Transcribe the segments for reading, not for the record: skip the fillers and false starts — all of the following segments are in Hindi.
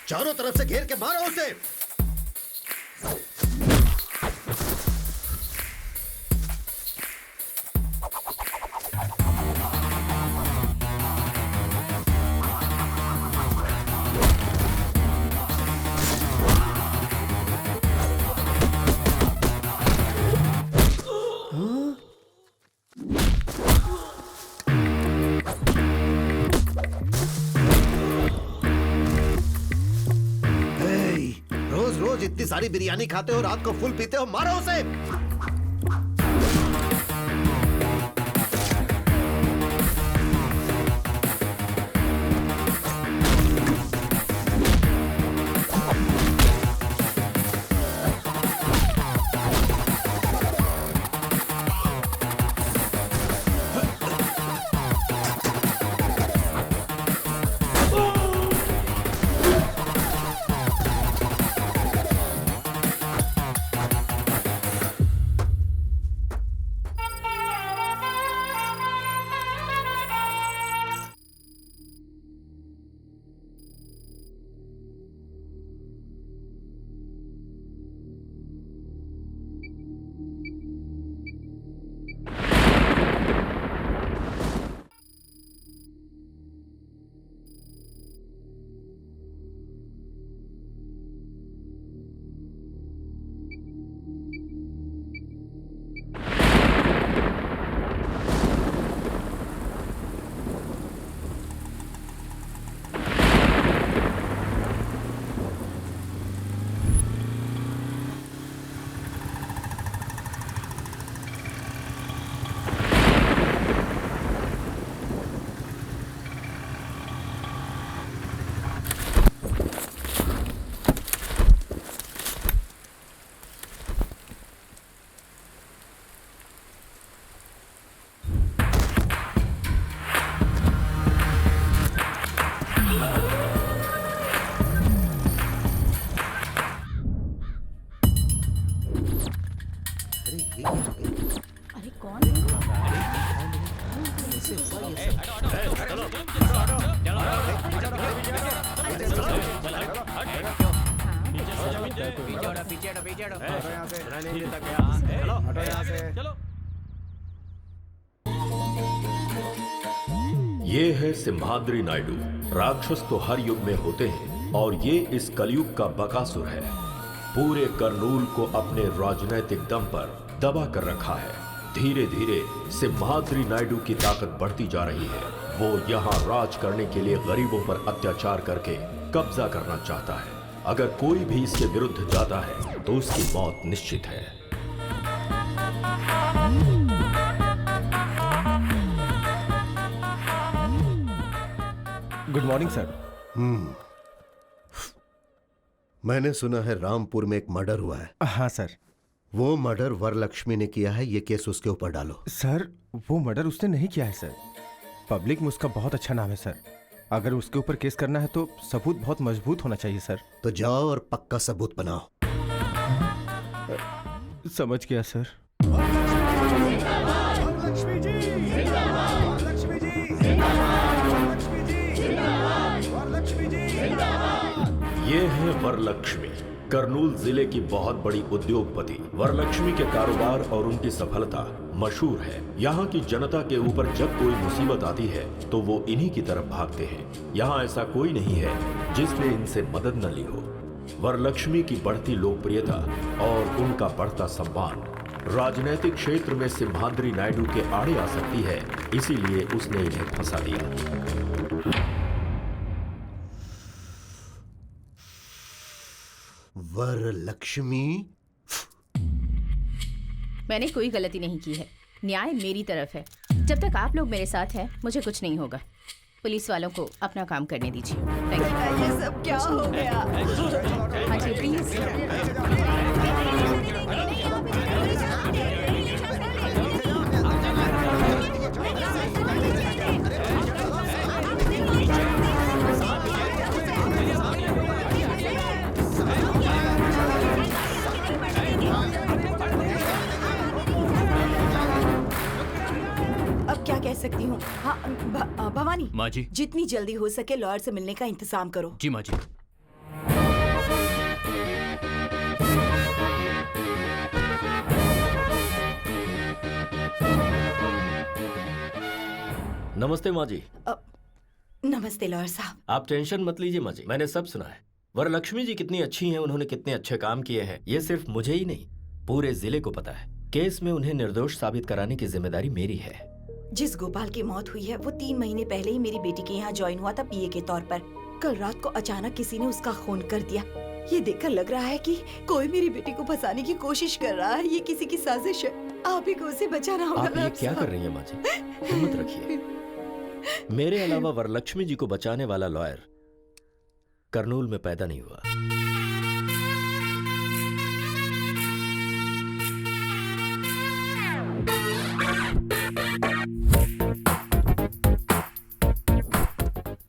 चारों तरफ से घेर के मारो उसे। इतनी सारी बिरयानी खाते हो, रात को फुल पीते हो, मारो उसे। अरे कौन है? ये है सिम्हाद्री नायडू। राक्षस तो हर युग में होते हैं और ये इस कलयुग का बकासुर है। पूरे करनूल को अपने राजनैतिक दम पर दबा कर रखा है। धीरे धीरे सिम्हाद्री नायडू की ताकत बढ़ती जा रही है। वो यहाँ राज करने के लिए गरीबों पर अत्याचार करके कब्जा करना चाहता है। अगर कोई भी इसके विरुद्ध जाता है तो उसकी मौत निश्चित है। Good morning sir. मैंने सुना है रामपुर में एक मर्डर हुआ है। हाँ सर। वो मर्डर वरलक्ष्मी ने किया है, ये केस उसके ऊपर डालो। सर वो मर्डर उसने नहीं किया है सर। पब्लिक में उसका बहुत अच्छा नाम है सर। अगर उसके ऊपर केस करना है तो सबूत बहुत मजबूत होना चाहिए सर। तो जाओ और पक्का सबूत बनाओ। समझ गया सर। ये है वरलक्ष्मी, करनूल जिले की बहुत बड़ी उद्योगपति। वरलक्ष्मी के कारोबार और उनकी सफलता मशहूर है। यहाँ की जनता के ऊपर जब कोई मुसीबत आती है तो वो इन्हीं की तरफ भागते हैं। यहाँ ऐसा कोई नहीं है जिसने इनसे मदद न ली हो। वरलक्ष्मी की बढ़ती लोकप्रियता और उनका बढ़ता सम्मान राजनीतिक क्षेत्र में सिम्हाद्री नायडू के आड़े आ सकती है, इसीलिए उसने इन्हें फंसा लिया। वरलक्ष्मी, मैंने कोई गलती नहीं की है। न्याय मेरी तरफ है। जब तक आप लोग मेरे साथ हैं मुझे कुछ नहीं होगा। पुलिस वालों को अपना काम करने दीजिए। Thank you. ये सब क्या हो गया? हाँ जी प्लीज। अब क्या कह सकती हूँ? हाँ भवानी माँ जी। जितनी जल्दी हो सके लॉयर से मिलने का इंतजाम करो। जी माँ जी। नमस्ते माँ जी। नमस्ते लॉयर साहब। आप टेंशन मत लीजिए माँ जी, मैंने सब सुना है। वरलक्ष्मी जी कितनी अच्छी हैं, उन्होंने कितने अच्छे काम किए हैं, ये सिर्फ मुझे ही नहीं पूरे जिले को पता है। केस में उन्हें निर्दोष साबित कराने की जिम्मेदारी मेरी है। जिस गोपाल की मौत हुई है वो 3 महीने पहले ही मेरी बेटी के यहाँ ज्वाइन हुआ था पीए के तौर पर। कल रात को अचानक किसी ने उसका खून कर दिया। ये देखकर लग रहा है कि कोई मेरी बेटी को फंसाने की कोशिश कर रहा है। ये किसी की साजिश है। आप ही को उसे बचाना होगा। आप ये लॉयर क्या साहब। कर रही हैं माँ जी? हिम्मत रखिए। मेरे अलावा वरलक्ष्मी जी को बचाने वाला लॉयर करनूल में पैदा नहीं हुआ।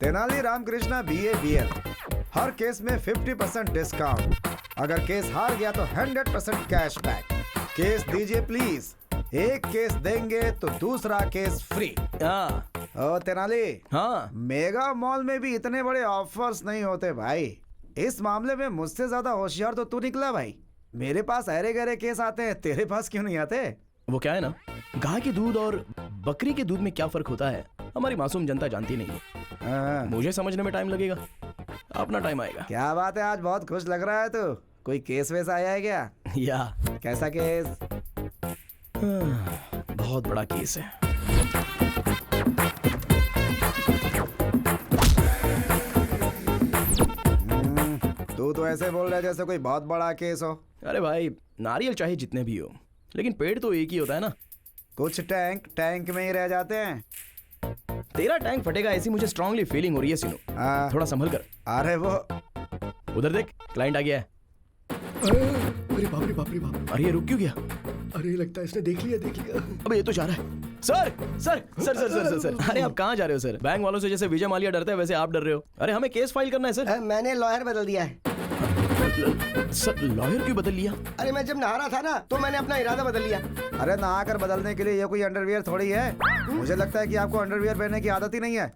तेनाली रामकृष्णा BA BL हर केस में 50% डिस्काउंट। अगर केस हार गया तो 100% कैशबैक। केस दीजिए प्लीज। एक केस देंगे तो दूसरा केस फ्री। हाँ ओ तेनाली, हाँ मेगा मॉल में भी इतने बड़े ऑफर्स नहीं होते भाई। इस मामले में मुझसे ज्यादा होशियार तो तू निकला भाई। मेरे पास अरे गहरे केस आते हैं, तेरे पास क्यों नहीं आते? वो क्या है ना, गाय के दूध और बकरी के दूध में क्या फर्क होता है हमारी मासूम जनता जानती नहीं है। हाँ। मुझे समझने में टाइम लगेगा, अपना टाइम आएगा। क्या बात है, आज बहुत खुश लग रहा है तू। कोई केस वेस आया है क्या? या कैसा केस? बहुत बड़ा केस है। तू तो ऐसे बोल रहा है जैसे कोई बहुत बड़ा केस हो। अरे भाई, नारियल चाहे जितने भी हो लेकिन पेड़ तो एक ही होता है ना। कुछ टैंक टैंक में ही रह जाते हैं। तेरा टैंक फटेगा ऐसी मुझे स्ट्रांगली फीलिंग हो रही है सीनू। हाँ। थोड़ा संभल कर। अरे वो उधर देख, क्लाइंट आ गया है। अरे बाप रे बाप रे बाप। अरे ये रुक क्यों गया? अरे लगता है इसने देख लिया। अबे ये तो जा रहा है। Sir sir sir sir sir sir sir अरे आप कहाँ जा रहे हो सर? बैंक वालों से जैसे विजय माल्या डरते हैं वैसे आप डर रहे हो। अरे हमें केस फाइल करना है सर। मैंने लॉयर बदल दिया है। सर लॉयर क्यों बदल लिया? अरे मैं जब नहा रहा था ना तो मैंने अपना इरादा बदल लिया। अरे नहा कर बदलने के लिए ये कोई अंडरवियर थोड़ी है। मुझे लगता है कि आपको अंडरवियर पहनने की आदत ही नहीं है।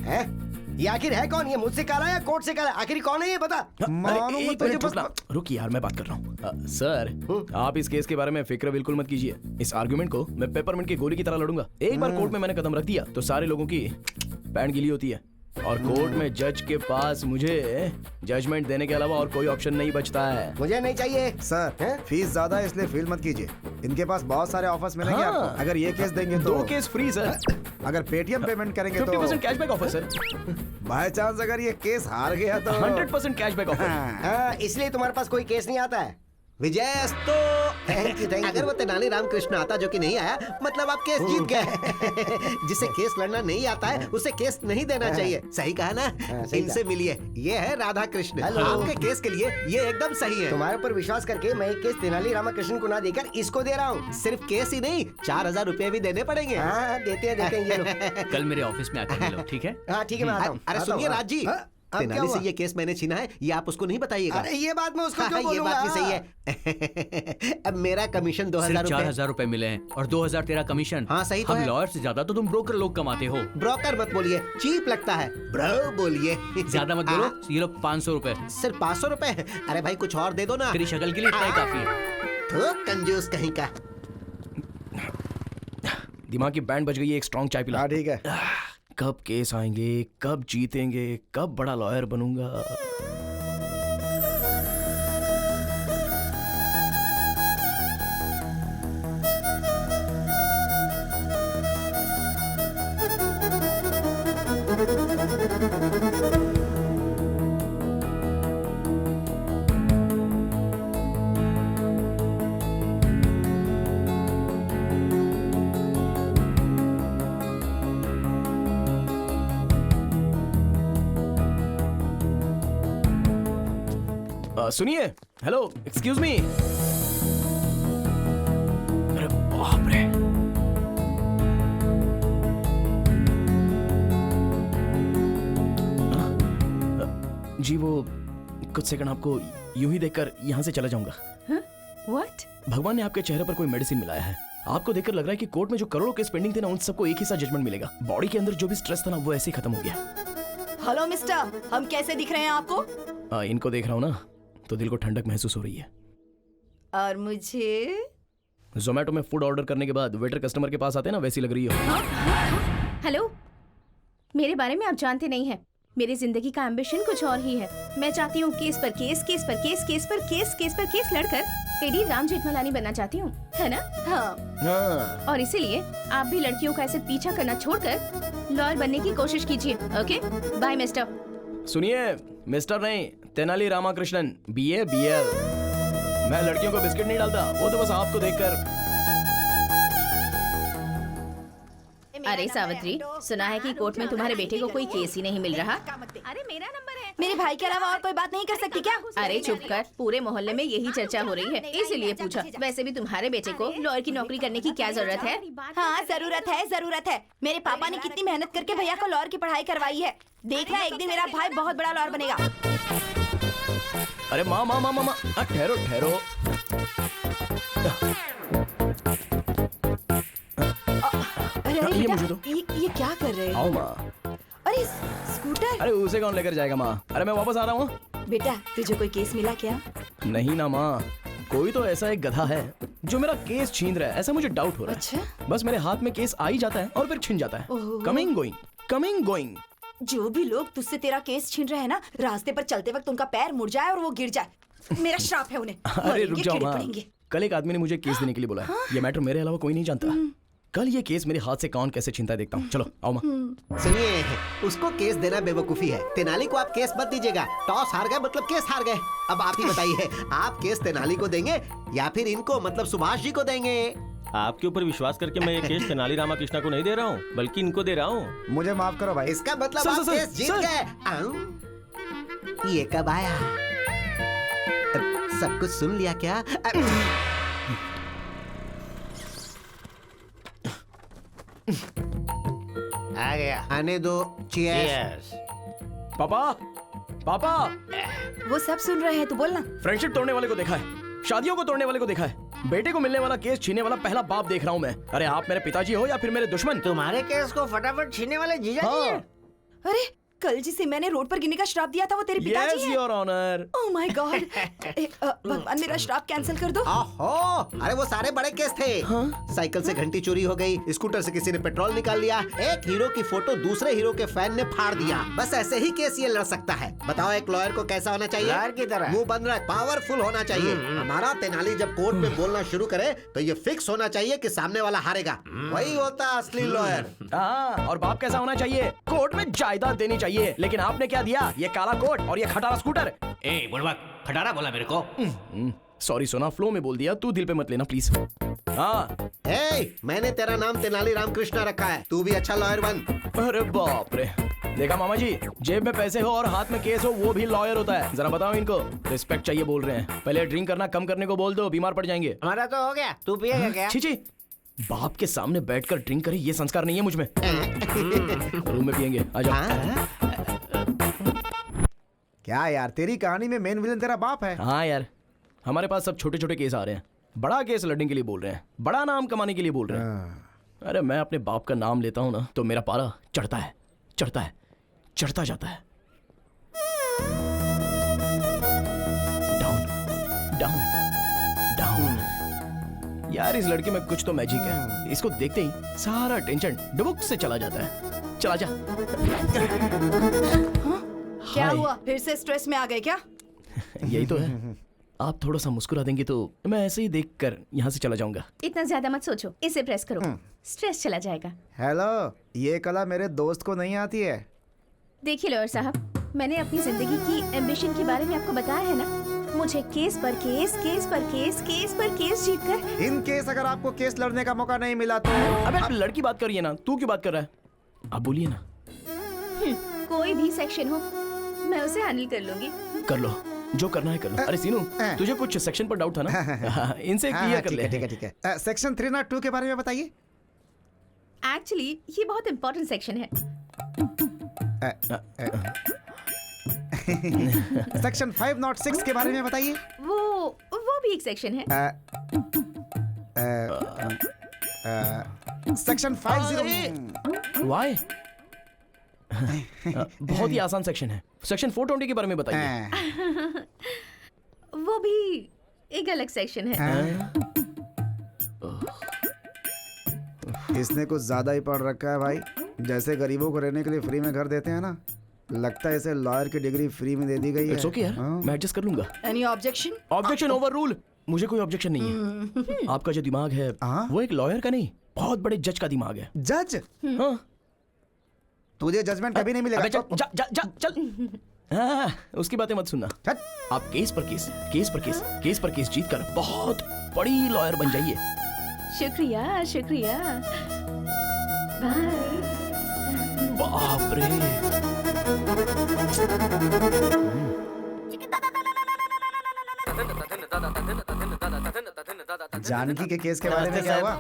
हैं? ये आखिर है कौन? ये मुझसे काला है या कोर्ट से काला? आखिर कौन है ये बता। मानो अरे मत एक तुझे मिनट बस- रुकना। रुक यार, मैं बात कर रहा हूँ। सर आप इस केस के बारे में फिक्र बिल्कुल मत कीजिए। इस आर्गुमेंट को मैं पेपरमिंट की गोली की तरह लड़ूंगा। एक बार कोर्ट में मैंने कदम रख दिया तो सारे लोगों की पैंट गीली होती है और कोर्ट में जज के पास मुझे जजमेंट देने के अलावा और कोई ऑप्शन नहीं बचता है। मुझे नहीं चाहिए। सर हैं? फीस ज्यादा है इसलिए फील मत कीजिए। इनके पास बहुत सारे ऑफर्स मिलेंगे हाँ। आपको। अगर ये केस देंगे तो 2 केस फ्री सर। अगर पेटीएम पेमेंट करेंगे तो 50% cashback offer sir. By chance अगर ये केस हार गया तो 100% कैशबैक ऑफर। हाँ, इसलिए तुम्हारे पास कोई केस नहीं आता है। विजय तो थैंक यू। अगर वो तेनाली रामकृष्ण आता जो कि नहीं आया, मतलब आप केस जीत गए। जिसे केस लड़ना नहीं आता है उसे केस नहीं देना चाहिए। सही कहा ना? सही इनसे मिलिए, ये है राधा कृष्ण। आपके केस के लिए ये एकदम सही है। तुम्हारे ऊपर विश्वास करके मैं एक केस तेनाली रामकृष्ण को ना देकर इसको दे रहा हूँ। सिर्फ केस ही नहीं, 4000 रुपए भी देने पड़ेंगे। हाँ, देते हैं ये लोग। कल मेरे ऑफिस में आकर मिलो, ठीक है? हाँ ठीक है, मैं आता हूँ। अरे सुनिए राज जी, तेनाली से ये केस मैंने छीना है, ये आप उसको नहीं बताइएगा। अरे ये बात मैं उसको क्यों बोलूंगा? ये बात भी सही है। अब मेरा कमीशन 2000 सिर्फ रुपए। 4000 रुपए मिले हैं और 2000 तेरा कमीशन। हाँ, सही तो हम है। लॉयर से ज्यादा तो तुम ब्रोकर लोग कमाते हो। ब्रोकर मत बोलिए, चीप लगता है। ब्रो बोलिए। ज्यादा मत बोलो। ये लो 500 रुपए। सिर्फ 500 रुपए? अरे भाई कुछ और दे दो ना। तेरी शक्ल के लिए इतना ही काफी है। तो कंजूस कहीं का। दिमाग की बैंड बज गई है, एक स्ट्रॉन्ग चाय पिला। हाँ ठीक है। कब केस आएंगे, कब जीतेंगे, कब बड़ा लॉयर बनूंगा। सुनिए, हेलो, एक्सक्यूज मी। अरे बाप रे। जी वो कुछ सेकंड आपको यूं ही देखकर यहाँ से चला जाऊंगा। व्हाट? भगवान ने आपके चेहरे पर कोई मेडिसिन मिलाया है। आपको देखकर लग रहा है कि कोर्ट में जो करोड़ों केस पेंडिंग थे ना, उन सबको एक ही साथ जजमेंट मिलेगा। बॉडी के अंदर जो भी स्ट्रेस था ना, वो ऐसे ही खत्म हो गया। हेलो मिस्टर, हम कैसे दिख रहे हैं आपको? इनको देख रहा हूँ ना, तो दिल को ठंडक महसूस हो रही है। और मुझे? जोमेटो में फूड ऑर्डर करने के बाद वेटर कस्टमर के पास आते हैं ना, वैसी लग रही हो। हेलो, मेरे बारे में आप जानते नहीं हैं। मेरी जिंदगी का एम्बिशन कुछ और ही है। मैं चाहती हूँ केस पर केस, केस पर केस, केस पर केस, केस पर केस लड़कर एडी राम जेठमलानी बनना चाहती हूँ, है ना? हाँ। और इसीलिए आप भी लड़कियों का ऐसे पीछा करना छोड़कर लॉयर बनने की कोशिश कीजिए। Okay, bye mister. सुनिए, मिस्टर नहीं, तेनाली रामाकृष्णन, BA BL। मैं लड़कियों को बिस्किट नहीं डालता, वो तो बस आपको देखकर। अरे सावित्री, सुना है कि कोर्ट में तुम्हारे बेटे को कोई केस ही नहीं मिल रहा। अरे मेरा नंबर है। मेरे भाई के अलावा और कोई बात नहीं कर सकती क्या? अरे चुप कर, पूरे मोहल्ले में यही चर्चा हो रही है, इसीलिए पूछा। वैसे भी तुम्हारे बेटे को लॉयर की नौकरी करने की क्या जरूरत है? हाँ, जरूरत है, जरूरत है। मेरे पापा ने कितनी मेहनत करके भैया को लॉयर की पढ़ाई करवाई है। देखना एक दिन मेरा भाई बहुत बड़ा लॉयर बनेगा। अरे माँ माँ माँ माँ, ठहरो ठहरो। अरे ये बेटा, मुझे दो। ये क्या कर रहे आओ हो? माँ। अरे स्कूटर। अरे उसे कौन लेकर जाएगा माँ? अरे मैं वापस आ रहा हूँ। बेटा, तुझे कोई केस मिला क्या? नहीं ना माँ, कोई तो ऐसा एक गधा है जो मेरा केस छीन रहा है, ऐसा मुझे डाउट हो रहा है। अच्छा? बस मेरे हाथ में केस आ ही जाता है और फिर छिन जाता है। ओहो। Coming going, coming going. जो भी लोग तुझसे तेरा केस छीन रहे हैं ना, रास्ते पर चलते वक्त उनका पैर मुड़ जाए और वो गिर जाए। मेरा श्राप है उन्हें। अरे रुक मरेंगे, जाओ कीड़े माँ, पड़ेंगे। कल एक आदमी ने मुझे केस देने के लिए बोला है। ये मैटर मेरे अलावा कोई नहीं जानता। कल ये केस मेरे हाथ से कौन कैसे छीनता है देखता हूँ। चलो आओ माँ। सुनिए, उसको केस देना बेवकूफी है। तेनाली को आप केस मत दीजिएगा। टॉस हार गए मतलब केस हार गए। अब आप ही बताइए, आप केस तेनाली को देंगे या फिर इनको मतलब सुभाष जी को देंगे? आपके ऊपर विश्वास करके मैं ये केस तेनाली रामाकृष्णा को नहीं दे रहा हूँ, बल्कि इनको दे रहा हूँ। मुझे माफ करो भाई। इसका मतलब सर, आप सर, केस जीत सर। गए। ये कब आया? सब कुछ सुन लिया क्या? आ गया। आने दो। चीयर्स। पापा, पापा, वो सब सुन रहे हैं, तू बोलना। फ्रेंडशिप तोड़ने वाले को देखा है, शादियों को तोड़ने वाले को देखा है, बेटे को मिलने वाला केस छीनने वाला पहला बाप देख रहा हूँ मैं। अरे आप मेरे पिताजी हो या फिर मेरे दुश्मन? तुम्हारे केस को फटाफट छीनने वाले जीजा जी हैं। अरे कल जिसे मैंने रोड पर गिरने का श्राप दिया था वो तेरे पिताजी Yes, हैं। your honor. Oh my God. भगवान मेरा श्राप कैंसिल कर दो। ओहो, अरे वो सारे बड़े केस थे। साइकिल से घंटी चोरी हो गई, स्कूटर से किसी ने पेट्रोल निकाल लिया, एक हीरो की फोटो दूसरे हीरो के फैन ने फाड़ दिया। बस ऐसे ही केस ये लड़ सकता है। बताओ एक लॉयर को कैसा होना चाहिए? लॉयर की तरह। मुंह बंद रख, पावरफुल होना चाहिए। हमारा तेनाली जब कोर्ट में बोलना शुरू करे तो ये फिक्स होना चाहिए कि सामने वाला हारेगा। वही होता है असली लॉयर। हाँ, और बाप कैसा होना चाहिए? कोर्ट में जायदाद देनी चाहिए। लेकिन आपने क्या दिया? ये काला कोट और ये खटारा स्कूटर। ए बुड़बक, खटारा बोला मेरे को। सॉरी सोना, फ्लो में बोल दिया, तू दिल पे मत लेना प्लीज। हाँ, मैंने तेरा नाम तेनाली रामकृष्णा रखा है, तू भी अच्छा लॉयर बन। अरे बाप रे, देखा मामा जी, जेब में पैसे हो और हाथ में केस हो, वो भी लॉयर होता है। जरा बताओ इनको, रिस्पेक्ट चाहिए बोल रहे हैं। पहले ड्रिंक करना कम करने को बोल दो, बीमार पड़ जाएंगे। हमारा तो हो गया, तू पिएगा क्या? छी छी, बाप के सामने बैठकर ड्रिंक करे, ये संस्कार नहीं है मुझ में। रूम में पियेंगे, आ जाओ। क्या यार, तेरी कहानी में मेन विलन तेरा बाप है? हाँ यार, हमारे पास सब छोटे छोटे केस आ रहे हैं। बड़ा केस लड़ने के लिए बोल रहे हैं, बड़ा नाम कमाने के लिए बोल रहे हैं। अरे मैं अपने बाप का नाम लेता हूँ ना, तो मेरा पारा चढ़ता है, चढ़ता है, चढ़ता जाता है। Down, down, down. यार इस लड़की में कुछ तो मैजिक है। इसको देखते ही सारा टेंशन डुबुक से चला जाता है। चला जा। क्या हाय। हुआ, फिर से स्ट्रेस में आ गए क्या? यही तो है। आप थोड़ा सा मुस्कुरा देंगे तो मैं ऐसे ही देखकर यहाँ से चला जाऊंगा। इतना ज्यादा मत सोचो, इसे प्रेस करो, स्ट्रेस चला जाएगा। हेलो, ये कला मेरे दोस्त को नहीं आती है। देखिए लॉयर साहब, मैंने अपनी जिंदगी की एम्बिशन के बारे में आपको बताया है ना। मुझे केस पर केस, केस पर केस, केस पर केस जीतकर। इन केस अगर आपको केस लड़ने का मौका नहीं मिला तो? अबे लड़की बात कर रही है ना, तू क्यों बात कर रहा है? आप बोलिए ना। कोई भी सेक्शन हो, मैं उसे हैंडल कर लूंगी। कर लो, जो करना है कर लो। अरे सीनू, तुझे कुछ सेक्शन पर डाउट था ना? हाँ, इनसे क्लियर कर ले। ठीक है। सेक्शन 302 के बारे में बताइए। एक्चुअली ये बहुत इंपॉर्टेंट सेक्शन है। सेक्शन 506 के बारे में बताइए। वो भी एक सेक्शन है। सेक्शन 50 वाई बहुत ही आसान सेक्शन है। सेक्शन 420 के बारे में बताइए। वो भी एक अलग सेक्शन है। इसने कुछ ज्यादा ही पढ़ रखा है भाई। जैसे गरीबों को रहने के लिए फ्री में घर देते हैं ना, लगता है इसे लॉयर की डिग्री फ्री में दे दी गई है। इट्स ओके यार, मैं एडजस्ट कर लूंगा। Any objection? Objection over rule. मुझे कोई ऑब्जेक्शन नहीं है। आपका जो दिमाग है वो एक लॉयर का नहीं, बहुत बड़े जज का दिमाग है। जज? हाँ। तुझे जजमेंट कभी नहीं मिलेगा। चल। हाँ, उसकी बातें मत सुनना। आप केस पर केस जीत कर बहुत बड़ी लॉयर बन जाइए। शुक्रिया शुक्रिया। बाय। बाप रे। जानकी के केस के बारे में क्या हुआ?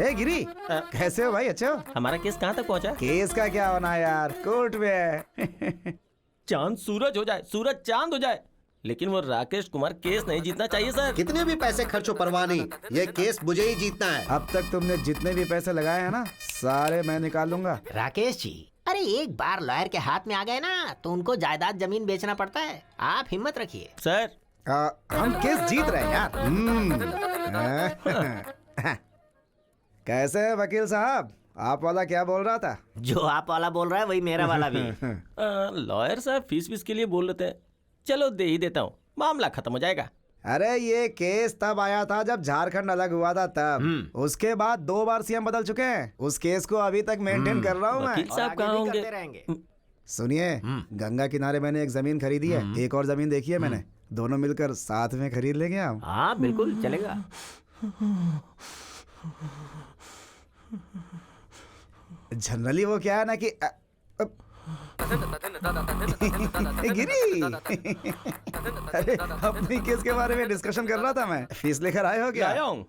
ए गिरी, कैसे हो भाई? अच्छे हो? हमारा केस कहाँ तक पहुँचा? केस का क्या होना यार, कोर्ट में है। चांद सूरज हो जाए, सूरज चांद हो जाए, लेकिन वो राकेश कुमार केस नहीं जीतना चाहिए सर। कितने भी पैसे खर्चो परवाह नहीं, ये केस मुझे ही जीतना है। अब तक तुमने जितने भी पैसे लगाए हैं ना, सारे मैं निकाल लूंगा। राकेश जी, अरे एक बार लॉयर के हाथ में आ गए ना तो उनको जायदाद जमीन बेचना पड़ता है। आप हिम्मत रखिए सर। हम केस जीत रहे हैं यार। कैसे है वकील साहब? आप वाला क्या बोल रहा था? जो आप वाला बोल रहा है वही मेरा वाला भी। लॉयर साहब फीस के लिए बोल रहे थे, चलो दे ही देता हूँ, मामला खत्म हो जाएगा। अरे ये केस तब आया था जब झारखंड अलग हुआ था तब। उसके बाद 2 बार सीएम बदल चुके हैं। उस केस को अभी तक मेंटेन कर रहा हूँ मैं। वकील साहब कहाँ होंगे? सुनिए, गंगा किनारे मैंने एक जमीन खरीदी है, एक और जमीन देखी है मैंने। दोनों मिलकर साथ में खरीद लेंगे हम। हाँ बिल्कुल चलेगा। जनरली वो क्या है ना कि गिरी। अरे अपनी केस के बारे में डिस्कशन कर रहा था मैं। फीस लेकर आए हो क्या? आया हूँ।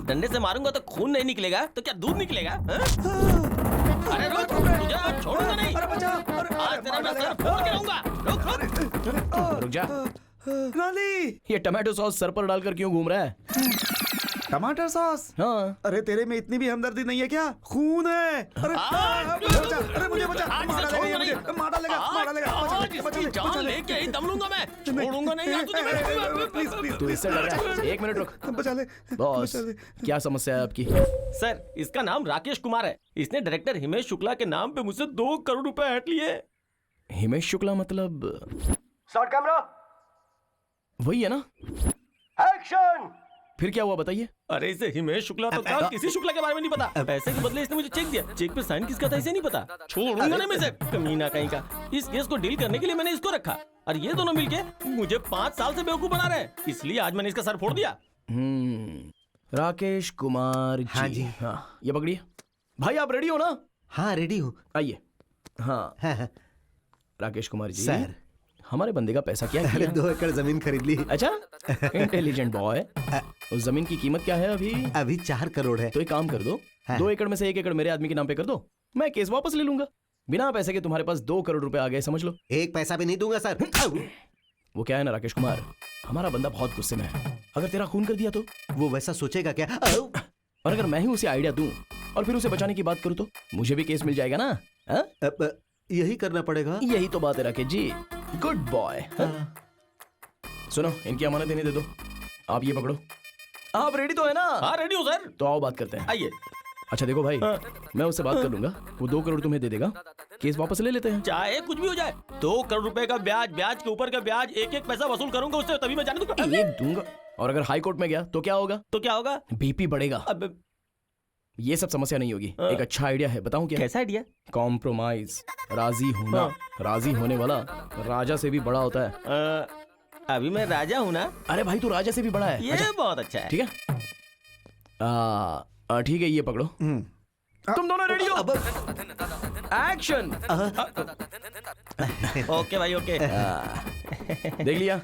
डंडे से मारूंगा तो खून नहीं निकलेगा तो क्या दूध निकलेगा? अरे रुक, तुझे आज छोड़ूंगा नहीं। आज तेरा मैं सर फोड़ के रहूंगा। रुक जा। नाली, ये टमाटो सॉस सर पर डालकर क्यों घूम रहा है? टमाटर सॉस? हाँ। अरे तेरे में इतनी भी हमदर्दी नहीं है क्या? खून है। अरे मुझे बचा। मारा लेगा। जान लेके ही दम लूंगा मैं, छोड़ूंगा नहीं आज तुझे। प्लीज तू इससे डर रहा है? 1 मिनट रुक। बचा ले। बॉस, क्या समस्या है आपकी? सर, इसका नाम राकेश कुमार है। इसने डायरेक्टर हिमेश शुक्ला के नाम पे मुझसे 2 करोड़ रुपए हट लिए। हिमेश शुक्ला मतलब? शॉट कैमरा, वही है ना? एक्शन। फिर क्या हुआ बताइए? अरे इसे हिमेश शुक्ला तो था, किसी शुक्ला के बारे में नहीं पता। पैसे के बदले इसने मुझे चेक दिया, चेक पे साइन किसका था इसे नहीं पता। छोड़ूंगा नहीं मैं इसे, कमीना कहीं का। इस केस को डील करने के लिए मैंने इसको रखा और ये दोनों मिलके मुझे 5 साल से बेवकूफ बना रहे हैं, इसलिए आज मैंने इसका सर फोड़ दिया। राकेश कुमार जी। हाँ जी। हाँ, ये पकड़िए। भाई आप रेडी हो ना? हाँ रेडी हूँ। आइए। हाँ। राकेश कुमार जी सर, हमारे बंदे का पैसा क्या अरे किया? 2 एकड़ जमीन खरीद ली। अच्छा, इंटेलिजेंट बॉय। उस जमीन की कीमत क्या है अभी? अभी 4 करोड़ है। तो एक काम कर दो, 2 एकड़ में से 1 एकड़ मेरे आदमी के नाम पे कर दो, मैं केस वापस ले लूंगा। बिना पैसे के तुम्हारे पास 2 करोड़ रुपए आ गए, समझ लो। 1 पैसा भी नहीं दूंगा सर। वो क्या है ना राकेश कुमार, हमारा बंदा बहुत गुस्से में है। अगर तेरा खून कर दिया तो? वो वैसा सोचेगा क्या? और अगर मैं ही उसे आइडिया दूं और फिर उसे बचाने की बात करूं तो मुझे भी केस मिल जाएगा ना? अब यही करना पड़ेगा। यही तो बात है राकेश जी। Good boy. सुनो, इनकी अमानत देने दे दो। आप ये पकड़ो। आप रेडी तो है ना? हाँ रेडी हूँ सर। तो आओ बात करते हैं। आइए। अच्छा देखो भाई, मैं उससे बात कर लूंगा, वो 2 करोड़ तुम्हें दे देगा, केस वापस ले लेते हैं। चाहे कुछ भी हो जाए, 2 करोड़ रुपए का ब्याज, ब्याज के ऊपर का ब्याज, एक पैसा वसूल करूंगा उससे, तभी मैं जाने दूंगा। एक दूंगा। और अगर हाई कोर्ट में गया तो क्या होगा? तो क्या होगा? बीपी बढ़ेगा। अब ये सब समस्या नहीं होगी। एक अच्छा आइडिया है, बताऊं क्या? कैसा आइडिया? कॉम्प्रोमाइज, राजी होना। राजी होने वाला राजा से भी बड़ा होता है। अभी मैं राजा हूँ ना? अरे भाई तू राजा से भी बड़ा है। ये बहुत अच्छा है। ठीक है, ठीक है, ये पकड़ो। तुम दोनों रेडी हो? एक्शन। ओके भाई ओके। देख लिया,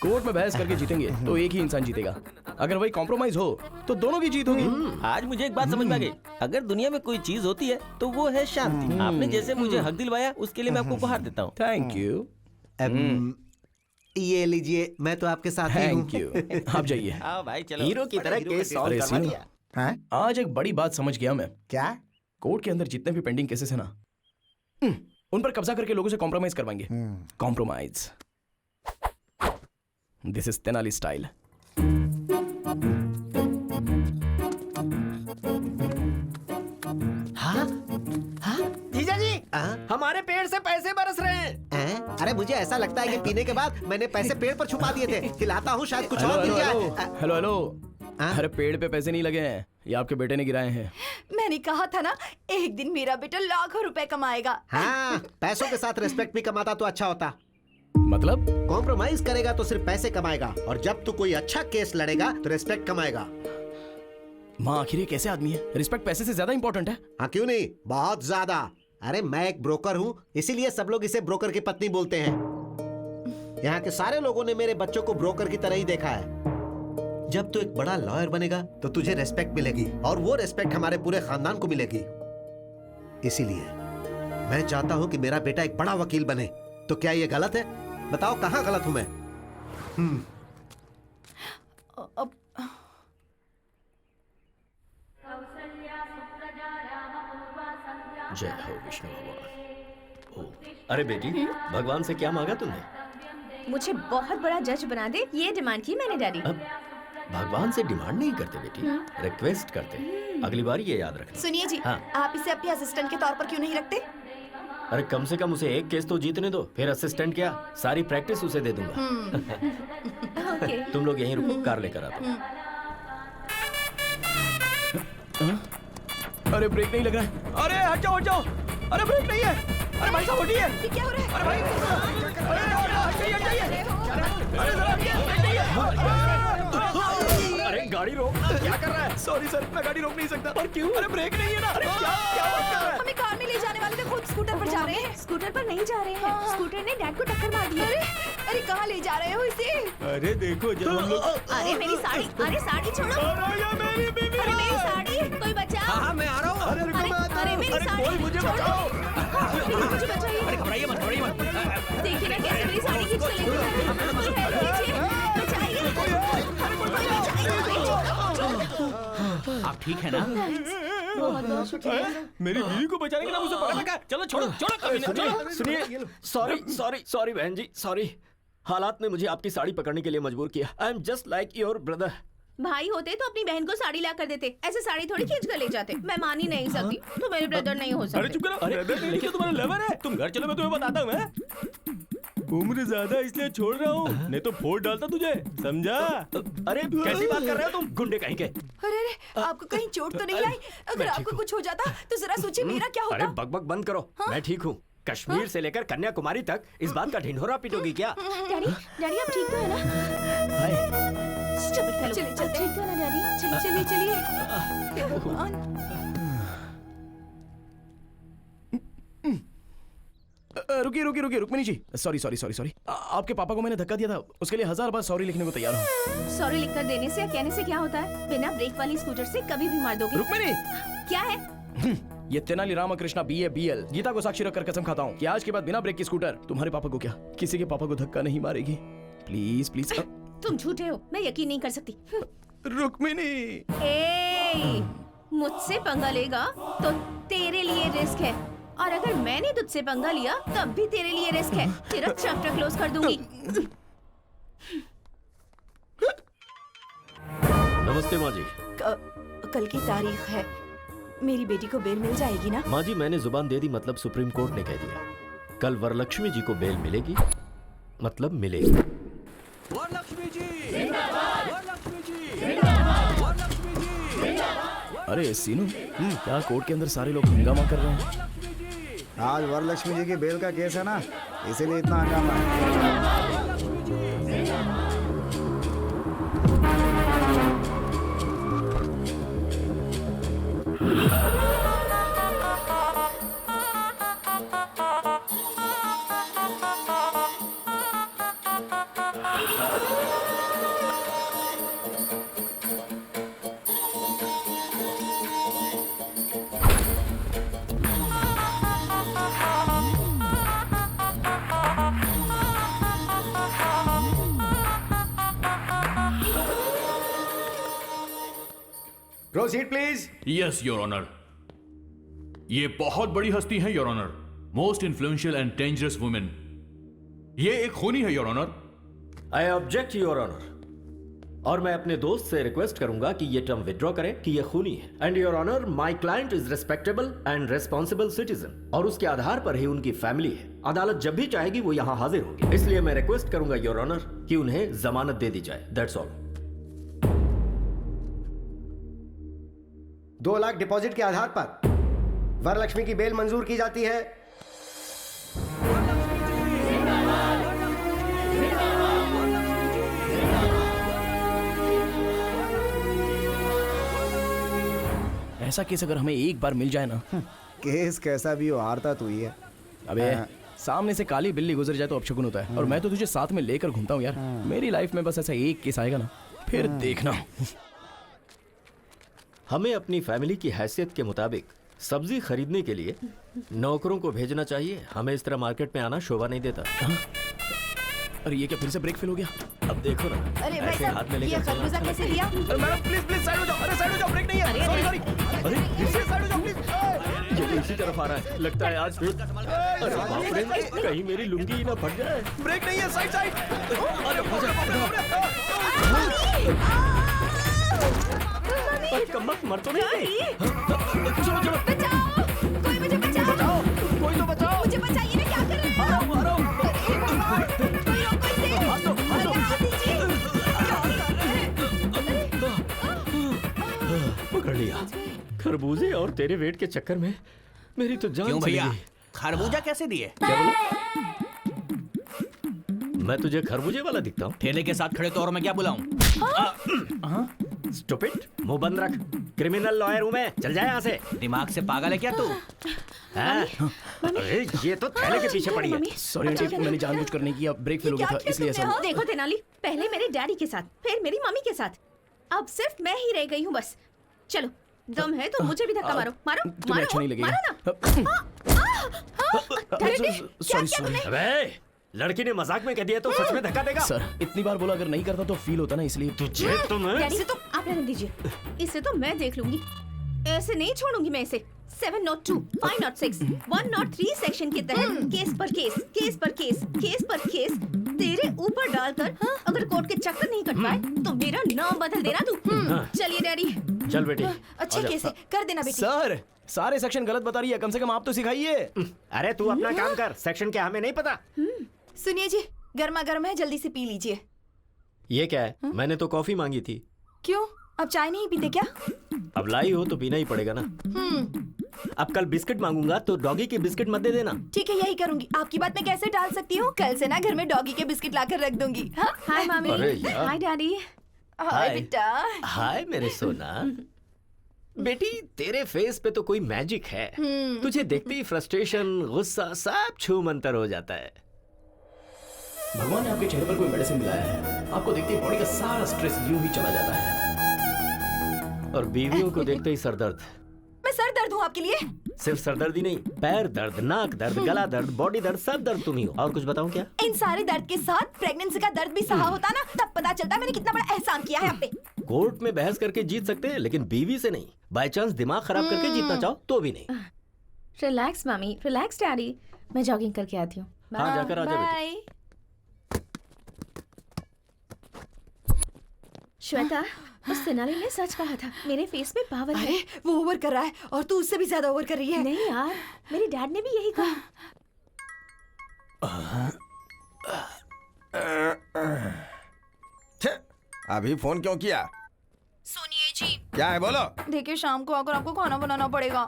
कोर्ट में बहस करके जीतेंगे तो एक ही इंसान जीतेगा, अगर वही कॉम्प्रोमाइज हो तो दोनों की जीत होगी। आज मुझे एक बात समझ में आ गई, अगर दुनिया में कोई चीज होती है तो वो है शांति। आपने जैसे मुझे हक दिलवाया उसके लिए मैं आपको उपहार देता हूँ। Thank you. ये लीजिए, मैं तो आपके साथ ही हूँ। Thank you. आप जाइए। आओ भाई चलो। हीरो की तरह केस सॉल्व अरे करवा सीनो, दिया। आज एक बड़ी बात समझ गया मैं। क्या? कोर्ट के अंदर जितने भी पेंडिंग केसेस है ना, उन पर कब्जा करके लोगों से कॉम्प्रोमाइज करवाएंगे। Compromise, this is Tenali style. जीजा जी, हमारे पेड़ से पैसे बरस रहे हैं। अरे मुझे ऐसा लगता है कि पीने के बाद मैंने पैसे पेड़ पर छुपा दिए थे। खिलाता हूँ, शायद कुछ और मिल जाए। हेलो हेलो, अरे पेड़ पे पैसे नहीं लगे हैं, ये आपके बेटे ने गिराए हैं। मैंने कहा था ना, एक दिन मेरा बेटा लाखों रुपए कमाएगा। हाँ, पैसों के साथ रिस्पेक्ट भी कमाता तो अच्छा होता। मतलब कॉम्प्रोमाइज करेगा तो सिर्फ पैसे कमाएगा, और जब तू कोई अच्छा केस लड़ेगा तो रिस्पेक्ट कमाएगा। माँ आखिर ये कैसे आदमी है? रिस्पेक्ट पैसे से ज्यादा इंपॉर्टेंट है। हाँ क्यों नहीं, बहुत ज्यादा। अरे मैं एक ब्रोकर हूँ, इसीलिए सब लोग इसे ब्रोकर की पत्नी बोलते हैं। यहाँ के सारे लोगों ने मेरे बच्चों को ब्रोकर की तरह ही देखा है। जब तू एक बड़ा लॉयर बनेगा तो तुझे रेस्पेक्ट मिलेगी, और वो रेस्पेक्ट हमारे पूरे खानदान को मिलेगी। इसीलिए मैं चाहता हूँ कि मेरा बेटा एक बड़ा वकील बने। तो क्या ये गलत है? बताओ कहाँ गलत हूँ मैं? जय हो विष्णु भगवान। अरे बेटी, भगवान से क्या मांगा तुमने? मुझे बहुत बड़ा जज बना दे, ये डिमांड की मैंने डैडी। भगवान से डिमांड नहीं करते बेटी, रिक्वेस्ट करते। अगली बार ये याद रखना। सुनिए जी, हाँ। आप इसे अपने असिस्टेंट के तौर पर क्यों नहीं रखते? अरे कम से कम उसे एक केस तो जीतने दो, फिर असिस्टेंट क्या, सारी प्रैक्टिस उसे दे दूंगा। ओके। तुम लोग यहीं रुको, कार लेकर आता हूं। अरे ब्रेक नहीं लग रहा है। अरे हट जाओ हट जाओ। अरे ब्रेक नहीं है। अरे भाई साहब हटिए। ये क्या हो रहा है? अरे भाई, हट जाइए। अरे जरा अरे गाड़ी रोक, क्या कर रहा है? सॉरी सर, मैं गाड़ी रोक नहीं सकता। और क्यों? अरे ब्रेक नहीं है ना। अरे क्या बात कर रहा है? हमें कार में ले जाने वाले थे, खुद स्कूटर पर जा रहे हैं। स्कूटर पर नहीं जा रहे हैं, स्कूटर ने डैड को टक्कर मार दी। अरे कहाँ ले जा रहे हो इसे? अरे देखो जब हम लोग। अरे मेरी साड़ी, अरे साड़ी छोड़ो। अरे मेरी साड़ी, कोई बचाओ। हाँ मैं आ रहा हूँ। अरे मेरी साड़ी, मुझे छोड़ो। बचाओ। मुझे बचाइए। अरे घबराइए मत, घबराइए मत। देखिए ना कैसे मेरी साड़ी खींच के लेके जा रहे हैं। मुझे हेल्प कीजिए, बचाइए। आप ठीक है ना? बहुत बहुत शुक्रिया। मेरी बीवी को बचाने के लिए मुझे पकड़ रखा। चलो छोड़ो छोड़ो, कभी ना छोड़ो। सुनिए, सॉरी बहन जी, सॉरी। हालात ने मुझे आपकी साड़ी पकड़ने के लिए मजबूर किया। I am just like your brother. भाई होते तो अपनी बहन को साड़ी ला कर देते, ऐसे साड़ी थोड़ी खींच कर ले जाते। मैं मान ही नहीं सकती, तो मेरे ब्रदर नहीं हो अरे सकते। चुप करो। अरे लेकिन तुम्हारा लवर है। तुम घर चलो, मैं तुम्हें बताता हूँ। मैं उम्र ज्यादा इसलिए छोड़ रहा हूँ, नहीं तो फोड़ डालता तुझे, समझा? अरे कैसी बात कर रहे हो तुम, गुंडे कहीं के? अरे आपको कहीं चोट तो नहीं आई? अगर आपको कुछ हो जाता तो जरा सोचिए मेरा क्या होता? अरे बकबक बंद करो। मैं ठीक हूँ। कश्मीर से लेकर कन्याकुमारी तक इस बात का ढिंढोरा पीटोगी क्या? डैडी, डैडी आप ठीक तो है ना? Stupid fellow. चलिए, आप ठीक तो है ना डैडी? चलिए चलिए। हे भगवान। रुकिए रुक्मिणी जी। सॉरी। आपके पापा को मैंने धक्का दिया था, उसके लिए 1000 बार सॉरी लिखने को तैयार हूँ। सॉरी लिखकर देने से या कहने से क्या होता है? बिना ब्रेक वाली स्कूटर से कभी भी मार दोगे। रुक्मिणी, क्या है? ये तेनाली रामकृष्णा BA BL गीता को साक्षी रखकर कसम खाता हूँ कि आज के बाद बिना ब्रेक की स्कूटर तुम्हारे पापा को क्या, किसी के पापा को धक्का नहीं मारेगी। Please please. तुम झूठे हो, मैं यकीन नहीं कर सकती। रुक्मिणी, मुझसे पंगा लेगा तो तेरे लिए रिस्क है, और अगर मैंने तुझसे पंगा लिया तब भी तेरे लिए रिस्क है। तेरा चैप्टर क्लोज कर दूंगी। नमस्ते माँ जी। कल की तारीख है, मेरी बेटी को बेल मिल जाएगी ना? माँ जी मैंने जुबान दे दी, मतलब सुप्रीम कोर्ट ने कह दिया कल वरलक्ष्मी जी को बेल मिलेगी, मतलब मिलेगी। वरलक्ष्मी जी, वरलक्ष्मी जी, वरलक्ष्मी जी। अरे सीनू, क्या कोर्ट के अंदर सारे लोग हंगामा कर रहे हैं? आज वरलक्ष्मी जी की बेल का केस है ना, इसीलिए इतना हंगामा है। Proceed please. Yes your honour. ये बहुत बड़ी हस्ती है your honour, most influential and dangerous women. ये एक खूनी है your honour. I object your honour. और मैं अपने दोस्त से रिक्वेस्ट करूंगा कि ये टर्म विड्रॉ करे कि ये खूनी है। And your honour, my client is respectable and responsible citizen, और उसके आधार पर ही उनकी फैमिली है। अदालत जब भी चाहेगी वो यहाँ हाजिर होंगे, इसलिए मैं रिक्वेस्ट करूंगा योर ऑनर कि उन्हें जमानत दे दी जाए। That's all. 2 लाख डिपॉजिट के आधार पर वरलक्ष्मी की बेल मंजूर की जाती है। ऐसा केस अगर हमें एक बार मिल जाए ना। केस कैसा भी हो, हारता तू ही है। अबे सामने से काली बिल्ली गुजर जाए तो अपशगुन होता है, और मैं तो तुझे साथ में लेकर घूमता हूँ यार। मेरी लाइफ में बस ऐसा एक केस आएगा ना, फिर देखना। हमें अपनी फैमिली की हैसियत के मुताबिक सब्जी खरीदने के लिए नौकरों को भेजना चाहिए। हमें इस तरह मार्केट में आना शोभा नहीं देता। अरे ये क्या फिर से ब्रेक फेल हो गया? अब देखो ना, अरे भाई ऐसे साहब, हाथ में ये लेकर खरबूजा कैसे दिया? अरे मैडम प्लीज साइड हो जाओ। अरे साइड हो जाओ, ब्रेक नहीं है। Sorry sorry. अरे फिर से साइड हो जाओ प्लीज। ये तो इसी तरफ आ रहा है, लगता है आज। अरे बाप रे, कहीं मेरी लुंगी ना फट जाए। ब्रेक नहीं है, साइड साइड। अरे कम्बख्त मर तो नहीं गई? चलो चलो, बचाओ, कोई मुझे बचाओ। कोई तो बचाओ। मुझे बचाइए ना, क्या कर रहे हो? आ रहा हूँ। कोई रोको इसे। हाथ दो, हाथ दो। हाथ दीजिए। क्या कर रहे हैं? पकड़ लिया। खरबूजे और तेरे वेट के चक्कर में मेरी तो जान क्यों चली भैया, गई। खरबूजा कैसे दिए? क्या बोला? मैं तुझे खरबूजे वाला दिखता हूँ? ठेले के साथ खड़े तो और मैं क्या बुलाऊं? स्टूपिड, मुंह बंद रख। क्रिमिनल लॉयर हूँ मैं, चल जाए यहाँ से। दिमाग से पागल है क्या तू? हाँ? अरे ये तो थैले के पीछे पड़ी है। सॉरी आंटी, मैंने जानबूझकर नहीं किया, ब्रेक फेल हो गया था इसलिए ऐसा। देखो तेनाली, पहले मेरे डैडी के साथ, फिर मेरी मम्मी के साथ, अब सिर्फ मैं ही रह गई हूँ बस। चलो, दम है तो मुझे भी धक्का मारो। मारो तुम्हें अच्छा नहीं लगेगा। मारो ना। Sorry sorry. अबे लड़की ने मजाक में कह दिया तो सच में धक्का देगा? सर इतनी बार बोला, अगर नहीं करता तो फील होता ना, इसलिए। तुझे तो मैं डैडी, तो आप रहने दीजिए, इसे तो मैं देख लूंगी। ऐसे नहीं छोड़ूंगी मैं इसे। 702, 506, 103 सेक्शन के तहत केस पर केस, केस पर केस, केस पर केस तेरे ऊपर डालकर अगर कोर्ट के चक्कर नहीं कट पाए तो मेरा नाम बदल देना तू। चलिए डैडी। चल बेटी। अच्छे केस है, कर देना बेटी। सर सारे सेक्शन गलत बता रही है, कम से कम आप तो सिखाइए। अरे तू अपना काम कर, सेक्शन क्या हमें नहीं पता। सुनिए जी, गर्मा गर्म है, जल्दी से पी लीजिए। ये क्या है? मैंने तो कॉफी मांगी थी। क्यों, अब चाय नहीं पीते क्या? अब लाई हो तो पीना ही पड़ेगा ना। अब कल बिस्किट मांगूंगा तो डॉगी के बिस्किट मत दे देना। ठीक है, यही करूंगी। आपकी बात मैं कैसे टाल सकती हूँ? कल से ना घर में डॉगी के बिस्किट लाकर रख दूंगी। हाँ? हाय मामी। अरे यार। हाय डैडी। हाय बेटा। हाय मेरे सोना। बेटी तेरे फेस पे तो कोई मैजिक है। तुझे देखते ही फ्रस्ट्रेशन, गुस्सा सब छू मंतर हो जाता है। भगवान ने आपके चेहरे पर कोई मेडिसिन मिलाया है, आपको देखते ही बॉडी का सारा स्ट्रेस यूं ही चला जाता है। और बीवियों को देखते ही सरदर्द। मैं सर दर्द हूँ आपके लिए? सिर्फ सरदर्द ही नहीं, पैर दर्द, नाक दर्द, गला दर्द, बॉडी दर्द, सब दर्द तुम ही हो। और कुछ बताऊं क्या? इन सारे दर्द के साथ प्रेगनेंसी का दर्द भी सहा होता ना, तब पता चलता मैंने कितना बड़ा एहसान किया है आप पे। कोर्ट में बहस करके जीत सकते हैं, लेकिन बीवी से नहीं। बाय चांस दिमाग खराब करके जीतना चाहो तो भी नहीं। रिलैक्स मामी, रिलैक्स डैडी। मैं जॉगिंग करके आती हूँ। हाँ जाकर आ जा बेटी। बाय। श्वेता, उस तेनाली ने सच कहा था, मेरे फेस में पावर है। अरे वो ओवर कर रहा है और तू उससे भी ज्यादा ओवर कर रही है। नहीं यार, मेरे डैड ने भी यही कहा। अभी फोन क्यों किया? सुनिए जी। क्या है बोलो? देखिए शाम को आकर आपको खाना बनाना पड़ेगा।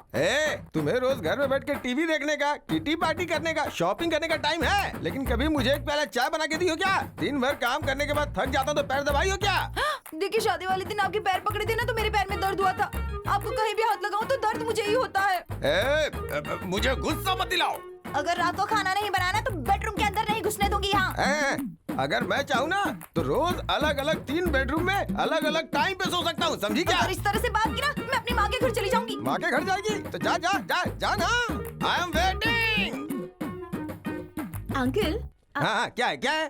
तुम्हें रोज घर में बैठ के टीवी देखने का, किटी पार्टी करने का, शॉपिंग करने का टाइम है, लेकिन कभी मुझे एक प्याला चाय बना के दी हो क्या? दिन भर काम करने के बाद थक जाता हूँ तो पैर दबाई हो क्या? देखिए शादी वाले दिन आपके पैर पकड़े थे ना, तो मेरे पैर में दर्द हुआ था। आपको कहीं भी हाथ लगाऊं तो दर्द मुझे ही होता है। मुझे गुस्सा मत दिलाओ। अगर रात को खाना नहीं बनाना तो बेडरूम के अंदर नहीं घुसने दूंगी। यहाँ अगर मैं चाहूँ ना तो रोज अलग अलग 3 बेडरूम में अलग अलग टाइम पे सो सकता हूँ, समझी क्या? अगर इस तरह से बात की ना, मैं अपनी माँ के घर चली जाऊंगी। माँ के घर जाएगी तो जा जा जा जा ना। I am waiting. अंकल, हाँ क्या है क्या है?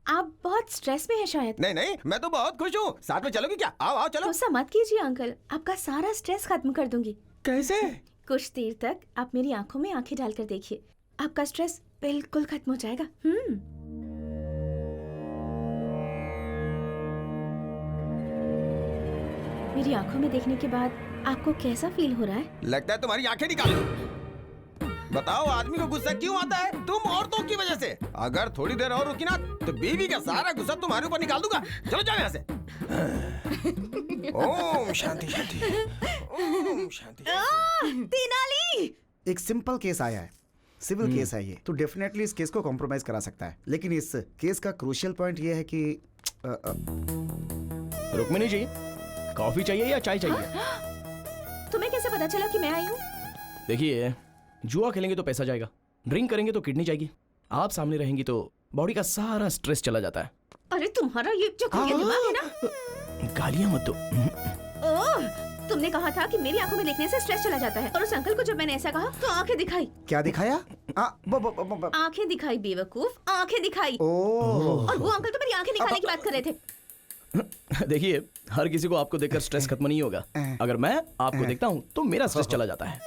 आप बहुत स्ट्रेस में हैं शायद। नहीं नहीं, मैं तो बहुत खुश हूँ। साथ में चलोगी क्या? आओ आओ चलो। गुस्सा मत कीजिए अंकल, आपका सारा स्ट्रेस खत्म कर दूंगी। कैसे? कुछ देर तक आप मेरी आंखों में आंखें डालकर देखिए, आपका स्ट्रेस बिल्कुल खत्म हो जाएगा। मेरी आंखों में देखने के बाद आपको कैसा फील हो रहा है? लगता है तुम्हारी आंखें निकाल लो। बताओ आदमी को गुस्सा क्यों आता है? तुम औरतों की वजह से। अगर थोड़ी देर और रुकी ना तो बीवी का सारा गुस्सा तुम्हारे ऊपर निकाल दूंगा। चलो जाओ यहाँ से। ओम शांति शांति, ओम शांति। तेनाली! एक सिंपल केस आया है, सिविल केस है ये, तो डेफिनेटली इस केस को कॉम्प्रोमाइज करा सकता है। लेकिन इस केस का क्रूशियल पॉइंट ये है कि रुक्मिणी जी, कॉफी चाहिए या चाय चाहिए? तुम्हें कैसे पता चला कि मैं आई हूँ? देखिए, जुआ खेलेंगे तो पैसा जाएगा, ड्रिंक करेंगे तो किडनी जाएगी, आप सामने रहेंगी तो बॉडी का सारा स्ट्रेस चला जाता है। अरे तुम्हारा ये जो दिमाग है ना। गालियां मत दो। ओह, तुमने कहा था कि मेरी आंखों में देखने से स्ट्रेस चला जाता है, और उस अंकल को जब मैंने ऐसा कहा तो आंखें दिखाई। क्या दिखाया? आंखें दिखाई बेवकूफ, आंखें दिखाई। ओह। और वो अंकल तो मेरी आंखें निकालने की बात कर रहे थे। देखिए, हर किसी को आपको देखकर स्ट्रेस खत्म नहीं होगा। अगर मैं आपको देखता हूँ तो मेरा स्ट्रेस चला जाता है।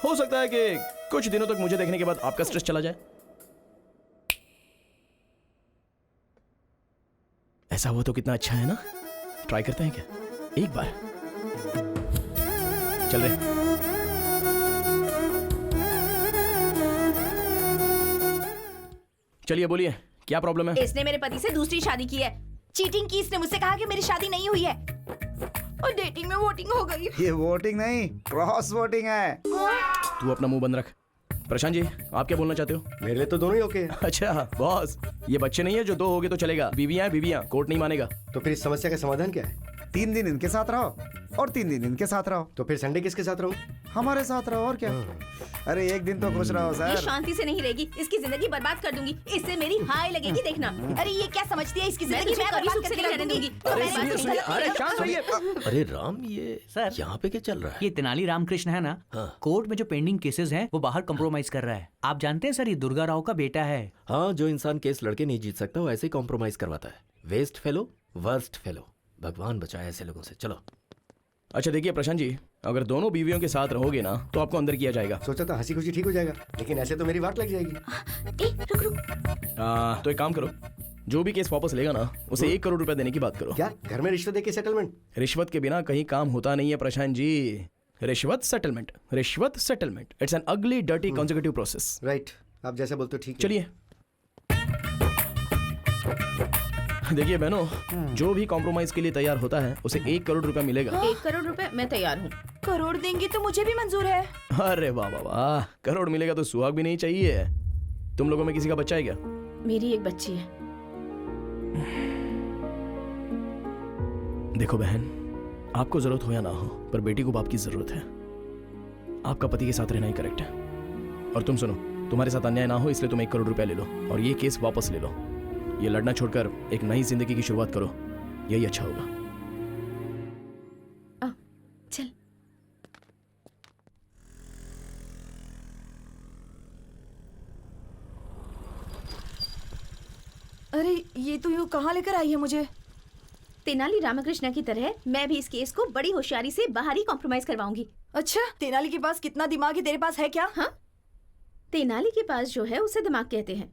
हो सकता है कि कुछ दिनों तक मुझे देखने के बाद आपका स्ट्रेस चला जाए। ऐसा हुआ तो कितना अच्छा है ना? ट्राई करते हैं क्या एक बार? चल रहे। चलिए बोलिए, क्या प्रॉब्लम है? इसने मेरे पति से दूसरी शादी की है, चीटिंग की। इसने मुझसे कहा कि मेरी शादी नहीं हुई है, और डेटिंग में वोटिंग हो गई। ये वोटिंग नहीं, क्रॉस वोटिंग है। तू अपना मुंह बंद रख। प्रशांत जी, आप क्या बोलना चाहते हो? मेरे लिए तो दोनों ही ओके हैं। अच्छा बॉस, ये बच्चे नहीं है जो दो हो गए तो चलेगा। बीवियां बीवियां, कोर्ट नहीं मानेगा। तो फिर इस समस्या का समाधान क्या है? 3 दिन इनके साथ रहो और 3 दिन इनके साथ रहो। तो फिर संडे किसके साथ रहूं? हमारे साथ रहो और क्या। अरे एक दिन तो खुश रहो ये सर। शांति से नहीं रहेगी, इसकी जिंदगी बर्बाद कर दूंगी। इससे मेरी हाय लगेगी, देखना। अरे ये क्या समझती है, इसकी जिंदगी मैं बर्बाद करके रहने दूंगी। अरे सुनिए सुनिए, अरे शांत रहिए। अरे राम, ये सर, यहाँ पे क्या चल रहा है? ये तेनाली रामकृष्ण है ना, कोर्ट में जो पेंडिंग केसेस हैं वो बाहर कंप्रोमाइज कर रहा है। आप जानते हैं सर, ये दुर्गा राव का बेटा है। हाँ, जो इंसान केस लड़के नहीं जीत सकता वो ऐसे ही कॉम्प्रोमाइज करवाता है। Waste fellow, worst fellow. भगवान बचाए ऐसे लोगों से। चलो। अच्छा देखिए प्रशांत जी, अगर दोनों बीवियों के साथ रहोगे ना तो आपको अंदर किया जाएगा। सोचा था हंसी खुशी ठीक हो जाएगा, लेकिन ऐसे तो मेरी वाट लग जाएगी। रुक रुक। तो एक काम करो, जो भी केस वापस लेगा ना उसे 1 करोड़ रुपए देने की बात करो। क्या घर में रिश्वत देके सेटलमेंट? रिश्वत के बिना कहीं काम होता नहीं है प्रशांत जी। रिश्वत सेटलमेंट, रिश्वत सेटलमेंट, इट्स एन अगली डर्टी कॉन्जिक्यूटिव प्रोसेस। राइट, आप जैसा बोलते हो ठीक है। चलिए। देखिए बहनों, जो भी कॉम्प्रोमाइज के लिए तैयार होता है उसे 1 करोड़ रुपया मिलेगा। 1 करोड़ रुपए मैं तैयार हूँ। करोड़ देंगी तो मुझे भी मंजूर है। अरे वाह वाह वाह, करोड़ मिलेगा तो सुहाग भी नहीं चाहिए। तुम लोगों में किसी का बच्चा है क्या? मेरी एक बच्ची है। देखो बहन, आपको जरूरत हो या ना हो, पर बेटी को बाप की जरूरत है। आपका पति के साथ रहना ही करेक्ट है। और तुम सुनो, तुम्हारे साथ अन्याय ना हो इसलिए तुम 1 करोड़ रुपया ले लो और ये केस वापस ले लो। ये लड़ना छोड़कर एक नई जिंदगी की शुरुआत करो, यही अच्छा होगा। चल। अरे ये तो यूँ कहाँ लेकर आई है मुझे? तेनाली रामकृष्ण की तरह मैं भी इस केस को बड़ी होशियारी से बाहर ही कॉम्प्रोमाइज करवाऊंगी। अच्छा, तेनाली के पास कितना दिमाग है, तेरे पास है क्या? हाँ, तेनाली के पास जो है उसे दिमाग कहते हैं,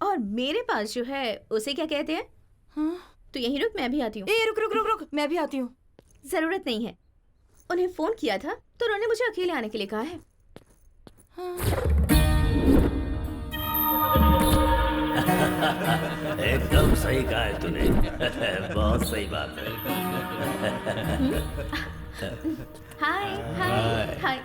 और मेरे पास जो है उसे क्या कहते हैं? हाँ? तो यहीं रुक, मैं भी आती हूँ। रुक रुक रुक रुक, मैं भी आती हूँ। जरूरत नहीं है, उन्हें फोन किया था तो उन्होंने मुझे अकेले आने के लिए कहा है। एकदम सही कहा है तूने। बहुत सही बात है। हाय हाय हाय।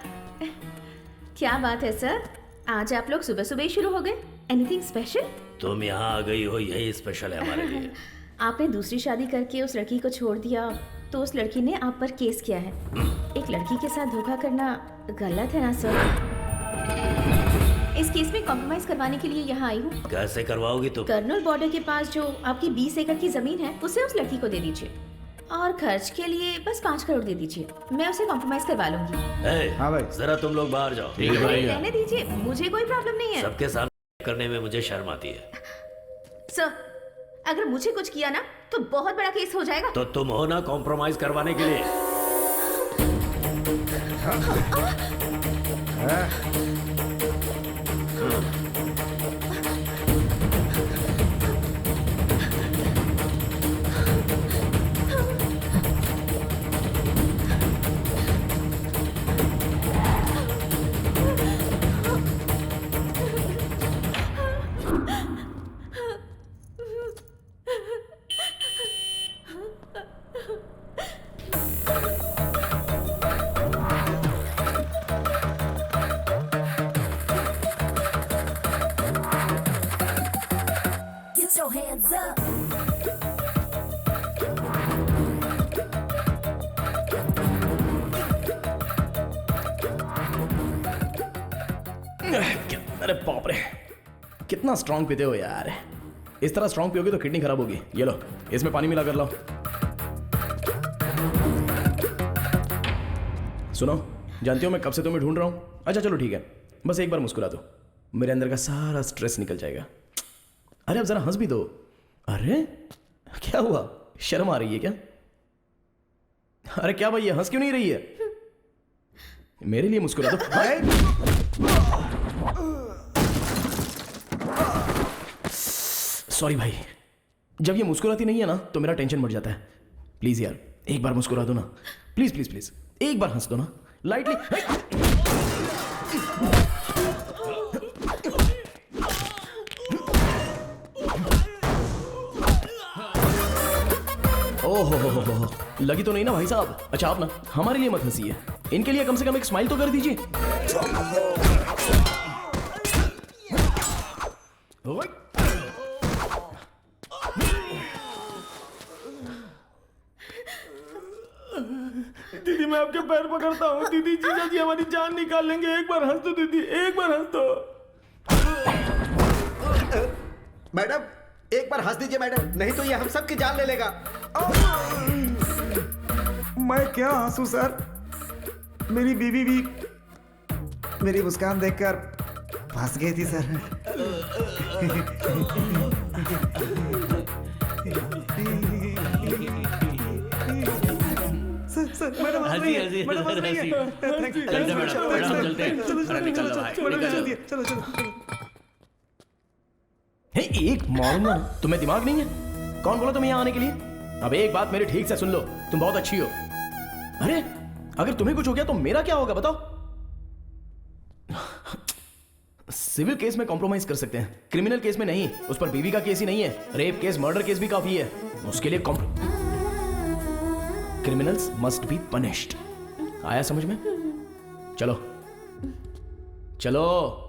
क्या बात है सर, आज आप लोग सुबह सुबह ही शुरू हो गए? Anything special? तुम यहाँ आ गई हो, यही स्पेशल है हमारे लिए। आपने दूसरी शादी करके उस लड़की को छोड़ दिया तो उस लड़की ने आप पर केस किया है। एक लड़की के साथ धोखा करना गलत है ना सर? इस केस में कॉम्प्रोमाइज करवाने के लिए यहाँ आई हूँ। कैसे करवाओगी तुम? कर्नल बॉर्डर के पास जो आपकी 20 एकड़ की जमीन है उसे उस लड़की को दे दीजिए, और खर्च के लिए बस 5 करोड़ दे दीजिए। मैं उसे कॉम्प्रोमाइज करवा लूंगी। हाँ भाई, जरा तुम लोग बाहर जाओ। रहने दीजिए, मुझे कोई प्रॉब्लम नहीं है। सबके सामने करने में मुझे शर्म आती है। सर, अगर मुझे कुछ किया ना तो बहुत बड़ा केस हो जाएगा। तो तुम हो ना कॉम्प्रोमाइज करवाने के लिए। Get your hands up. अरे बाप रे, कितना स्ट्रांग पीते हो यार। इस तरह स्ट्रांग पियोगे तो किडनी खराब होगी। ये लो, इसमें पानी मिला कर लाओ। सुनो, जानती हो मैं कब से तुम्हें ढूंढ रहा हूँ। अच्छा चलो ठीक है, बस एक बार मुस्कुरा दो, मेरे अंदर का सारा स्ट्रेस निकल जाएगा। अरे अब जरा हंस भी दो। अरे क्या हुआ, शर्म आ रही है क्या? अरे क्या भाई, ये हंस क्यों नहीं रही है? मेरे लिए मुस्कुरा दो। सॉरी भाई, जब ये मुस्कुराती नहीं है ना तो मेरा टेंशन बढ़ जाता है। प्लीज यार एक बार मुस्कुरा दो ना, प्लीज प्लीज प्लीज, एक बार हंस दो ना लाइटली। ओहो, लगी तो नहीं ना भाई साहब? अच्छा आप ना हमारे लिए मत हंसिए, इनके लिए कम से कम एक स्माइल तो कर दीजिए। दीदी मैं आपके पैर पकड़ता हूँ। दीदी जीजा जी हमारी जान निकाल लेंगे। एक बार हंस दो दीदी, एक बार हंस दो। मैडम एक बार हंस दीजिए मैडम, नहीं तो ये हम सब की जान ले लेगा। मैं क्या हंसू सर, मेरी बीवी भी मेरी मुस्कान देखकर फंस गई थी सर। सर मैडम एक मारूंगा ना, तुम्हें दिमाग नहीं है? कौन बोला तुम्हें यहाँ आने के लिए? अब एक बात मेरी ठीक से सुन लो, तुम बहुत अच्छी हो। अरे अगर तुम्हें कुछ हो गया तो मेरा क्या होगा बताओ? सिविल केस में कॉम्प्रोमाइज कर सकते हैं, क्रिमिनल केस में नहीं। उस पर बीवी का केस ही नहीं है, रेप केस मर्डर केस भी काफी है। उसके लिए क्रिमिनल्स मस्ट बी पनिश्ड। आया समझ में? चलो चलो।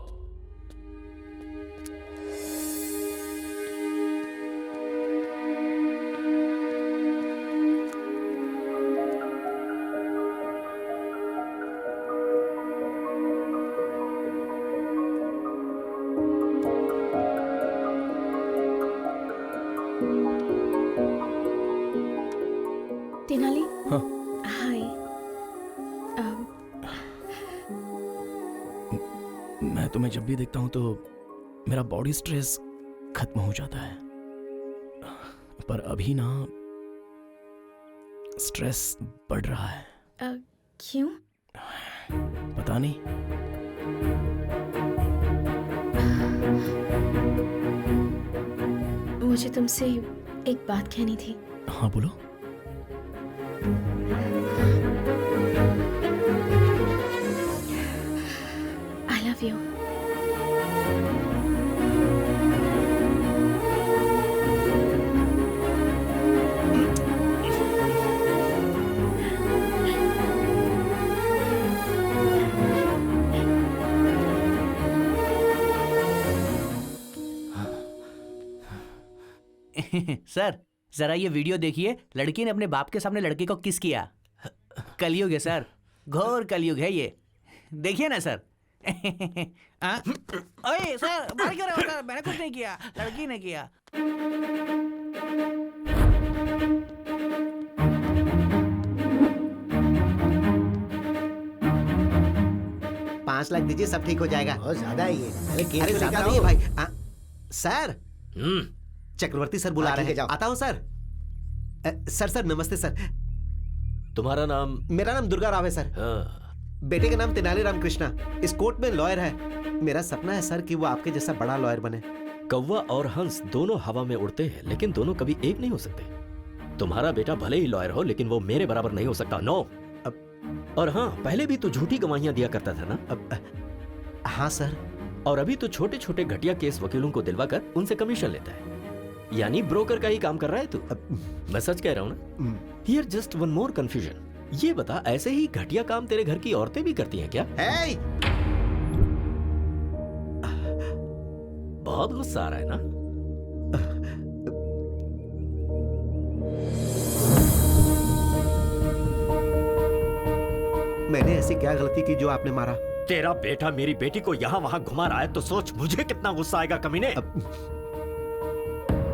तेनाली। हाँ हाय। मैं तुम्हें जब भी देखता हूं तो मेरा बॉडी स्ट्रेस खत्म हो जाता है, पर अभी ना स्ट्रेस बढ़ रहा है। क्यों? पता नहीं। मुझे तुमसे एक बात कहनी थी। हाँ बोलो। I love you. सर जरा ये वीडियो देखिए, लड़की ने अपने बाप के सामने लड़के को किस किया। कलयुग है सर, घोर कलयुग है ये, देखिए ना सर। ओए सर मार क्यों रहे हो सर? मैंने कुछ नहीं किया, लड़की ने किया। $5 लाख दीजिए, सब ठीक हो जाएगा। बहुत ज्यादा है ये। अरे ज्यादा नहीं है भाई। सर चक्रवर्ती सर बुला रहे हैं। आता हूँ सर। सर नमस्ते सर। तुम्हारा नाम? मेरा नाम दुर्गा राव है सर। बेटे का नाम तेनालीराम कृष्णा, इस कोर्ट में लॉयर है। मेरा सपना है सर कि वो आपके जैसा बड़ा लॉयर बने। कौवा और हंस दोनों हवा में उड़ते हैं, लेकिन दोनों कभी एक नहीं हो सकते। तुम्हारा बेटा भले ही लॉयर हो, लेकिन वो मेरे बराबर नहीं हो सकता। नो। और हाँ, पहले भी तू झूठी गवाहियां दिया करता था ना? हाँ सर। और अभी तो छोटे छोटे घटिया केस वकीलों को दिलवाकर उनसे कमीशन लेता है, यानी ब्रोकर का ही काम कर रहा है तू। मैं सच कह रहा हूँ ना? Here just one more confusion. ये बता, ऐसे ही घटिया काम तेरे घर की औरतें भी करती हैं क्या? hey! बहुत गुस्सा आ रहा है ना? मैंने ऐसी क्या गलती की जो आपने मारा? तेरा बेटा मेरी बेटी को यहाँ वहाँ घुमा रहा है तो सोच मुझे कितना गुस्सा आएगा कमीने।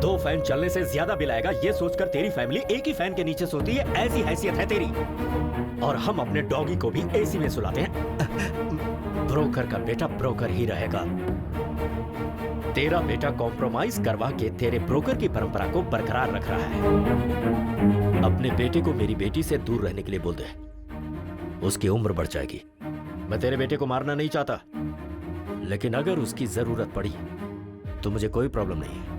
2 फैन चलने से ज्यादा बिल आएगा, ये सोचकर तेरी फैमिली एक ही फैन के नीचे सोती है, ऐसी हैसियत है तेरी। और हम अपने डॉगी को भी एसी में सुलाते हैं। ब्रोकर का बेटा ब्रोकर ही रहेगा। तेरा बेटा कॉम्प्रोमाइज करवा के तेरे ब्रोकर की परंपरा को बरकरार रख रहा है। अपने बेटे को मेरी बेटी से दूर रहने के लिए बोल दे, उसकी उम्र बढ़ जाएगी। मैं तेरे बेटे को मारना नहीं चाहता, लेकिन अगर उसकी जरूरत पड़ी तो मुझे कोई प्रॉब्लम नहीं है।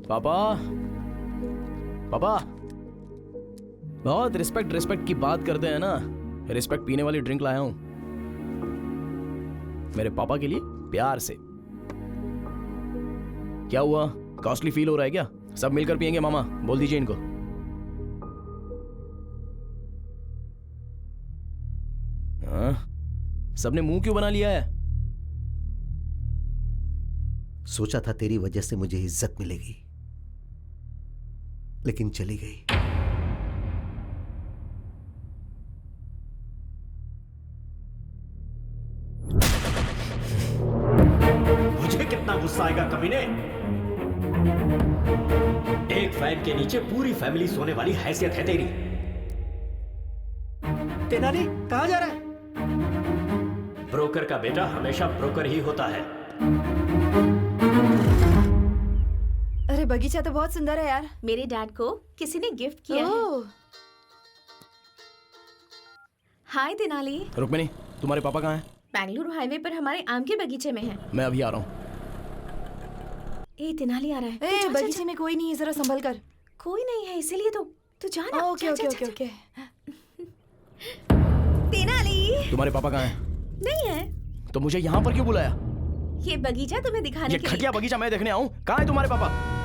पापा, पापा, बहुत रिस्पेक्ट की बात करते हैं ना। रिस्पेक्ट पीने वाली ड्रिंक लाया हूं मेरे पापा के लिए, प्यार से। क्या हुआ, कॉस्टली फील हो रहा है क्या? सब मिलकर पियेंगे मामा, बोल दीजिए इनको। हाँ? सबने मुंह क्यों बना लिया है? सोचा था तेरी वजह से मुझे इज्जत मिलेगी, लेकिन चली गई। मुझे कितना गुस्सा आएगा कमीने। एक फैन के नीचे पूरी फैमिली सोने वाली हैसियत है तेरी। तेनाली कहां जा रहा है? ब्रोकर का बेटा हमेशा ब्रोकर ही होता है। अरे बगीचा तो बहुत सुंदर है यार। मेरे डैड को किसी ने गिफ्ट किया है। हाय तेनाली। रुक्मिनी, तुम्हारे पापा कहाँ हैं? बेंगलुरु हाईवे पर हमारे आम के बगीचे में है। मैं अभी आ रहा हूँ। ए तेनाली आ रहा है। ए, बगीचे में कोई नहीं है, जरा संभल कर। कोई नहीं है इसीलिए तो तू जा ना। Okay okay okay okay. Tenali, तुम्हारे पापा कहाँ हैं? नहीं है। तो मुझे यहाँ पर क्यों बुलाया? ये बगीचा तुम्हें दिखाने ये के लिए। घटिया बगीचा मैं देखने आऊँ? कहाँ है तुम्हारे पापा?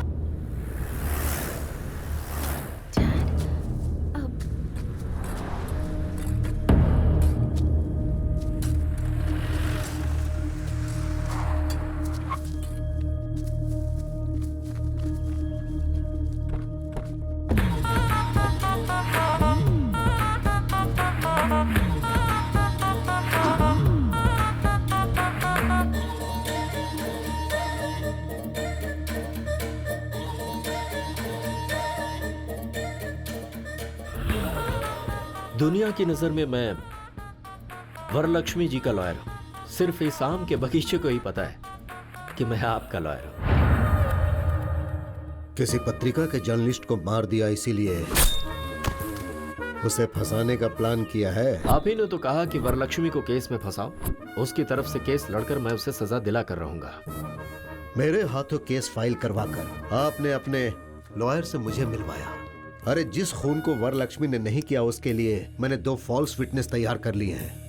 दुनिया की नजर में मैं वरलक्ष्मी जी का लॉयर हूं। सिर्फ इस आम के बगीचे को ही पता है कि मैं आपका लॉयर हूं। किसी पत्रिका के जर्नलिस्ट को मार दिया, इसीलिए उसे फंसाने का प्लान किया है। आप ही ने तो कहा कि वरलक्ष्मी को केस में फंसाओ। उसकी तरफ से केस लड़कर मैं उसे सजा दिला कर रहूंगा। मेरे हाथों केस फाइल करवाकर आपने अपने लॉयर से मुझे मिलवाया। अरे जिस खून को वरलक्ष्मी ने नहीं किया उसके लिए मैंने 2 फॉल्स विटनेस तैयार कर लिए हैं।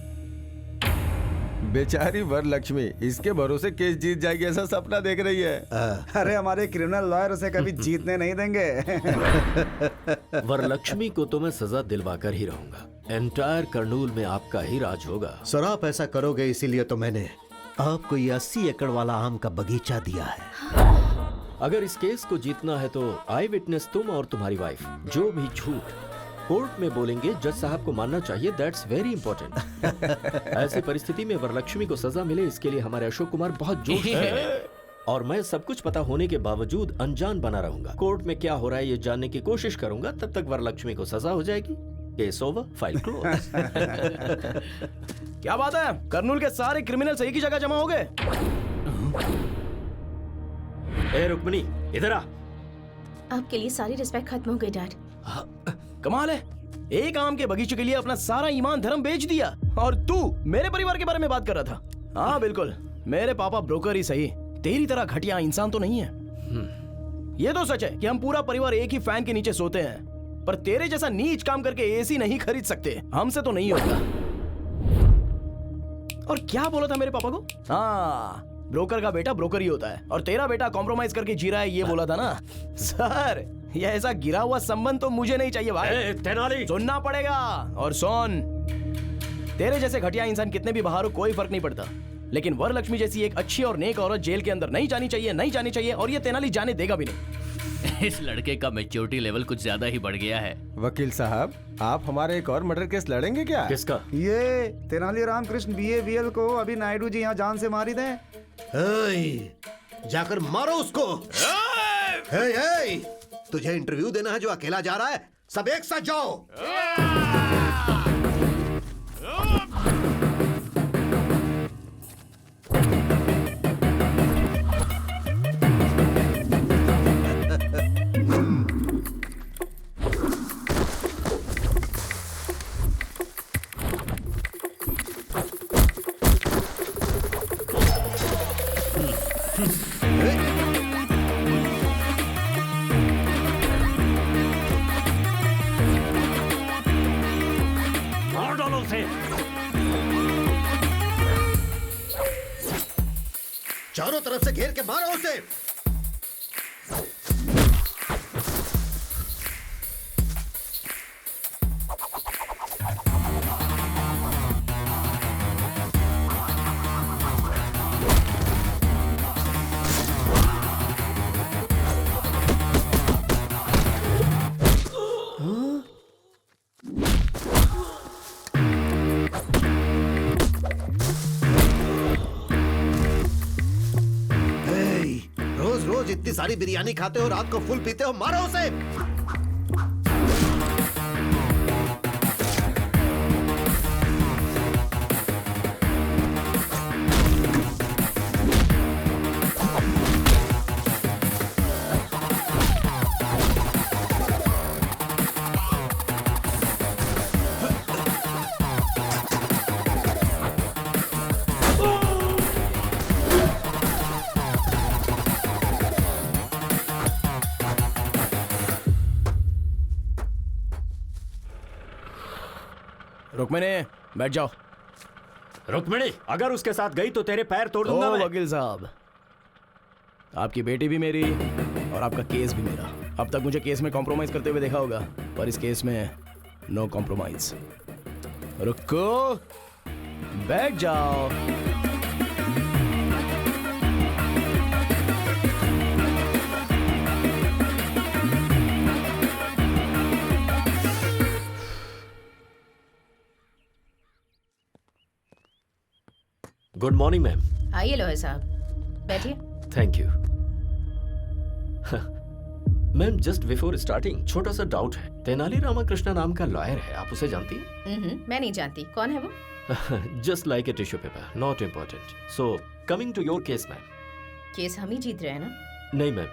बेचारी वरलक्ष्मी इसके भरोसे केस जीत जाएगी ऐसा सपना देख रही है। अरे हमारे क्रिमिनल लॉयर उसे कभी जीतने नहीं देंगे। वरलक्ष्मी को तो मैं सजा दिलवा कर ही रहूंगा। एंटायर कर्नूल में आपका ही राज होगा। सर आप ऐसा करोगे इसीलिए तो मैंने आपको ये 80 एकड़ वाला आम का बगीचा दिया है। अगर इस केस को जीतना है तो आई विटनेस तुम और तुम्हारी वाइफ जो भी झूठ कोर्ट में बोलेंगे जज साहब को मानना चाहिए। That's very important. ऐसी परिस्थिति में वरलक्ष्मी को सजा मिले इसके लिए हमारे अशोक कुमार बहुत जोश में हैं। और मैं सब कुछ पता होने के बावजूद अनजान बना रहूंगा। कोर्ट में क्या हो रहा है ये जानने की कोशिश करूंगा, तब तक वरलक्ष्मी को सजा हो जाएगी। Case over, file close. क्या बात है, कर्नूल के सारे क्रिमिनल एक ही जगह जमा हो गए। ए रुक्मिणी, इधर आ। आपके लिए सारी रिस्पेक्ट खत्म हो गई डैड। कमाल है, एक आम के बगीचे के लिए अपना सारा ईमान धर्म बेच दिया, और तू मेरे परिवार के बारे में बात कर रहा था। हाँ बिल्कुल, मेरे पापा ब्रोकर ही सही, तेरी तरह घटिया इंसान तो नहीं है। ये तो सच है कि हम पूरा परिवार एक ही फैन के नीचे सोते हैं, पर तेरे जैसा नीच काम करके एसी नहीं खरीद सकते, हमसे तो नहीं होगा। और क्या बोला था मेरे पापा को? हाँ, ब्रोकर का बेटा ब्रोकर ही होता है, और तेरा बेटा कॉम्प्रोमाइज करके जी रहा है, ये बोला था ना। सर, ये ऐसा गिरा हुआ संबंध तो मुझे नहीं चाहिए भाई। तेनाली, सुनना पड़ेगा। और सुन, तेरे जैसे घटिया इंसान कितने भी बाहर हो कोई फर्क नहीं पड़ता, लेकिन वरलक्ष्मी जैसी एक अच्छी और नेक औरत जेल के अंदर नहीं जानी चाहिए, नहीं जानी चाहिए, और ये तेनाली जाने देगा भी नहीं। इस लड़के का मैच्योरिटी लेवल कुछ ज्यादा ही बढ़ गया है। वकील साहब, आप हमारे एक और मर्डर केस लड़ेंगे क्या? किसका? ये तेनाली राम कृष्ण BAVL को अभी नायडू जी यहाँ जान से मारी दें। जाकर मारो उसको। तुझे इंटरव्यू देना है जो अकेला जा रहा है? सब एक साथ जाओ। मार डालो उसे। चारों तरफ से घेर के मारो उसे। इतनी सारी बिरयानी खाते हो, रात को फुल पीते हो, मारो उसे। रुक्मिणी, बैठ जाओ। रुक्मिणी, अगर उसके साथ गई तो तेरे पैर तोड़ दूंगा मैं। वकील साहब, आपकी बेटी भी मेरी और आपका केस भी मेरा। अब तक मुझे केस में कॉम्प्रोमाइज करते हुए देखा होगा, पर इस केस में नो कॉम्प्रोमाइज। रुको, बैठ जाओ। Good morning ma'am. आइए लॉयर साहब, बैठिए। Thank you. Ma'am, just before starting छोटा सा डाउट है। तेनाली रामकृष्ण नाम का लॉयर है, आप उसे जानती हैं? मैं नहीं जानती। कौन है वो? Just like a tissue paper, not important. So coming to your case ma'am. Case हम ही जीत रहे हैं ना? नहीं मैम,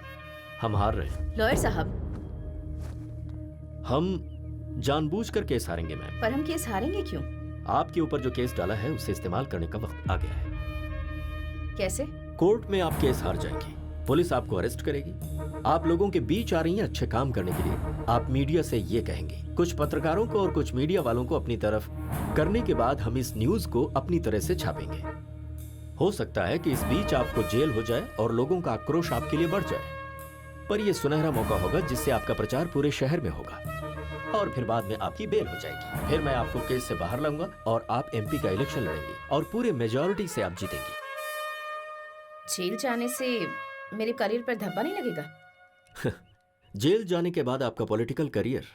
हम हार रहे हैं। लॉयर साहब, हम जानबूझकर केस हारेंगे मैम। पर हम केस हारेंगे क्यों? आपके ऊपर जो केस डाला है उसे इस्तेमाल करने का वक्त आ गया है। कैसे? कोर्ट में आप केस हार जाएंगी, पुलिस आपको अरेस्ट करेगी। आप लोगों के बीच आ रही हैं अच्छे काम करने के लिए। आप मीडिया से ये कहेंगे, कुछ पत्रकारों को और कुछ मीडिया वालों को अपनी तरफ करने के बाद हम इस न्यूज को अपनी तरह से छापेंगे। हो सकता है कि इस बीच आपको जेल हो जाए और लोगों का आक्रोश आपके लिए बढ़ जाए, पर यह सुनहरा मौका होगा जिससे आपका प्रचार पूरे शहर में होगा और फिर बाद में आपकी बेल हो जाएगी। फिर मैं आपको केस से बाहर लाऊंगा और आप MP का इलेक्शन लड़ेंगे और पूरे मेजॉरिटी से आप जीतेंगे। जेल जाने से मेरे करियर पर धब्बा नहीं लगेगा? जेल जाने के बाद आपका पॉलिटिकल करियर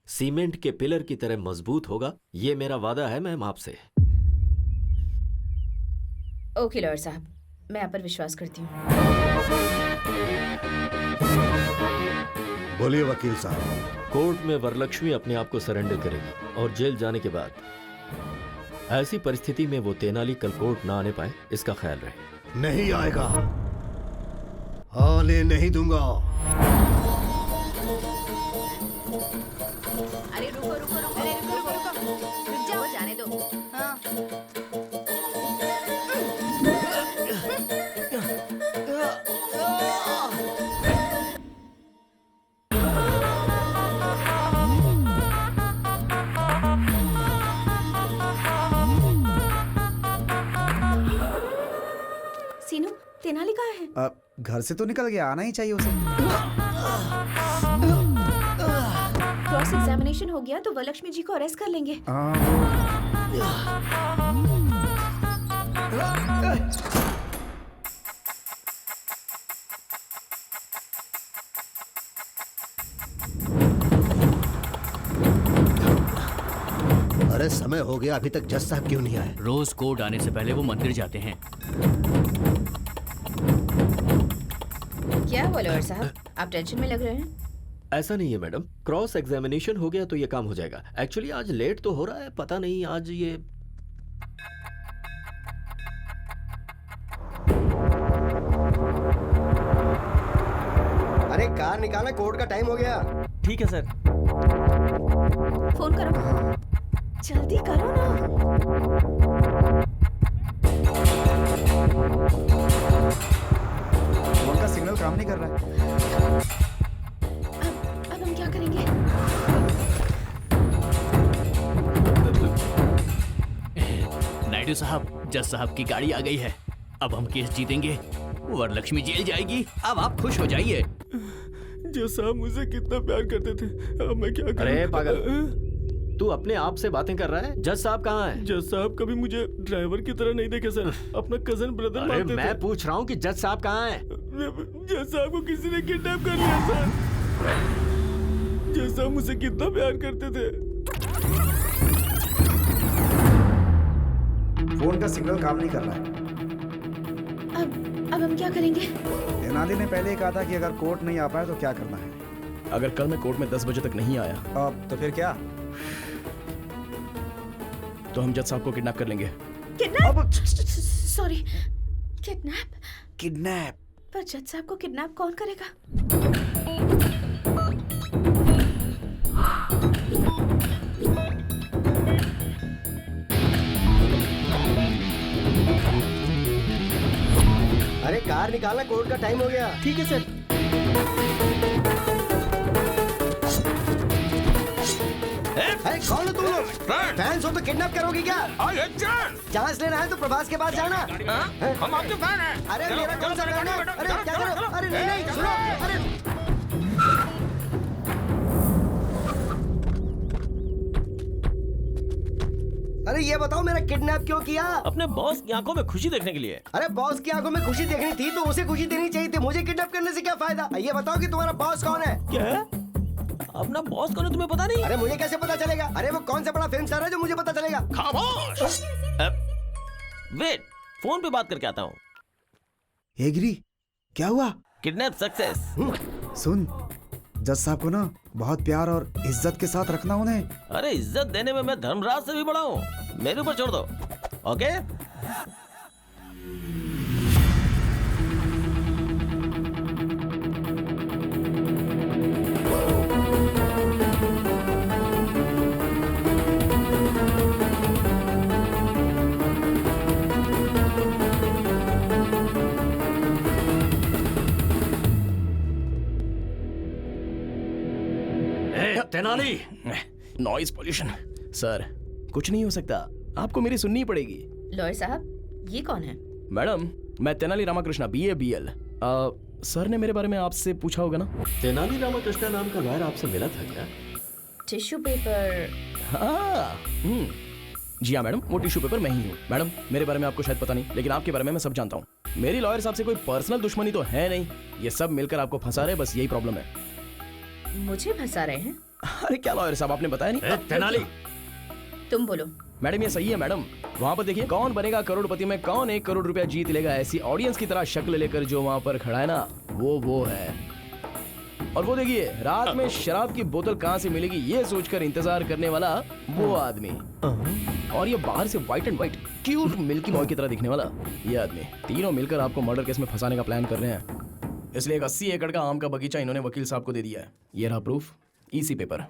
सीमेंट के पिलर की तरह मजबूत होगा, ये मेरा वादा है मैम आपसे। ओके लॉयर साहब, मैं आप पर विश्वास करती हूँ। बोलिए वकील साहब। कोर्ट में वरलक्ष्मी अपने आप को सरेंडर करेगी और जेल जाने के बाद ऐसी परिस्थिति में वो तेनाली कल कोर्ट ना आने पाए, इसका ख्याल रहे। नहीं आएगा, आने नहीं दूंगा। अरे रुको रुको रुको, अरे रुको रुको रुको, रुक जाओ, जाने दो। हाँ। सीनू, तेनाली कहाँ है? घर से तो निकल गया, आना ही चाहिए उसे। क्रॉस एग्जामिनेशन हो गया तो वरलक्ष्मी जी को अरेस्ट कर लेंगे। अरे समय हो गया, अभी तक जज साहब क्यों नहीं आए? रोज कोर्ट आने से पहले वो मंदिर जाते हैं। क्या हुआ लॉयर साहब, आप टेंशन में लग रहे हैं? ऐसा नहीं है मैडम, क्रॉस एग्जामिनेशन हो गया तो ये काम हो जाएगा। एक्चुअली आज लेट तो हो रहा है, पता नहीं आज ये अरे कार निकालना, कोर्ट का टाइम हो गया। ठीक है सर। फोन करो, जल्दी करो ना। फोन का सिग्नल काम नहीं कर रहा है। अब हम क्या करेंगे? नायडू साहब, जज साहब की गाड़ी आ गई है। अब हम केस जीतेंगे, वरलक्ष्मी जेल जाएगी। अब आप खुश हो जाइए। जज साहब मुझसे कितना प्यार करते थे, अब मैं क्या करूं? अरे पागल, तू अपने आप से बातें कर रहा है? जज साहब कहाँ हैं? जज साहब कभी मुझे ड्राइवर की तरह नहीं देखे सर, अपना कजन ब्रदर अरे मानते मैं थे। पूछ रहा हूँ कि जज साहब कहाँ हैं? जज साहब को किसी ने किडनैप कर लिया सर। जज साहब मुझसे कितना प्यार करते थे। फोन का सिग्नल काम नहीं कर रहा है। अब हम क्या करेंगे? तेनाली ने पहले ही कहा था कि अगर कोर्ट नहीं आ पाया तो क्या करना है। अगर कल मैं कोर्ट में 10 बजे तक नहीं आया अब तो फिर क्या? तो हम जज साहब को किडनैप कर लेंगे। किडनैप? Sorry, kidnap? किडनैप? पर जज साहब को किडनैप कौन करेगा? अरे कार निकालना, कोर्ट का टाइम हो गया। ठीक है सर। अरे कौन हो तुम लोग? फैंस हो तो किडनैप करोगे क्या? चांस लेना है तो प्रभास के पास जाना। हम आपके फैन हैं। अरे मेरा कौन सा फैन है? अरे क्या करो? अरे नहीं सुनो, अरे अरे ये बताओ मेरा किडनैप क्यों किया? अपने बॉस की आंखों में खुशी देखने के लिए। अरे बॉस की आंखों में खुशी देखनी थी तो उसे खुशी देनी चाहिए थी, मुझे किडनैप करने से क्या फायदा? ये बताओ कि तुम्हारा बॉस कौन है? क्या? अपना बॉस कौन है तुम्हें पता नहीं? अरे मुझे कैसे पता चलेगा? अरे वो कौन सा बड़ा फिल्म स्टार है जो मुझे पता चलेगा? खामोश। वेट, फोन पे बात करके आता हूँ। एग्री, क्या हुआ? Kidnap success. सुन, जज साहब को ना बहुत प्यार और इज्जत के साथ रखना उन्हें। अरे इज्जत देने में मैं धर्मराज से भी बड़ा हूँ, मेरे ऊपर छोड़ दो। Okay? Tenali, noise pollution. Sir कुछ नहीं हो सकता, आपको मेरी सुननी पड़ेगी। लॉयर साहब, ये कौन है? मैडम, मैं Tenali Ramakrishna, BA BL। Sir ने मेरे बारे में आपसे पूछा होगा ना? तेनाली रामाकृष्णा नाम का लॉयर आपसे मिला था क्या? Tissue paper? हाँ, जी हाँ मैडम, वो टिश्यू पेपर मैं ही हूँ। मैडम, मेरे बारे में आपको शायद पता नहीं, लेकिन आपके बारे में मैं सब जानता हूँ। मेरी लॉयर साहब से कोई पर्सनल दुश्मनी तो है नहीं, ये सब मिलकर आपको फंसा रहे, बस यही प्रॉब्लम है। मुझे फंसा रहे हैं? अरे क्या लॉयर साहब, आपने बताया नहीं? तेनाली, तुम बोलो, मैडम ये सही है मैडम। वहाँ पर देखिए, कौन बनेगा करोड़पति में कौन 1 करोड़ रुपया जीत लेगा, ऐसी ऑडियंस की तरह शक्ल लेकर जो वहाँ पर खड़ा है ना, वो है। और वो देखिए, रात में शराब की बोतल कहाँ से मिलेगी ये सोचकर इंतजार करने वाला वो आदमी। और ये बाहर से white and white cute milky boy की तरह दिखने वाला ये आदमी। तीनों मिलकर आपको मर्डर केस में फंसाने का प्लान कर रहे हैं। इसलिए एक 80 एकड़ का आम का बगीचा इन्होंने वकील साहब को दे दिया है। ये रहा प्रूफ, इसी पेपर।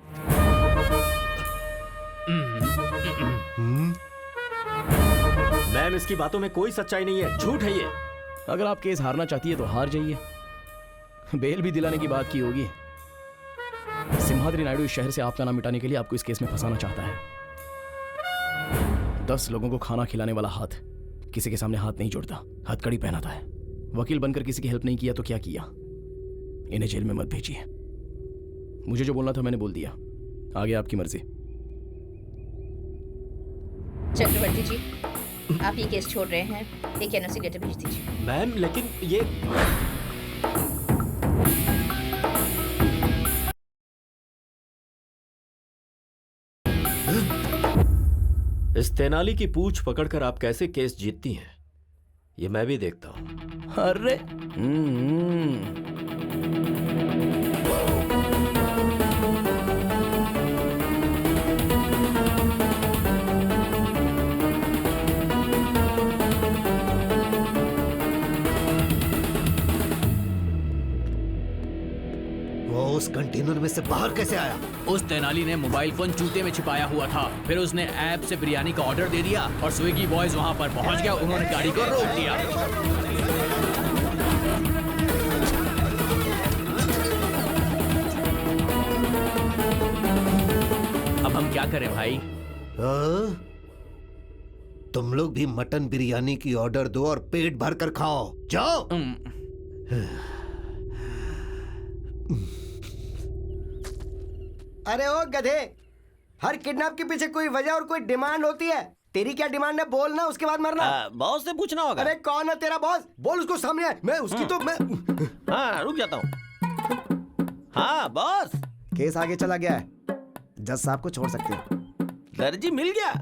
मैम, इसकी बातों में कोई सच्चाई नहीं है, झूठ है ये। अगर आप केस हारना चाहती है तो हार जाइए। बेल भी दिलाने की बात की होगी। सिम्हाद्री नायडू इस शहर से आपका नाम मिटाने के लिए आपको इस केस में फंसाना चाहता है। 10 लोगों को खाना खिलाने वाला हाथ किसी के सामने हाथ नहीं जोड़ता, हथकड़ी पहनाता है। वकील बनकर किसी की हेल्प नहीं किया तो क्या किया? इन्हें जेल में मत भेजिए। मुझे जो बोलना था मैंने बोल दिया, आगे आपकी मर्जी। चक्रवर्ती जी, आप ये केस छोड़ रहे हैं, एक एनओसी लेटर भेज दीजिए। मैम, लेकिन ये इस तेनाली की पूंछ पकड़कर आप कैसे केस जीतती हैं, ये मैं भी देखता हूं। अरे वो उस कंटेनर में से बाहर कैसे आया? उस तेनाली ने मोबाइल फोन जूते में छिपाया हुआ था। फिर उसने ऐप से बिरयानी का ऑर्डर दे दिया और स्विगी बॉयज वहां पर पहुंच गया। उन्होंने गाड़ी को रोक दिया। अब हम क्या करें भाई? तुम लोग भी मटन बिरयानी की ऑर्डर दो और पेट भर कर खाओ। जाओ। अरे ओ गधे, हर किडनैप के पीछे कोई वजह और कोई डिमांड होती है। तेरी क्या डिमांड है बोल ना, उसके बाद मरना। बॉस से पूछना होगा। अरे कौन है तेरा बॉस? बोल उसको सामने है। मैं उसकी तो मैं हाँ, रुक जाता हूँ। हाँ बॉस, केस आगे चला गया है, जज साहब को छोड़ सकते हो। दर्जी मिल गया।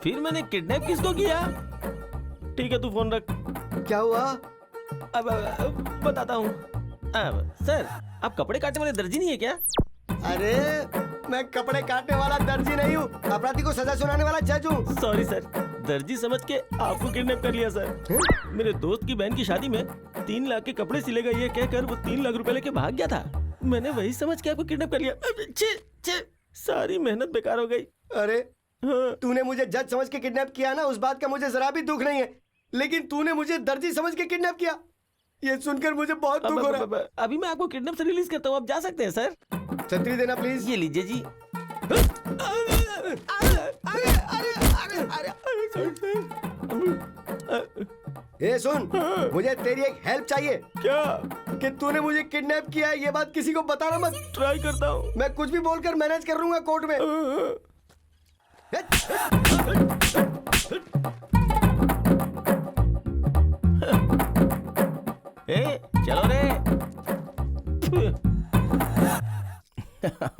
फिर मैंने किडनैप किसको किया? ठीक है, तू फोन रख। क्या हुआ? अब बताता हूँ। सर, आप कपड़े काटने वाले दर्जी नहीं है क्या? अरे मैं कपड़े काटने वाला दर्जी नहीं हूँ, अपराधी को सजा सुनाने वाला जज हूँ। सॉरी सर, दर्जी समझ के आपको किडनैप कर लिया सर। मेरे दोस्त की बहन की शादी में 3 लाख के कपड़े सिलेगा ये कहकर वो 3 लाख रुपए लेके भाग गया था। मैंने वही समझ के आपको किडनैप कर लिया। सारी मेहनत बेकार हो गई। अरे तूने मुझे जज समझ के किडनैप किया ना, उस बात का मुझे जरा भी दुख नहीं है, लेकिन तूने मुझे दर्जी समझ के किडनैप किया, ये सुनकर मुझे बहुत दुख हो रहा है। अभी मैं आपको किडनैप से रिलीज करता हूँ, आप जा सकते हैं सर। छतरी देना प्लीज। ये लीजिए जी। ए सुन, मुझे तेरी एक हेल्प चाहिए। क्या? कि तूने मुझे किडनैप किया है, ये बात किसी को बताना मत। ट्राई करता हूँ। मैं कुछ भी बोलकर मैनेज कर लूंगा कोर्ट में। चलो रे।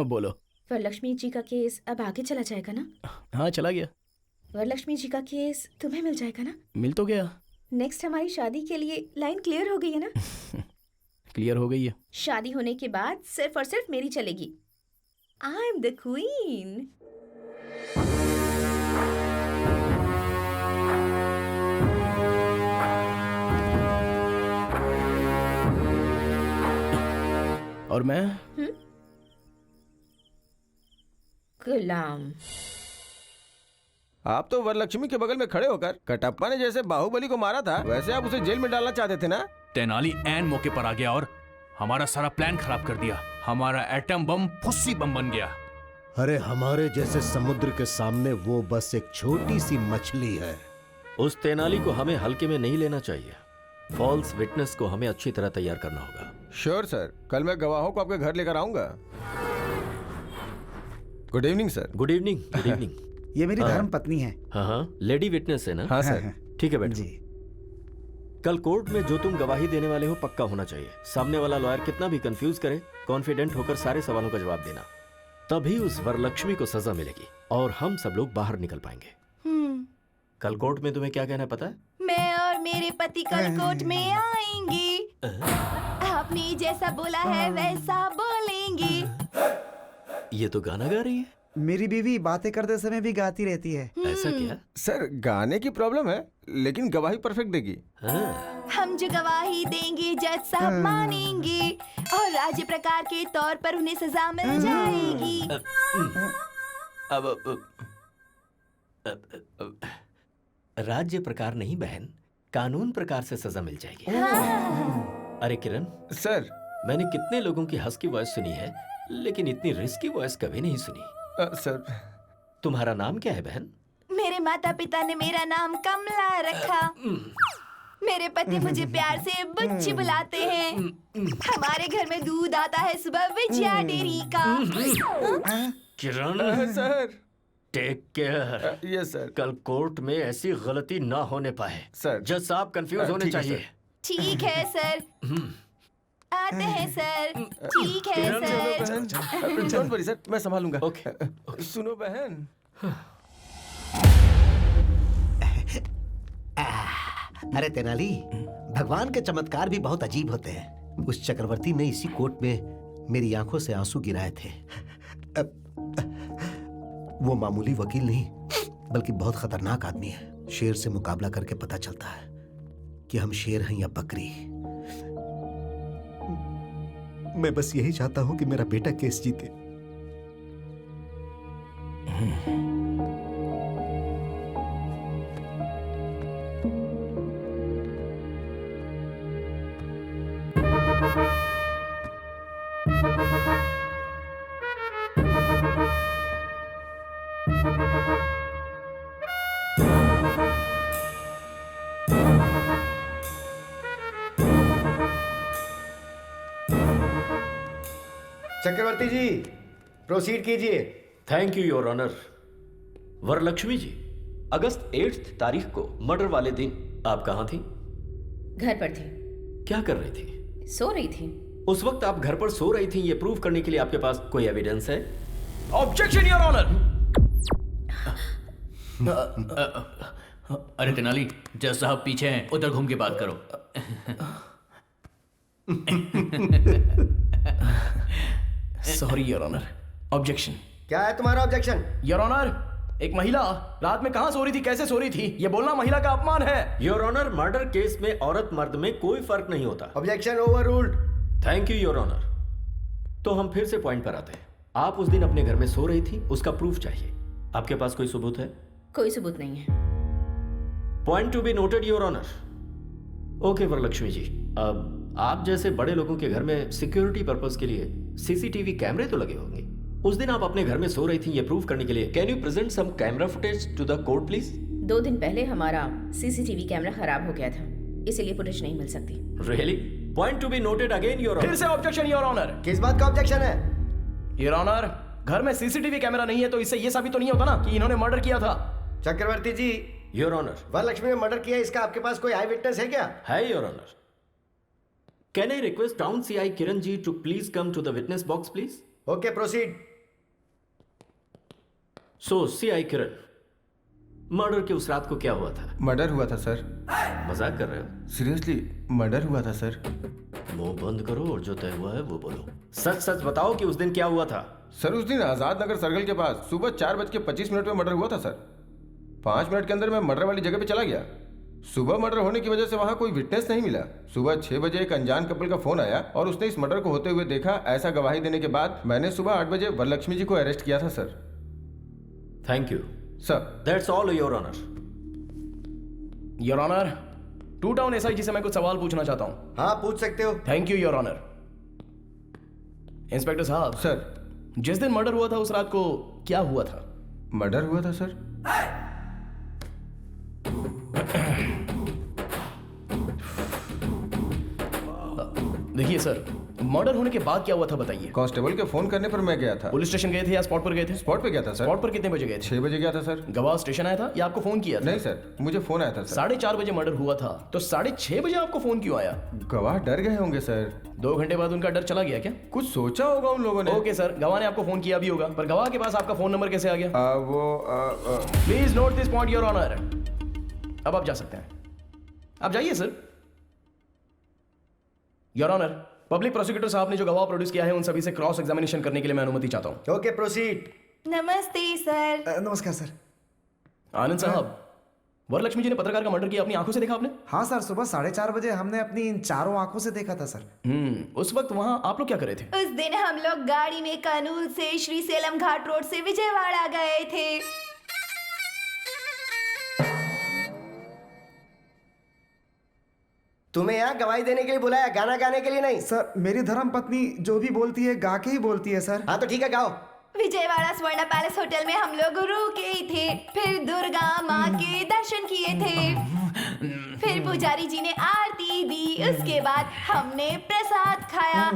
बोलो। वरलक्ष्मी जी का केस अब आगे चला जाएगा ना? हाँ चला गया। वरलक्ष्मी जी का केस तुम्हें मिल जाएगा ना? मिल तो गया। नेक्स्ट हमारी शादी के लिए लाइन क्लियर हो गई है ना? क्लियर हो गई है। शादी होने के बाद सिर्फ और सिर्फ मेरी चलेगी। I am the queen. और मैं गुलाम। आप तो वरलक्ष्मी के बगल में खड़े होकर कटप्पा ने जैसे बाहुबली को मारा था, वैसे आप उसे जेल में डालना चाहते थे ना? तेनाली ऐन मौके पर आ गया और हमारा सारा प्लान खराब कर दिया। हमारा एटम बम फुस्सी बम बन गया। अरे हमारे जैसे समुद्र के सामने वो बस एक छोटी सी मछली है। उस तेनाली को हमें हल्के में नहीं लेना चाहिए। फॉल्स विटनेस को हमें अच्छी तरह तैयार करना होगा। श्योर सर, कल मैं गवाहों को आपके घर लेकर आऊंगा। Good evening sir. Good evening. Good evening. ये मेरी धर्म पत्नी है। हाँ हाँ, लेडी विटनेस है ना? हाँ सर। ठीक है बेटा जी। कल कोर्ट में जो तुम गवाही देने वाले हो पक्का होना चाहिए। सामने वाला लॉयर कितना भी कंफ्यूज करे, कॉन्फिडेंट होकर सारे सवालों का जवाब देना। तभी उस वरलक्ष्मी को सजा मिलेगी और हम सब लोग बाहर निकल पाएंगे। कल कोर्ट में तुम्हें क्या कहना है पता है? मैं और मेरे पति कल कोर्ट में आएंगे। आपने जैसा बोला है वैसा बोलेंगे। ये तो गाना गा रही है। मेरी बीवी बातें करते समय भी गाती रहती है। ऐसा क्या? सर गाने की प्रॉब्लम है, लेकिन गवाही परफेक्ट देगी। हम जो गवाही देंगे जज साहब मानेंगे और राज्य प्रकार के तौर पर उन्हें सजा मिल जाएगी। राज्य प्रकार नहीं बहन, कानून प्रकार से सजा मिल जाएगी। अरे किरण सर, मैंने कितने लोगों की हंस की वॉइस सुनी है, लेकिन इतनी रिस्की वॉइस कभी नहीं सुनी। सर, तुम्हारा नाम क्या है बहन? मेरे माता पिता ने मेरा नाम कमला रखा। मेरे पति मुझे प्यार से बुच्ची बुलाते हैं। हमारे घर में दूध आता है सुबह विजया डेयरी का। Kiran sir, take care. Yes sir. कल कोर्ट में ऐसी गलती ना होने पाए। सर, जज साहब कंफ्यूज होने चाहिए। ठीक है सर। आते हैं सर। ठीक है सर। डोंट वरी सर, मैं संभालूंगा। ओके। सुनो बहन, अरे तेनाली, भगवान के चमत्कार भी बहुत अजीब होते हैं। उस चक्रवर्ती ने इसी कोर्ट में मेरी आंखों से आंसू गिराए थे। वो मामूली वकील नहीं, बल्कि बहुत खतरनाक आदमी है। शेर से मुकाबला करके पता चलता है कि हम शेर हैं या बकरी। मैं बस यही चाहता हूं कि मेरा बेटा केस जीते। चक्रवर्ती जी, प्रोसीड कीजिए। Thank you your honour. Varalakshmi ji, अगस्त 8 तारीख को मर्डर वाले दिन आप कहाँ थी? घर पर थी। क्या कर रही थी? सो रही थी। उस वक्त आप घर पर सो रही थी, ये प्रूव करने के लिए आपके पास कोई एविडेंस है? Objection your honour. अरे तेनाली, जज साहब पीछे हैं, उधर घूम के बात करो। Sorry your honour. ऑब्जेक्शन। क्या है तुम्हारा ऑब्जेक्शन? योर ऑनर, एक महिला रात में कहां सो रही थी, कैसे सो रही थी, ये बोलना महिला का अपमान है। योर ऑनर, मर्डर केस में औरत मर्द में कोई फर्क नहीं होता। Objection overruled. Thank you your honour. तो हम फिर से पॉइंट पर आते हैं। आप उस दिन अपने घर में सो रही थी, उसका प्रूफ चाहिए। आपके पास कोई सबूत है? कोई सबूत नहीं है। Point to be noted your honour. Okay Varalakshmi ji, अब आप जैसे बड़े लोगों के घर में सिक्योरिटी पर्पस के लिए सीसीटीवी कैमरे तो लगे होंगे। उस दिन आप अपने घर में सो रही थी, ये प्रूव करने के लिए can you present some camera footage to the court please? 2 दिन पहले हमारा सीसीटीवी कैमरा खराब हो गया था, इसीलिए फुटेज नहीं मिल सकती। Really? Point to be noted again your honour. फिर से ऑब्जेक्शन योर ऑनर। किस बात का ऑब्जेक्शन है? योर ऑनर, घर में सीसीटीवी कैमरा नहीं है तो इससे ये साबित तो नहीं होता ना कि इन्होंने मर्डर किया था। चक्रवर्ती जी, योर ऑनर, वरलक्ष्मी ने मर्डर किया, इसका आपके पास कोई आई विटनेस है क्या? है your honour. Can I request town CI Kiran ji to please come to the witness box please? Okay, proceed. So CI Kiran, murder की उस रात को क्या हुआ था? मर्डर हुआ था सर। मजाक कर रहे हो? सीरियसली मर्डर हुआ था सर। मुंह बंद करो और जो तय हुआ है वो बोलो। सच सच बताओ कि उस दिन क्या हुआ था? सर, उस दिन आजाद नगर सर्कल के पास सुबह 4:25 में मर्डर हुआ था सर। 5 मिनट के अंदर मैं मर्डर वाली जगह पे चला गया। सुबह मर्डर होने की वजह से वहां कोई विटनेस नहीं मिला। सुबह 6 बजे एक अनजान कपल का फोन आया और उसने इस मर्डर को होते हुए देखा। ऐसा गवाही देने के बाद मैंने सुबह 8 बजे वरलक्ष्मी जी को अरेस्ट किया था sir. Thank you sir. That's all your honour. Your honour, 2 town SI ji से मैं कुछ सवाल पूछना चाहता हूँ। हाँ, पूछ सकते हो। Thank you your honour. Inspector साहब। सर। जिस दिन मर्डर हुआ था उस रात को क्या हुआ था? मर्डर हुआ था सर। देखिए सर, मर्डर होने के बाद क्या हुआ था बताइए। कांस्टेबल के फोन करने पर मैं गया था। पुलिस स्टेशन गए थे या स्पॉट पर गए थे? स्पॉट पे गया था सर। स्पॉट पर कितने बजे गए थे? 6 बजे गया था सर। गवाह स्टेशन आया था या आपको फोन किया था? नहीं सर, मुझे फोन आया था सर। 4:30 बजे मर्डर हुआ था, तो 6:30 बजे आपको फोन क्यों आया? गवाह डर गए होंगे सर। 2 घंटे बाद उनका डर चला गया क्या? कुछ सोचा होगा उन लोगों ने। ओके सर, गवाह ने आपको फोन किया भी होगा, पर गवाह के पास आपका फोन नंबर कैसे आ गया? Please note this point your honour. अब आप जा सकते हैं, आप जाइए sir. Your honour, public prosecutor साहब ने जो गवाह प्रोड्यूस किया है उन सभी से क्रॉस एग्जामिनेशन करने के लिए मैं अनुमति चाहता हूं। Okay proceed. नमस्ते सर। नमस्कार सर। आनंद साहब, वरलक्ष्मी जी ने पत्रकार का मर्डर किया अपनी आंखों से देखा आपने? हाँ सर, सुबह 4:30 बजे हमने अपनी इन चारों आंखों से देखा था सर। उस वक्त वहां आप लोग क्या कर रहे थे? उस दिन हम लोग गाड़ी में कर्नूल से श्रीसेलम घाट रोड से विजयवाड़ा गए थे। तुम्हें यहाँ गवाही देने के लिए बुलाया, गाना गाने के लिए नहीं। सर, मेरी धर्म पत्नी जो भी बोलती है गा के ही बोलती है सर। हाँ तो ठीक है, गाओ। विजयवाड़ा स्वर्ण पैलेस होटल में हम लोग रुके थे, फिर दुर्गा माँ के दर्शन किए थे, फिर पुजारी जी ने आरती दी, उसके बाद हमने प्रसाद खाया,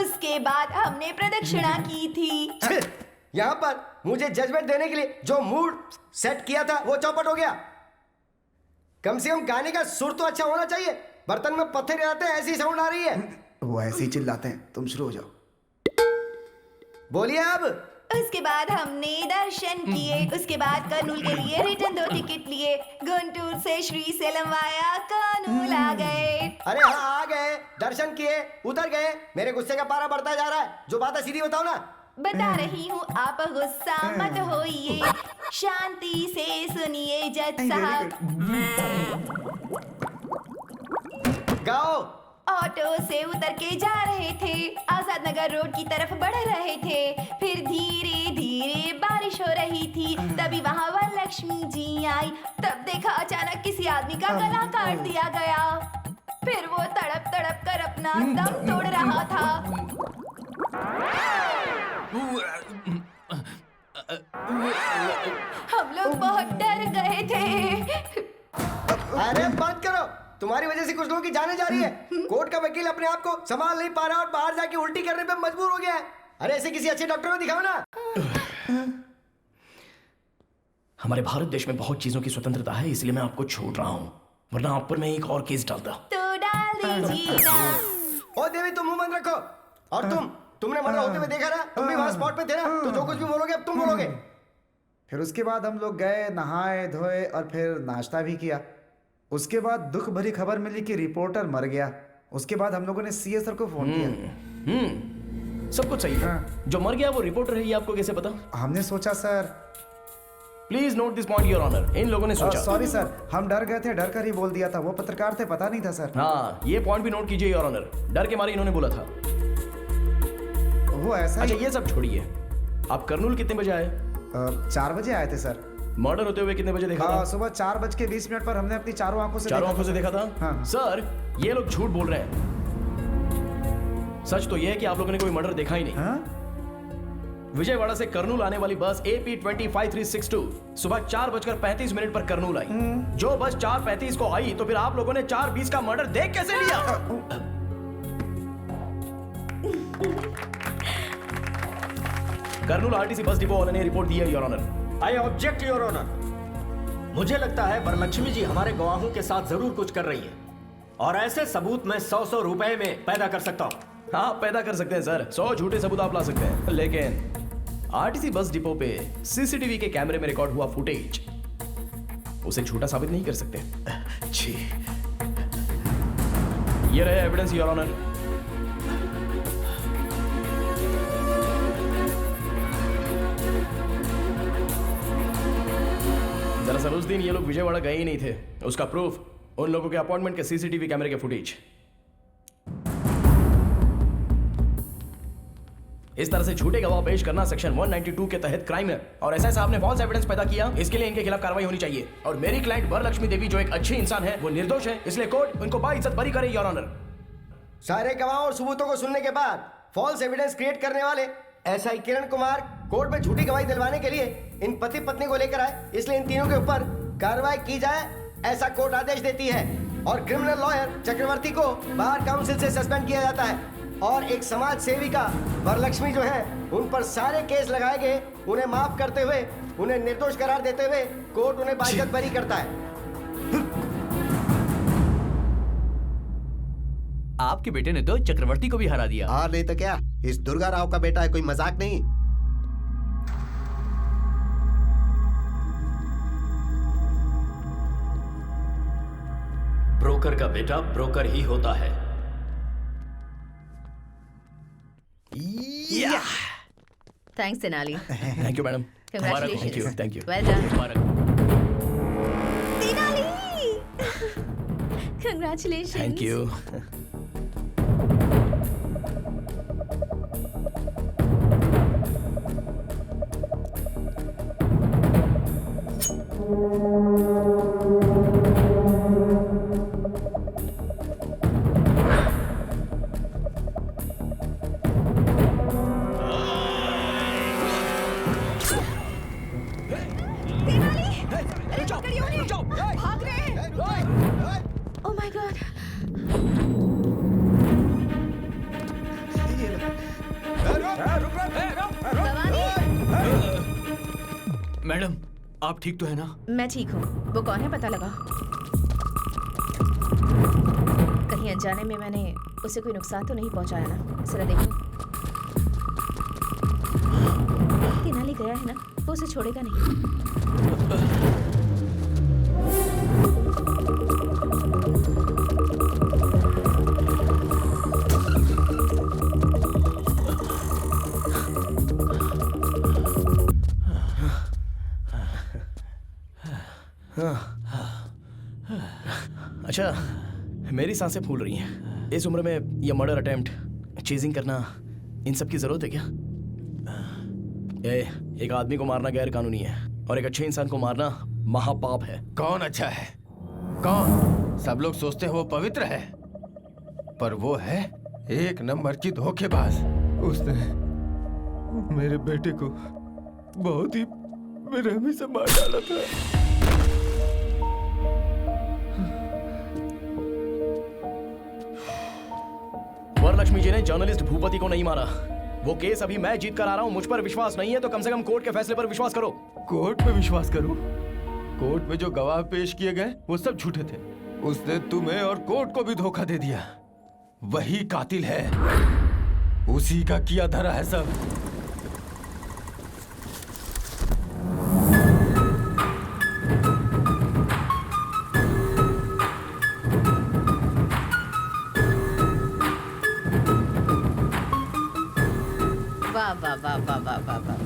उसके बाद हमने प्रदक्षिणा की थी। यहाँ पर मुझे जजमेंट देने के लिए जो मूड सेट किया था वो चौपट हो गया। कम से कम गाने का सुर तो अच्छा होना चाहिए। बर्तन में पत्थर रहते हैं, ऐसी साउंड आ रही है। वो ऐसे ही चिल्लाते हैं, तुम शुरू हो जाओ। बोलिए अब। उसके बाद हमने दर्शन किए, उसके बाद कर्नूल के लिए रिटर्न 2 टिकट लिए, गुंटूर से श्रीसेलम वाया कर्नूल आ गए। अरे हाँ, आ गए, दर्शन किए, उतर गए। मेरे गुस्से का पारा बढ़ता जा रहा है। जो बात है सीधी बताओ ना। बता रही हूँ, आप गुस्सा मत होइए, शांति से सुनिए जज साहब। गाओ। ऑटो से उतर के जा रहे थे, आजाद नगर रोड की तरफ बढ़ रहे थे, फिर धीरे धीरे बारिश हो रही थी, तभी वहाँ वरलक्ष्मी जी आई। तब देखा अचानक किसी आदमी का गला काट दिया गया, फिर वो तड़प तड़प कर अपना दम तोड़ रहा था। हम लोग बहुत डर गए थे। अरे बंद करो, तुम्हारी वजह से कुछ लोगों की जाने जा रही है। कोर्ट का वकील अपने आप को संभाल नहीं पा रहा और बाहर जाके उल्टी करने पे मजबूर हो गया है। अरे ऐसे किसी अच्छे डॉक्टर को दिखाओ ना। हमारे भारत देश में बहुत चीजों की स्वतंत्रता है, इसलिए मैं आपको छोड़ रहा हूँ, वरना आप पर मैं एक और केस डालता। तो डाल दीजिए ना। ओ देवी, तुम मुंह बंद रखो। और तुमने मर्डर होते हुए देखा ना, तुम भी वहां स्पॉट पे थे ना, तो जो कुछ भी बोलोगे अब तुम बोलोगे। फिर उसके बाद हम लोग गए, नहाए धोए और फिर नाश्ता भी किया। उसके बाद दुख भरी खबर मिली कि रिपोर्टर मर गया। उसके बाद हम लोगों ने सीए सर को फोन किया। सब कुछ सही है। जो मर गया वो रिपोर्टर है, ये आपको कैसे पता? हमने सोचा sir. Please note this point your honour. इन लोगों ने सोचा। सॉरी सर, हम डर गए थे, डर कर ही बोल दिया था। वो पत्रकार थे, पता नहीं था सर। हाँ, ये पॉइंट भी नोट कीजिए योर ऑनर, डर के मारे इन्होंने बोला था। वो ऐसा। अच्छा ये सब छोड़िए, आप कर्नूल कितने बजे आए? 4 बजे आए थे सर। मर्डर होते हुए कितने बजे देखा था? सुबह 4:20 पर हमने अपनी चारों आंखों से देखा था। हाँ। सर, ये लोग झूठ बोल रहे हैं। सच तो यह है कि आप लोगों ने कोई मर्डर देखा ही नहीं। हाँ? विजयवाड़ा से कर्नूल आने वाली बस AP 25362 सुबह 4:35 पर कर्नूल आई। जो बस 4:35 को आई, तो फिर आप लोगों ने 4:20 का मर्डर देख कैसे लिया? कर्नूल RTC बस डिपो वाले ने रिपोर्ट दी है your honour. I object your honour. मुझे लगता है वरलक्ष्मी जी हमारे गवाहों के साथ जरूर कुछ कर रही है, और ऐसे सबूत मैं 100 रुपए में पैदा कर सकता हूँ। हाँ, पैदा कर सकते हैं सर, 100 झूठे सबूत आप ला सकते हैं, लेकिन RTC बस डिपो पे CCTV के कैमरे में रिकॉर्ड हुआ फुटेज उसे झूठा साबित नहीं कर सकते। जी, ये रहे एविडेंस योर ऑनर। दरअसल उस दिन ये लोग विजयवाड़ा गए ही नहीं थे। उसका प्रूफ उन लोगों के अपॉइंटमेंट के CCTV कैमरे के फुटेज। इस तरह से झूठे गवाह पेश करना सेक्शन 192 के तहत क्राइम है, और ऐसा साहब ने फॉल्स एविडेंस पैदा किया, इसके लिए इनके खिलाफ कार्रवाई होनी चाहिए। और मेरी क्लाइंट वरलक्ष्मी देवी जो एक अच्छी इंसान है, वो निर्दोष है, इसलिए कोर्ट उनको बाइज्जत बरी करे योर ऑनर। सारे गवाहों और सबूतों को सुनने के बाद फॉल्स एविडेंस क्रिएट करने वाले SI किरण कुमार कोर्ट में झूठी गवाही दिलवाने के लिए इन पति पत्नी को लेकर आए, इसलिए इन तीनों के ऊपर कार्रवाई की जाए, ऐसा कोर्ट आदेश देती है। और क्रिमिनल लॉयर चक्रवर्ती को बार काउंसिल से सस्पेंड किया जाता है। और एक समाज सेविका वरलक्ष्मी जो है, उन पर सारे केस लगाए गए। उन्हें माफ करते हुए, उन्हें निर्दोष करार देते हुए कोर्ट उन्हें बाइज्जत बरी करता है। आपके बेटे ने तो चक्रवर्ती को भी हरा दिया। हाँ नहीं तो क्या, इस दुर्गा राव का बेटा है, कोई मजाक नहीं। ब्रोकर का बेटा ब्रोकर ही होता है। Thanks Tenali. Thank you madam. Congratulations. Thank you. Well done. Tenali. Congratulations. Thank you. Oh my God. Madam आप ठीक तो है ना? मैं ठीक हूँ। वो कौन है पता लगा? कहीं अनजाने में मैंने उसे कोई नुकसान तो नहीं पहुँचाया ना? जरा देखो। तेनाली गया है ना, वो उसे छोड़ेगा नहीं। अच्छा, मेरी सांसें फूल रही हैं। इस उम्र में ये मर्डर अटेम्प्ट, चेजिंग करना, इन सब की जरूरत है क्या? एक आदमी को मारना गैर कानूनी है और एक अच्छे इंसान को मारना महापाप है। कौन अच्छा है? कौन? सब लोग सोचते हैं वो पवित्र है, पर वो है एक नंबर की धोखेबाज। उसने मेरे बेटे को बहुत ही बेरहमी से मार डाला था। वरलक्ष्मी जी ने जर्नलिस्ट भूपति को नहीं मारा। वो केस अभी मैं जीत कर आ रहा हूँ। मुझ पर विश्वास नहीं है तो कम से कम कोर्ट के फैसले पर विश्वास करो। कोर्ट पे विश्वास करूं? कोर्ट में जो गवाह पेश किए गए वो सब झूठे थे। उसने तुम्हें और कोर्ट को भी धोखा दे दिया। वही कातिल है, उसी का किया धरा है सब। वाह वाह वाह वाह वाह वाह वाह,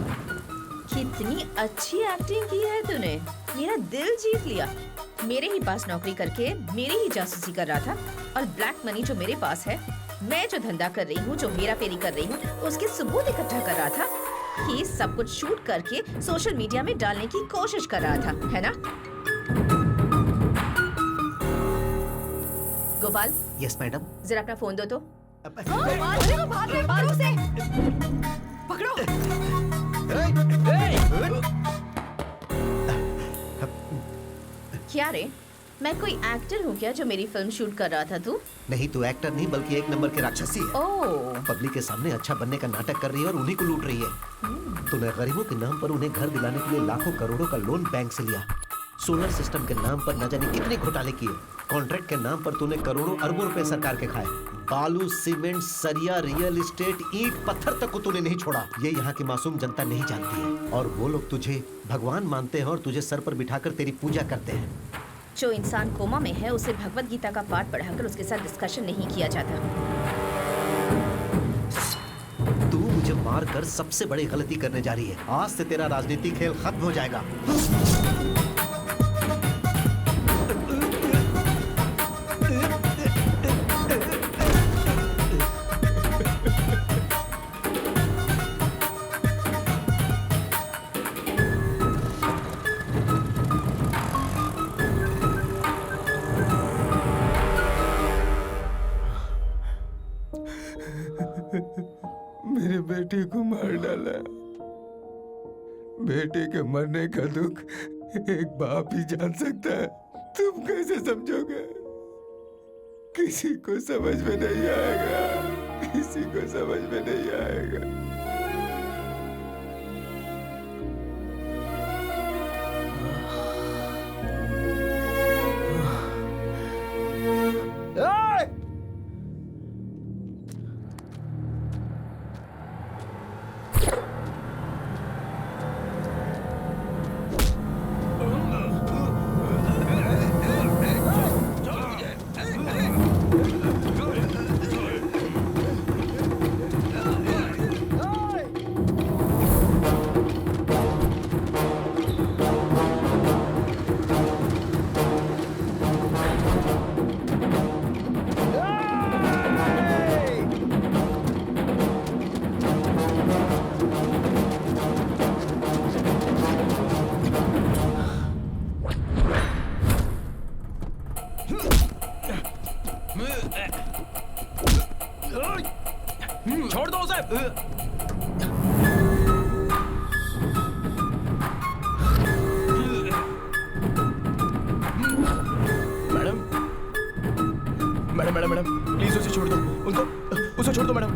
कितनी अच्छी एक्टिंग की है तूने। मेरा दिल जीत लिया। मेरे ही पास नौकरी करके मेरी ही जासूसी कर रहा था, और ब्लैक मनी जो मेरे पास है, मैं जो धंधा कर रही हूँ, जो हेरा फेरी कर रही हूँ, उसके सबूत इकट्ठा कर रहा था। ये सब कुछ शूट करके सोशल मीडिया में डालने की कोशिश कर रहा था, है ना? गोपाल। Yes madam. जरा अपना फोन दो तो। पकड़ो। क्या रे, मैं कोई एक्टर हूँ क्या जो मेरी फिल्म शूट कर रहा था तू? नहीं, तू एक्टर नहीं बल्कि एक नंबर की राक्षसी है। ओह। पब्लिक के सामने अच्छा बनने का नाटक कर रही है और उन्हीं को लूट रही है। तूने गरीबों के नाम पर उन्हें घर दिलाने के लिए लाखों करोड़ों का लोन बैंक से लिया। सोलर सिस्टम के नाम पर न जाने कितने घोटाले किए। कॉन्ट्रैक्ट के नाम पर तूने करोड़ों अरबों रुपए सरकार के खाए। बालू, सीमेंट, सरिया, रियल एस्टेट, ईंट पत्थर तक को तूने नहीं छोड़ा। ये यहाँ की मासूम जनता नहीं जानती है, और वो लोग तुझे भगवान मानते हैं और तुझे सर पर बिठाकर तेरी पूजा करते हैं। जो इंसान कोमा में है, उसे भगवत गीता का पाठ पढ़ाकर उसके साथ डिस्कशन नहीं किया जाता। तू मुझे मार कर सबसे बड़ी गलती करने जा रही है। आज से तेरा राजनीतिक खेल खत्म हो जाएगा। मेरे बेटे को मार डाला। बेटे के मरने का दुख एक बाप ही जान सकता है। तुम कैसे समझोगे? किसी को समझ में नहीं आएगा, किसी को समझ में नहीं आएगा। छोड़ दो उसे। Madam madam madam madam please उसे छोड़ दो, उसे छोड़ दो मैडम,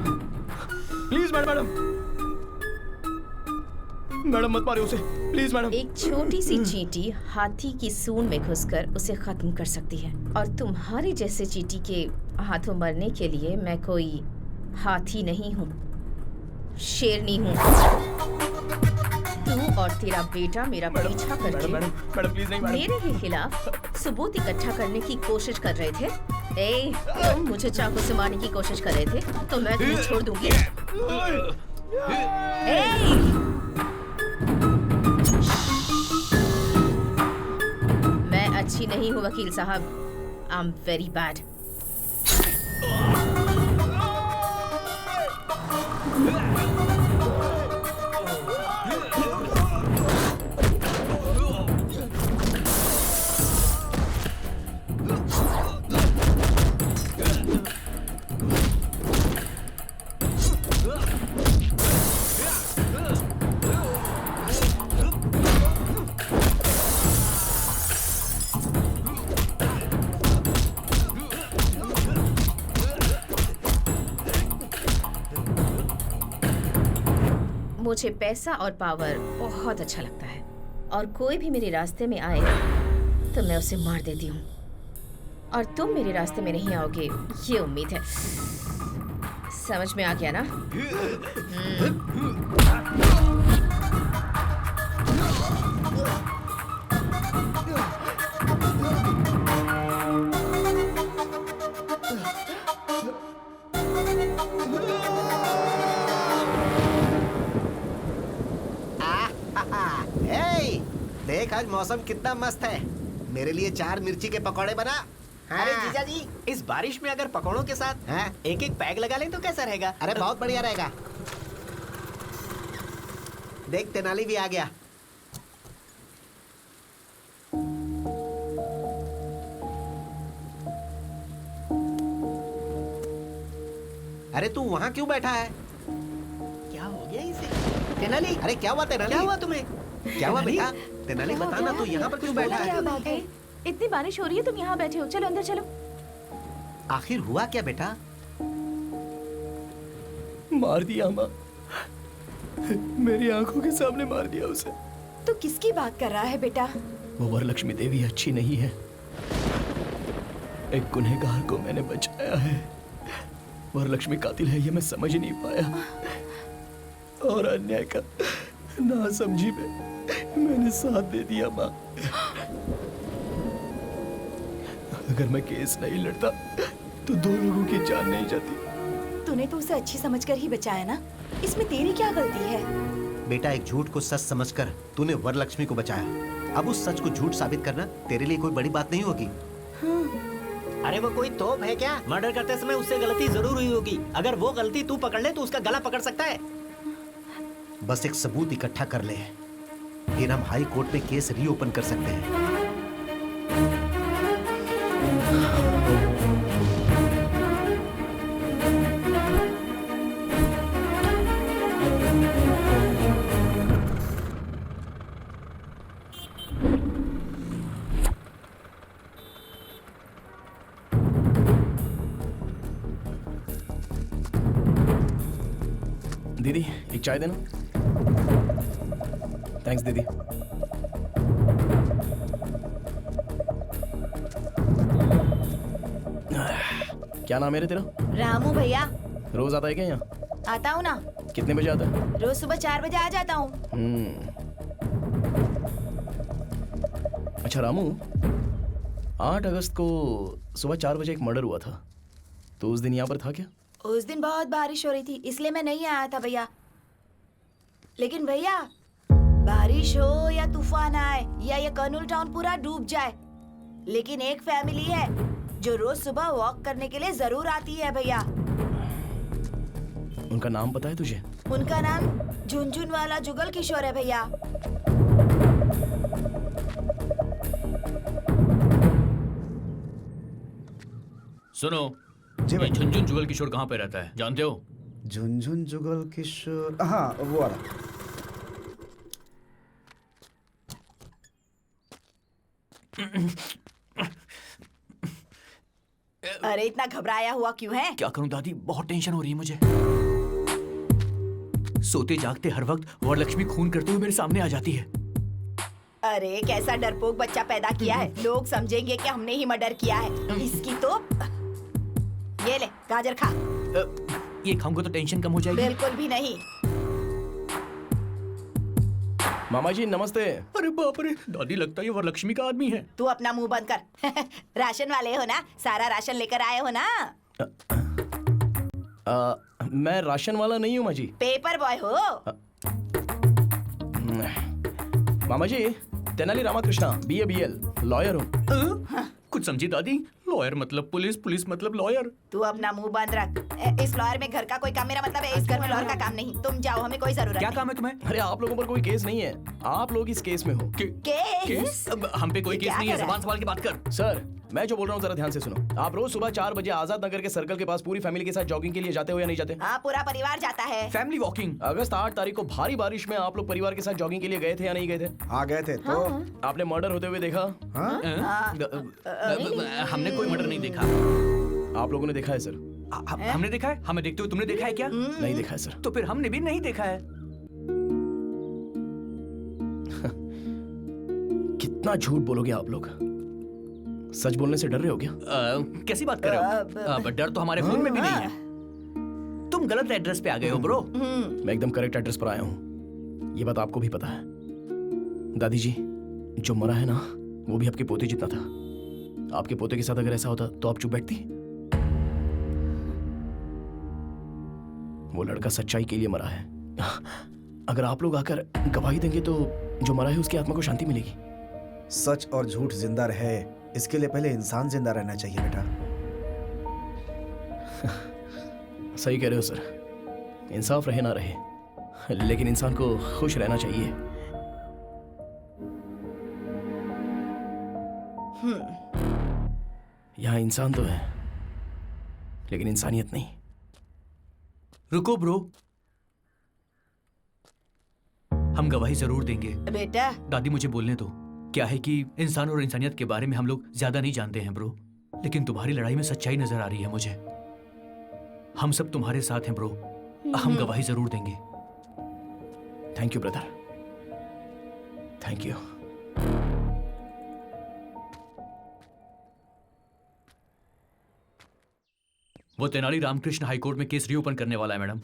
प्लीज मैडम मैडम मत मारिए उसे, प्लीज मैडम। एक छोटी सी चींटी हाथी की सूंड में घुसकर उसे खत्म कर सकती है, और तुम्हारे जैसे चींटी के हाथों मरने के लिए मैं कोई हाथी नहीं हूँ, शेरनी हूँ। तू और तेरा बेटा मेरा पीछा करके मैडम प्लीज नहीं मैडम। मेरे ही खिलाफ सबूत इकट्ठा करने की कोशिश कर रहे थे। ए, तुम मुझे चाकू से मारने की कोशिश कर रहे थे तो मैं तुम्हें छोड़ दूंगी। मैं अच्छी नहीं हूँ वकील साहब, आई एम वेरी बैड। मुझे पैसा और पावर बहुत अच्छा लगता है, और कोई भी मेरे रास्ते में आए तो मैं उसे मार देती हूँ, और तुम मेरे रास्ते में नहीं आओगे ये उम्मीद है। समझ में आ गया ना? देख आज मौसम कितना मस्त है, मेरे लिए 4 मिर्ची के पकौड़े बना। हाँ। अरे जीजा जी, इस बारिश में अगर पकौड़ों के साथ एक एक पैग लगा लें तो कैसा रहेगा? अरे बहुत बढ़िया रहेगा। देख तेनाली भी आ गया। अरे तू वहाँ क्यों बैठा है? क्या हो गया इसे? तेनाली, अरे क्या हुआ तेनाली? क्या हुआ तुम्हें? क्या हुआ बेटा? तेनाली बता ना, तू यहाँ पर क्यों बैठा है? क्या बात है? इतनी बारिश हो रही है, तुम यहाँ बैठे हो, चलो अंदर चलो। आखिर हुआ क्या बेटा? मार दिया माँ, मेरी आंखों के सामने मार दिया उसे। तो किसकी बात कर रहा है बेटा? वो वरलक्ष्मी देवी अच्छी नहीं है, एक गुनहगार को मैंने बचाया है। वरलक्ष्मी कातिल है ये मैं समझ ही नहीं पाया, और अन्याय का ना समझी में मैंने साथ दे दिया माँ। अगर मैं केस नहीं लड़ता तो 2 लोगों की जान नहीं जाती। तूने तो उसे अच्छी समझकर ही बचाया ना, इसमें तेरी क्या गलती है? बेटा एक झूठ को सच समझकर तूने वरलक्ष्मी को बचाया, अब उस सच को झूठ साबित करना तेरे लिए कोई बड़ी बात नहीं होगी। अरे वो कोई तोप है क्या? मर्डर करते समय उससे गलती जरूर हुई होगी, अगर वो गलती तू पकड़ ले तो उसका गला पकड़ सकता है। बस एक सबूत इकट्ठा कर ले, फिर हम हाई कोर्ट में केस रीओपन कर सकते हैं। दीदी एक चाय देना। थैंक्स दीदी। क्या नाम है रे तेरा? रामू भैया। रोज आता है क्या यहाँ? आता हूँ ना। कितने बजे आता है? रोज सुबह 4 बजे आ जाता हूँ। अच्छा रामू, 8 अगस्त को सुबह 4 बजे एक मर्डर हुआ था, तो उस दिन यहाँ पर था क्या? उस दिन बहुत बारिश हो रही थी, इसलिए मैं नहीं आया था भैया। लेकिन भैया, बारिश हो या तूफान आए या ये कर्नूल टाउन पूरा डूब जाए, लेकिन एक फैमिली है जो रोज सुबह वॉक करने के लिए जरूर आती है भैया। उनका नाम पता है तुझे? उनका नाम झुनझुन वाला जुगल किशोर है भैया। सुनो जी ये भाई। झुनझुन जुगल किशोर कहाँ पे रहता है जानते हो? झुनझुन जुगल किशोर, हाँ वो वाला। अरे इतना घबराया हुआ क्यों है? क्या करूं दादी, बहुत टेंशन हो रही है मुझे। सोते जागते हर वक्त वरलक्ष्मी खून करते हुए मेरे सामने आ जाती है। अरे कैसा डरपोक बच्चा पैदा किया है, लोग समझेंगे कि हमने ही मर्डर किया है। इसकी तो ये ले गाजर खा। ये खाऊंगा तो टेंशन कम हो जाएगी? बिल्कुल भी नहीं। मामा जी नमस्ते। अरे बाप रे, दादी लगता है ये वरलक्ष्मी का आदमी है। तू अपना मुंह बंद कर। राशन वाले हो ना, सारा राशन लेकर आए हो ना? मैं राशन वाला नहीं हूँ माँ जी। पेपर बॉय हो। मामा जी Tenali Ramakrishna BA BL lawyer हूँ। कुछ समझी दादी? लॉयर मतलब पुलिस, पुलिस मतलब लॉयर। तू अपना मुंह बंद रख। इस लॉयर में घर का कोई काम, मेरा मतलब है इस घर में लॉयर का काम नहीं। तुम जाओ, हमें कोई जरूरत क्या नहीं। काम है तुम्हें? अरे आप लोगों पर कोई केस नहीं है, आप लोग इस केस में हो। केस? अब हम पे कोई ये केस क्या नहीं है, कर रहा जबान संभाल के बात कर। सर मैं जो बोल रहा हूँ जरा ध्यान से सुनो। आप रोज सुबह 4 बजे आजाद नगर के सर्कल के पास पूरी फैमिली के साथ जॉगिंग के लिए जाते हो या नहीं जाते? हाँ, पूरा परिवार जाता है। Family walking. अगस्त 8 तारीख को भारी बारिश में आप लोग परिवार के साथ जॉगिंग के लिए गए थे या नहीं गए थे? हाँ गए थे। तो आपने मर्डर होते हुए देखा? हमने कोई मर्डर नहीं देखा। आप लोगों ने देखा है सर? हमने देखा है? हमें देखते हुए तुमने देखा है क्या? नहीं देखा है सर। तो फिर हमने भी नहीं देखा है। कितना झूठ बोलोगे आप लोग? सच बोलने से डर रहे हो क्या? कैसी बात कर रहे हो? डर तो हमारे खून में भी नहीं है। तुम गलत एड्रेस पे आ गए हो ब्रो। मैं एकदम करेक्ट एड्रेस पर आया हूँ, ये बात आपको भी पता है। दादी जी जो मरा है ना, वो भी आपके पोते जितना था। आपके पोते के साथ अगर ऐसा होता तो आप चुप बैठती? वो लड़का सच्चाई के लिए मरा है। अगर आप लोग आकर गवाही देंगे तो जो मरा है उसकी आत्मा को शांति मिलेगी। सच और झूठ जिंदा रहे, इसके लिए पहले इंसान जिंदा रहना चाहिए बेटा। सही कह रहे हो सर, इंसाफ रहे ना रहे, लेकिन इंसान को खुश रहना चाहिए। यहाँ इंसान तो है लेकिन इंसानियत नहीं। रुको ब्रो, हम गवाही जरूर देंगे। बेटा दादी मुझे बोलने दो। क्या है कि इंसान और इंसानियत के बारे में हम लोग ज्यादा नहीं जानते हैं ब्रो, लेकिन तुम्हारी लड़ाई में सच्चाई नजर आ रही है मुझे। हम सब तुम्हारे साथ हैं ब्रो, हम गवाही जरूर देंगे। Thank you brother, thank you. वो तेनाली रामकृष्ण हाईकोर्ट में केस रीओपन करने वाला है मैडम।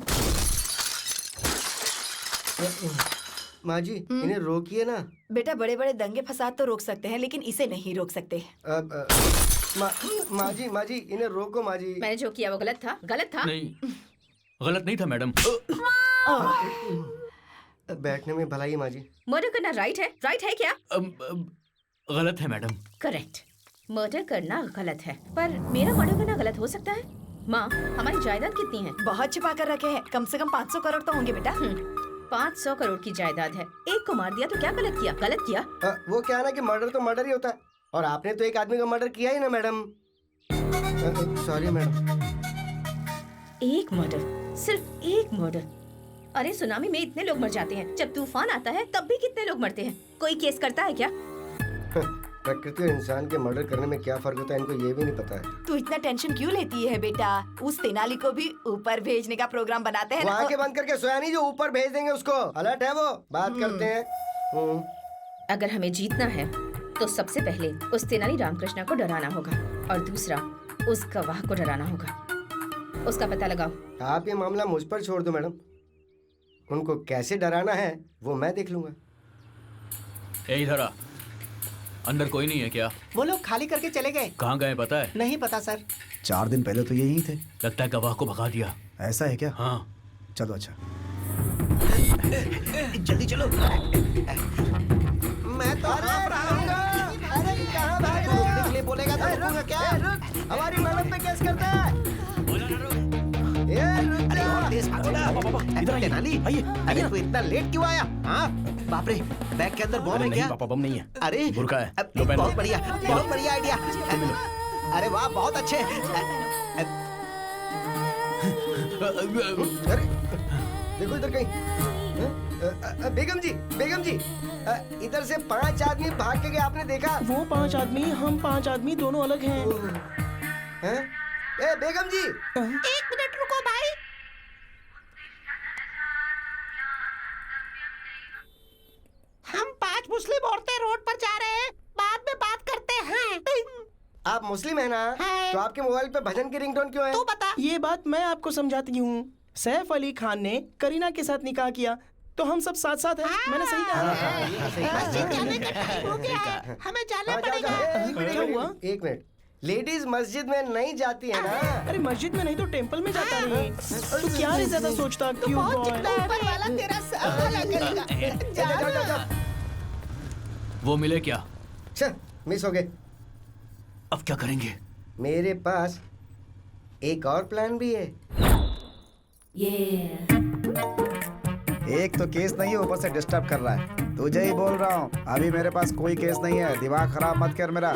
माँ जी इन्हें रोकिए ना। बेटा, बड़े बड़े दंगे फसाद तो रोक सकते हैं, लेकिन इसे नहीं रोक सकते। माँ जी इन्हें रोको माँ जी। मैंने जो किया वो गलत था, गलत था। नहीं, गलत नहीं था मैडम। बैठने में भलाई माँ जी। मर्डर करना राइट है क्या? गलत है मैडम। करेक्ट, मर्डर करना गलत है, पर मेरा मर्डर करना गलत हो सकता है? माँ, हमारी जायदाद कितनी है? बहुत छिपा कर रखे हैं, कम से कम 500 करोड़ तो होंगे बेटा। 500 करोड़ की जायदाद है, एक को मार दिया तो क्या गलत किया? गलत किया। वो क्या है ना कि मर्डर तो मर्डर ही होता है, और आपने तो एक आदमी का मर्डर किया ही ना मैडम। Sorry madam. एक मर्डर, सिर्फ एक मर्डर। अरे सुनामी में इतने लोग मर जाते हैं, जब तूफान आता है तब भी कितने लोग मरते हैं। कोई केस करता है क्या? प्रकृति और इंसान के मर्डर करने में क्या फर्क होता है इनको ये भी नहीं पता है। तू इतना टेंशन क्यों लेती है बेटा? उस तेनाली को भी ऊपर भेजने का प्रोग्राम बनाते हैं वो ना। आंखें बंद करके सोया नहीं जो ऊपर भेज देंगे उसको। अलर्ट है वो, बात करते हैं। अगर हमें जीतना है तो सबसे पहले उस तेनाली रामकृष्ण को डराना होगा और दूसरा उस गवाह को डराना होगा। उसका पता लगाओ। आप ये मामला मुझ पर छोड़ दो मैडम, उनको कैसे डराना है वो मैं देख लूंगा। इधर आ। अंदर कोई नहीं है क्या? वो लोग खाली करके चले गए। कहाँ गए पता है? नहीं पता सर। 4 दिन पहले तो यही थे। लगता है गवाह को भगा दिया। ऐसा है क्या? हाँ। चलो अच्छा। जल्दी चलो। मैं तो अरे कहाँ भाग रहे हो? रुकने के लिए बोलेगा तो रुकूंगा क्या? हमारी मैडम पे केस करता है। इधर तेनाली, अरे तू इतना लेट क्यों आया? हाँ बाप रे, बैग के अंदर बम है क्या? पापा बम नहीं है। अरे बुर्का है। बहुत बढ़िया, बहुत बढ़िया आइडिया। अरे वाह बहुत अच्छे। अरे देखो इधर कहीं। बेगम जी इधर से 5 आदमी भाग के गए, आपने देखा? वो 5 आदमी, हम 5 आदमी दोनों अलग हैं। ए बेगम जी, 1 मिनट रुको भाई। हम 5 मुस्लिम औरतें रोड पर जा रहे हैं, बाद में बात करते हैं। आप मुस्लिम है ना? तो आपके मोबाइल पे भजन की रिंगटोन क्यों है? तू बता। ये बात मैं आपको समझाती हूँ। सैफ अली खान ने करीना के साथ निकाह किया तो हम सब साथ साथ हैं। मैंने सही कहा। हमें जाना पड़ेगा। क्या हुआ? 1 मिनट। लेडीज मस्जिद में नहीं जाती है ना? अरे मस्जिद में नहीं तो टेंपल में जाता रही। तू क्या रे ज्यादा सोचता? क्यों ऊपर वाला तेरा भला करेगा। वो मिले क्या? मिस हो गए। अब क्या करेंगे? मेरे पास एक और प्लान भी है। एक तो केस नहीं है, ऊपर से डिस्टर्ब कर रहा है। तुझे ही बोल रहा हूँ, अभी मेरे पास कोई केस नहीं है। दिमाग खराब मत कर मेरा।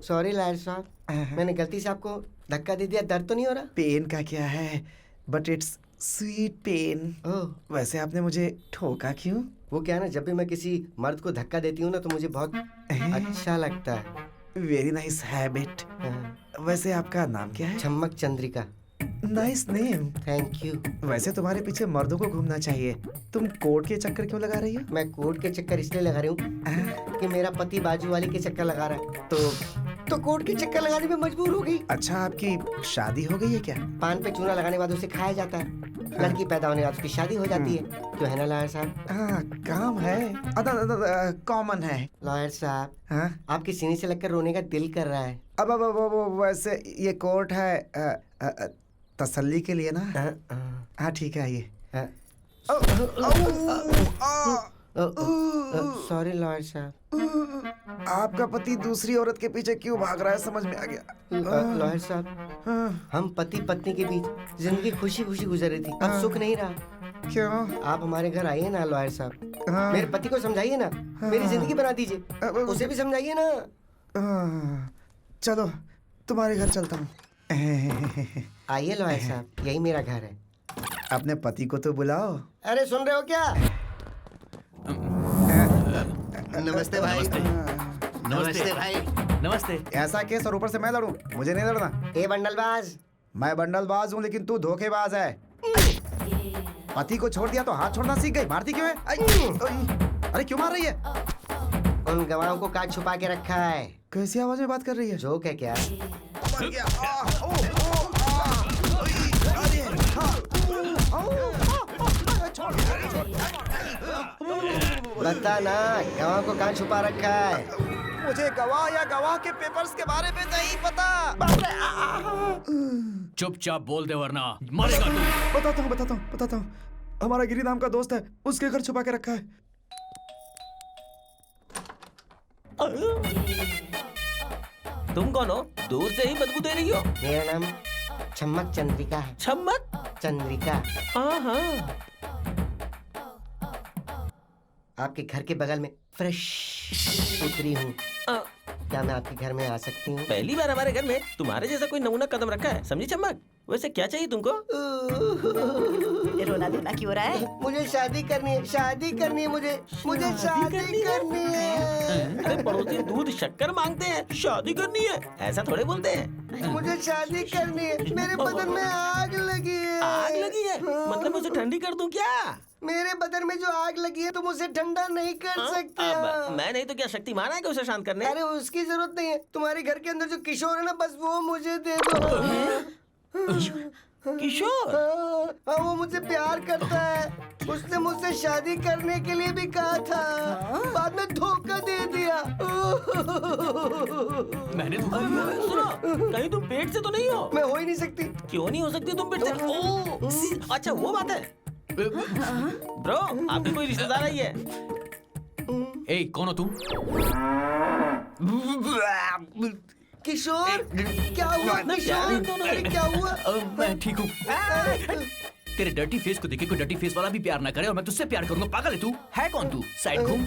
सॉरी लायर साहब, मैंने गलती से आपको धक्का दे दिया। दर्द तो नहीं हो रहा? पेन का क्या है, बट इट्स स्वीट पेन। वैसे आपने मुझे ठोका क्यों? वो क्या है ना, जब भी मैं किसी मर्द को धक्का देती हूँ ना तो मुझे बहुत अच्छा लगता है। Very nice habit. वैसे आपका नाम क्या है? Chammak Chandrika. Nice name. Thank you. वैसे तुम्हारे पीछे मर्दों को घूमना चाहिए। तुम कोर्ट के चक्कर क्यों लगा रही हो? मैं कोर्ट के चक्कर इसलिए लगा रही हूँ कि मेरा पति बाजू वाली के चक्कर लगा रहा है, तो कोर्ट के चक्कर लगाने में मजबूर हो गई। अच्छा, आपकी शादी हो गई है क्या? पान पे चूना लगाने के बाद उसे खाया जाता है। लड़की पैदा होने के बाद उसकी शादी हो जाती है। क्यों है ना लॉयर साहब? हाँ, काम है, कॉमन है। लॉयर साहब, आपकी सीने से लगकर रोने का दिल कर रहा है। अब वैसे ये कोर्ट है तसल्ली के लिए ना? हाँ ठीक है, आइए। सॉरी लॉयर साहब। आपका पति दूसरी औरत के पीछे क्यों भाग रहा है, समझ में आ गया। लॉयर साहब, हम पति पत्नी के बीच जिंदगी खुशी खुशी गुजर रही थी, अब सुख नहीं रहा। क्यों? आप हमारे घर आइए ना लॉयर साहब। मेरे पति को समझाइए ना, मेरी जिंदगी बना दीजिए। उसे भी समझाइए ना। चलो तुम्हारे घर चलता हूँ। आइए लॉयर साहब, यही मेरा घर है। अपने पति को तो बुलाओ। अरे सुन रहे हो क्या? नमस्ते भाई। नमस्ते भाई। नमस्ते। ऐसा केस और ऊपर से मैं लड़ूं? मुझे नहीं लड़ना। ए बंडलबाज। मैं बंडलबाज हूँ, लेकिन तू धोखेबाज है। पति को छोड़ दिया तो हाथ छोड़ना सीख गई। मारती क्यों है? अरे क्यों मार रही है? उन गवाहों को काट छुपा के रखा है। कैसी आवाज में बात कर रही है? जोक है क्या? बता ना, गवाह को कहाँ छुपा रखा है? मुझे गवाह या गवाह के पेपर्स के बारे में नहीं पता। चुपचाप बोल दे वरना मारेगा तू। बताता हूँ। हमारा गिरी नाम का दोस्त है, उसके घर छुपा के रखा है। तुम कौन हो? दूर से ही बदबू दे रही हो। मेरा नाम छम्मक चंद्रिका है। छम्मक चंद्रिका। हाँ। आपके घर के बगल में फ्रेश उतरी हूँ। क्या मैं आपके घर में आ सकती हूँ? पहली बार हमारे घर में तुम्हारे जैसा कोई नमूना कदम रखा है, समझी चम्मक? वैसे क्या चाहिए तुमको? रोना धोना क्यों रहा है? मुझे शादी करनी है, शादी करनी है मुझे शादी करनी है। अरे पड़ोसी दूध शक्कर मांगते हैं, शादी करनी है ऐसा थोड़े बोलते हैं। मुझे शादी करनी है, मेरे बदन में आग लगी है। आग लगी है? मतलब उसे ठंडी कर दूं क्या? मेरे बदन में जो आग लगी है तुम उसे ठंडा नहीं कर सकते हो। मैं नहीं तो क्या शक्तिमान है कि उसे शांत करने? अरे उसकी जरूरत नहीं है, तुम्हारे घर के अंदर जो किशोर है ना, बस वो मुझे दे दो। किशोर? हाँ, वो मुझसे प्यार करता है। उसने मुझसे शादी करने के लिए भी कहा था, बाद में धोखा दे दिया। मैंने धोखा दिया? सुनो, कहीं तुम पेट से तो नहीं हो? मैं हो ही नहीं सकती। क्यों नहीं हो सकती तुम पेट से? ओह, अच्छा वो बात है। ब्रो, आपकी कोई रिश्तेदार आई है? ए, कौन हो तुम? किशोर, क्या हुआ? किशोर, अरे क्या हुआ? मैं ठीक हूँ। तेरे डर्टी फेस को देखे कोई डर्टी फेस वाला भी प्यार ना करे और मैं तुझसे प्यार करूंगा। पागल है तू? है कौन तू? साइड घूम,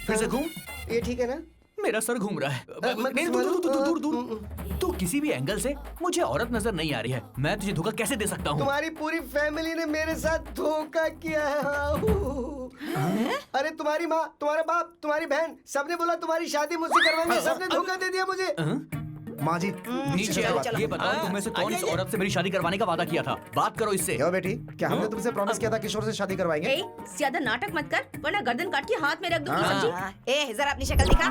फिर से घूम। ये ठीक है ना? मेरा सर घूम रहा है। दूर। तू किसी भी एंगल से मुझे औरत नजर नहीं आ रही है। मैं तुझे धोखा कैसे दे सकता हूँ? तुम्हारी पूरी फैमिली ने मेरे साथ धोखा किया है। अरे तुम्हारी माँ, तुम्हारा बाप, तुम्हारी बहन, सबने बोला तुम्हारी शादी मुझसे करवाएंगे। सबने धोखा दे दिया मुझे। माँ जी नीचे आओ। ये बताओ तुम्हें से कौन इस औरत से मेरी शादी करवाने का वादा किया था? बात करो इससे। क्यों बेटी, क्या हमने तुमसे प्रॉमिस किया था किशोर से शादी करवाएंगे? ज्यादा नाटक मत कर वरना गर्दन काट के हाथ में रख दूंगी, समझी? ए, जरा अपनी शक्ल दिखा।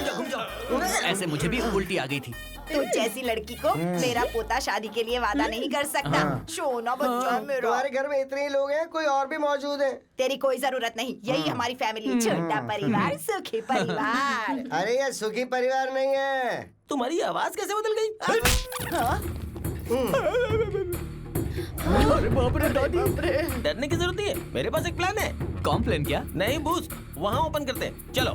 घूम जाओ। ऐसे मुझे भी उल्टी आ गई थी। तू जैसी लड़की को मेरा पोता शादी के लिए वादा नहीं कर सकता। सोना बच्चा है मेरा। तुम्हारे घर में इतने ही लोग हैं, कोई और भी मौजूद है? तेरी कोई जरूरत नहीं, यही हमारी फैमिली। छोटा परिवार, सुखी परिवार। अरे ये सुखी परिवार नहीं है। तुम्हारी आवाज कैसे बदल गई? अरे बाप रे दादी। डरने की जरूरत नहीं है, मेरे पास एक प्लान है। कौन प्लान? क्या? नहीं बूस्ट, वहाँ ओपन करते हैं, चलो।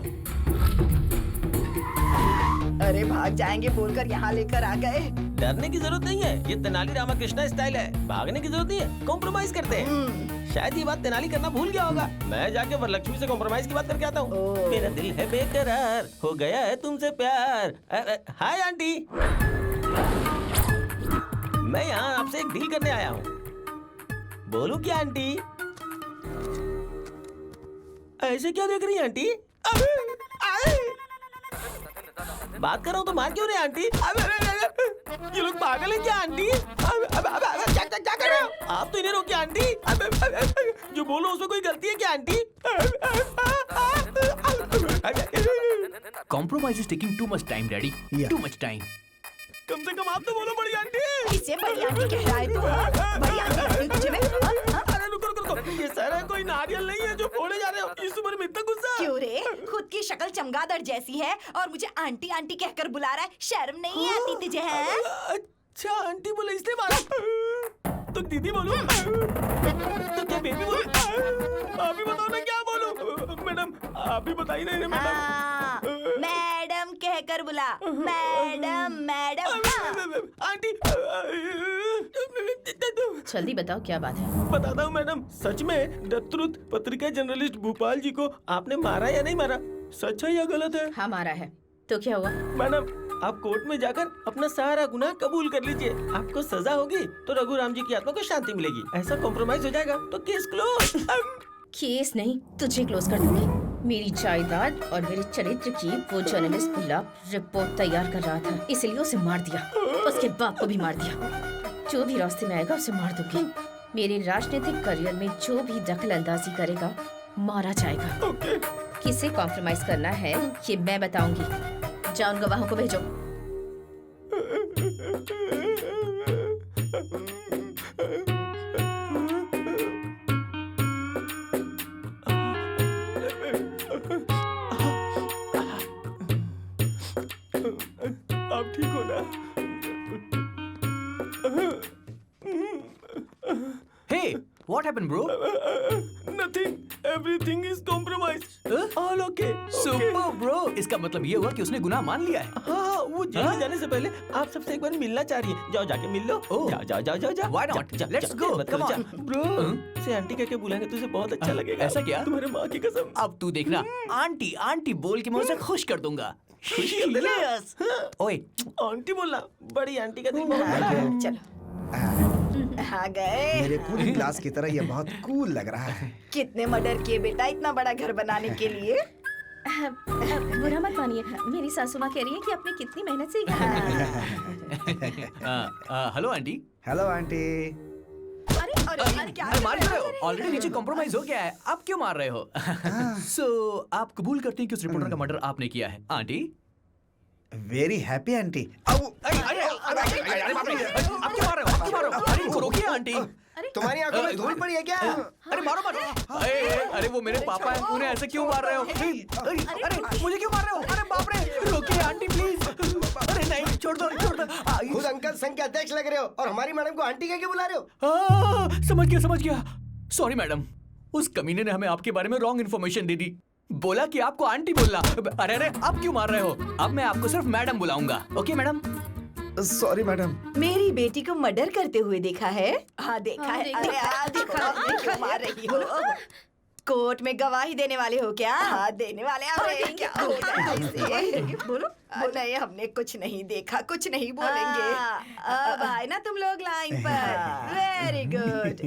अरे भाग जाएंगे बोलकर यहाँ लेकर आ गए। डरने की जरूरत नहीं है, ये तेनाली रामाकृष्णा स्टाइल है। भागने की जरूरत नहीं है, कॉम्प्रोमाइज करते हैं। शायद ये बात तेनाली करना भूल गया होगा। मैं जाके वरलक्ष्मी से कॉम्प्रोमाइज की बात करके आता हूँ। मेरा दिल है बेकरार, हो गया है तुमसे प्यार। हाय आंटी, मैं यहाँ आपसे एक डील करने आया हूँ। बोलूं क्या आंटी? ऐसे क्या देख रही है आंटी? बात कर रहा हूँ तो मार क्यों रहे आंटी? ये लोग पागल हैं क्या आंटी? क्या कर रहे हो आप? तो इन्हें रोकिए आंटी। जो बोलो उसमें कोई गलती है क्या aunty? Compromise is taking too much time, Daddy. Too much time. कम से कम आप तो बोलो बड़ी आंटी। इससे बड़ी आंटी कह रहा है तू? बड़ी आंटी तुझे में? अरे रुको, ये सारा कोई नारियल नहीं है जो फोड़े जा रहे हो। इस उम्र में इतना गुस्सा? क्यों रे? खुद की शक्ल चमगादड़ जैसी है और मुझे आंटी आंटी कहकर बुला रहा है। शर्म नहीं आती तुझे? है अच्छा आंटी बोले इसलिए मारा। तो दीदी बोलूं? तो क्या बेबी बोलूं? आप ही बताओ ना क्या बोलूं? मैडम आप ही बताइए ना मैडम। मैडम कहकर बुला। Madam aunty. जल्दी बताओ क्या बात है? बताता हूँ मैडम। सच में द ट्रुथ पत्रिका जर्नलिस्ट भोपाल जी को आपने मारा या नहीं मारा? सच है या गलत है? हाँ मारा है। तो क्या हुआ? मैडम आप कोर्ट में जाकर अपना सारा गुनाह कबूल कर लीजिए। आपको सजा होगी तो रघुराम जी की आत्मा को शांति मिलेगी। ऐसा कॉम्प्रोमाइज हो जाएगा तो केस क्लोज। केस नहीं, तुझे क्लोज कर दूंगी। मेरी जायदाद और मेरे चरित्र की वो जर्नलिस्ट गुलाब रिपोर्ट तैयार कर रहा था, इसलिए उसे मार दिया। उसके बाप को भी मार दिया। जो भी रास्ते में आएगा उसे मार दूंगी। मेरे राजनीतिक करियर में जो भी दखल अंदाजी करेगा मारा जाएगा। किसे कॉम्प्रोमाइज करना है ये मैं बताऊंगी। जाओ उन गवाहों को भेजो। आप ठीक हो ना? Hey, what happened, bro? Nothing. Everything is compromised. All okay. Super bro, इसका मतलब ये हुआ कि उसने गुनाह मान लिया है। हाँ, वो जेल में जाने से पहले आप सबसे एक बार मिलना चाह रही है। जाओ जाके मिल लो। जाओ जाओ जाओ जाओ जाओ। Why not? Let's go. Come on. Bro, से आंटी कह के बुलाएंगे तुझे बहुत अच्छा लगेगा। ऐसा क्या? तुम्हारे माँ की कसम। अब तू देखना, आंटी आंटी बोल के मैं उसे खुश कर दूंगा। खुश कर देना। Yes. ओए, आंटी बोलना, बड़ी आंटी का दिल बहुत बड़ा है। चलो आ गए। मेरे कूलिंग ग्लास की तरह ये बहुत कूल लग रहा है। कितने मर्डर किए बेटा इतना बड़ा घर बनाने के लिए? बुरा मत मानिए, मेरी सासू माँ कह रही है कि आपने कितनी मेहनत से हेलो आंटी। Hello aunty. अरे क्या मार रहे हो? ऑलरेडी नीचे कॉम्प्रोमाइज हो गया है, आप क्यों मार रहे हो? सो आप कबूल करते हैं कि उस रिपोर्टर का मर्डर आपने किया है, आंटी? Very happy aunty. आप क्यों मार रहे हो? आप क्यों मार रहे हो? अरे इनको रोकिए आंटी। तुम्हारी आंखों में धूल पड़ी है क्या? अरे मारो मारो। अरे वो मेरे पापा हैं, उन्हें ऐसे क्यों मार रहे हो? अरे मुझे क्यों मार रहे हो? अरे बाप रे, रोकिए आंटी प्लीज। अरे नहीं, छोड़ दो छोड़ दो। खुद अंकल संघ के अध्यक्ष लग रहे हो और हमारी मैडम को आंटी कह के बुला रहे हो? समझ गया। सॉरी मैडम, उस कमीने ने हमें आपके बारे में रॉन्ग इन्फॉर्मेशन दे दी। बोला कि आपको आंटी बोलना। अरे आप क्यों मार रहे हो? अब मैं आपको सिर्फ मैडम बुलाऊंगा। Okay madam? Sorry madam. मेरी बेटी को मर्डर करते हुए देखा है? हाँ देखा है। अरे देखो मार रही हो। कोर्ट में गवाही देने वाले हो क्या? हाँ देने वाले। अरे क्या हो गया इसे? बोलो। नहीं हमने कुछ नहीं देखा, कुछ नहीं बोलेंगे। अब आए ना तुम लोग लाइन पर। Very good.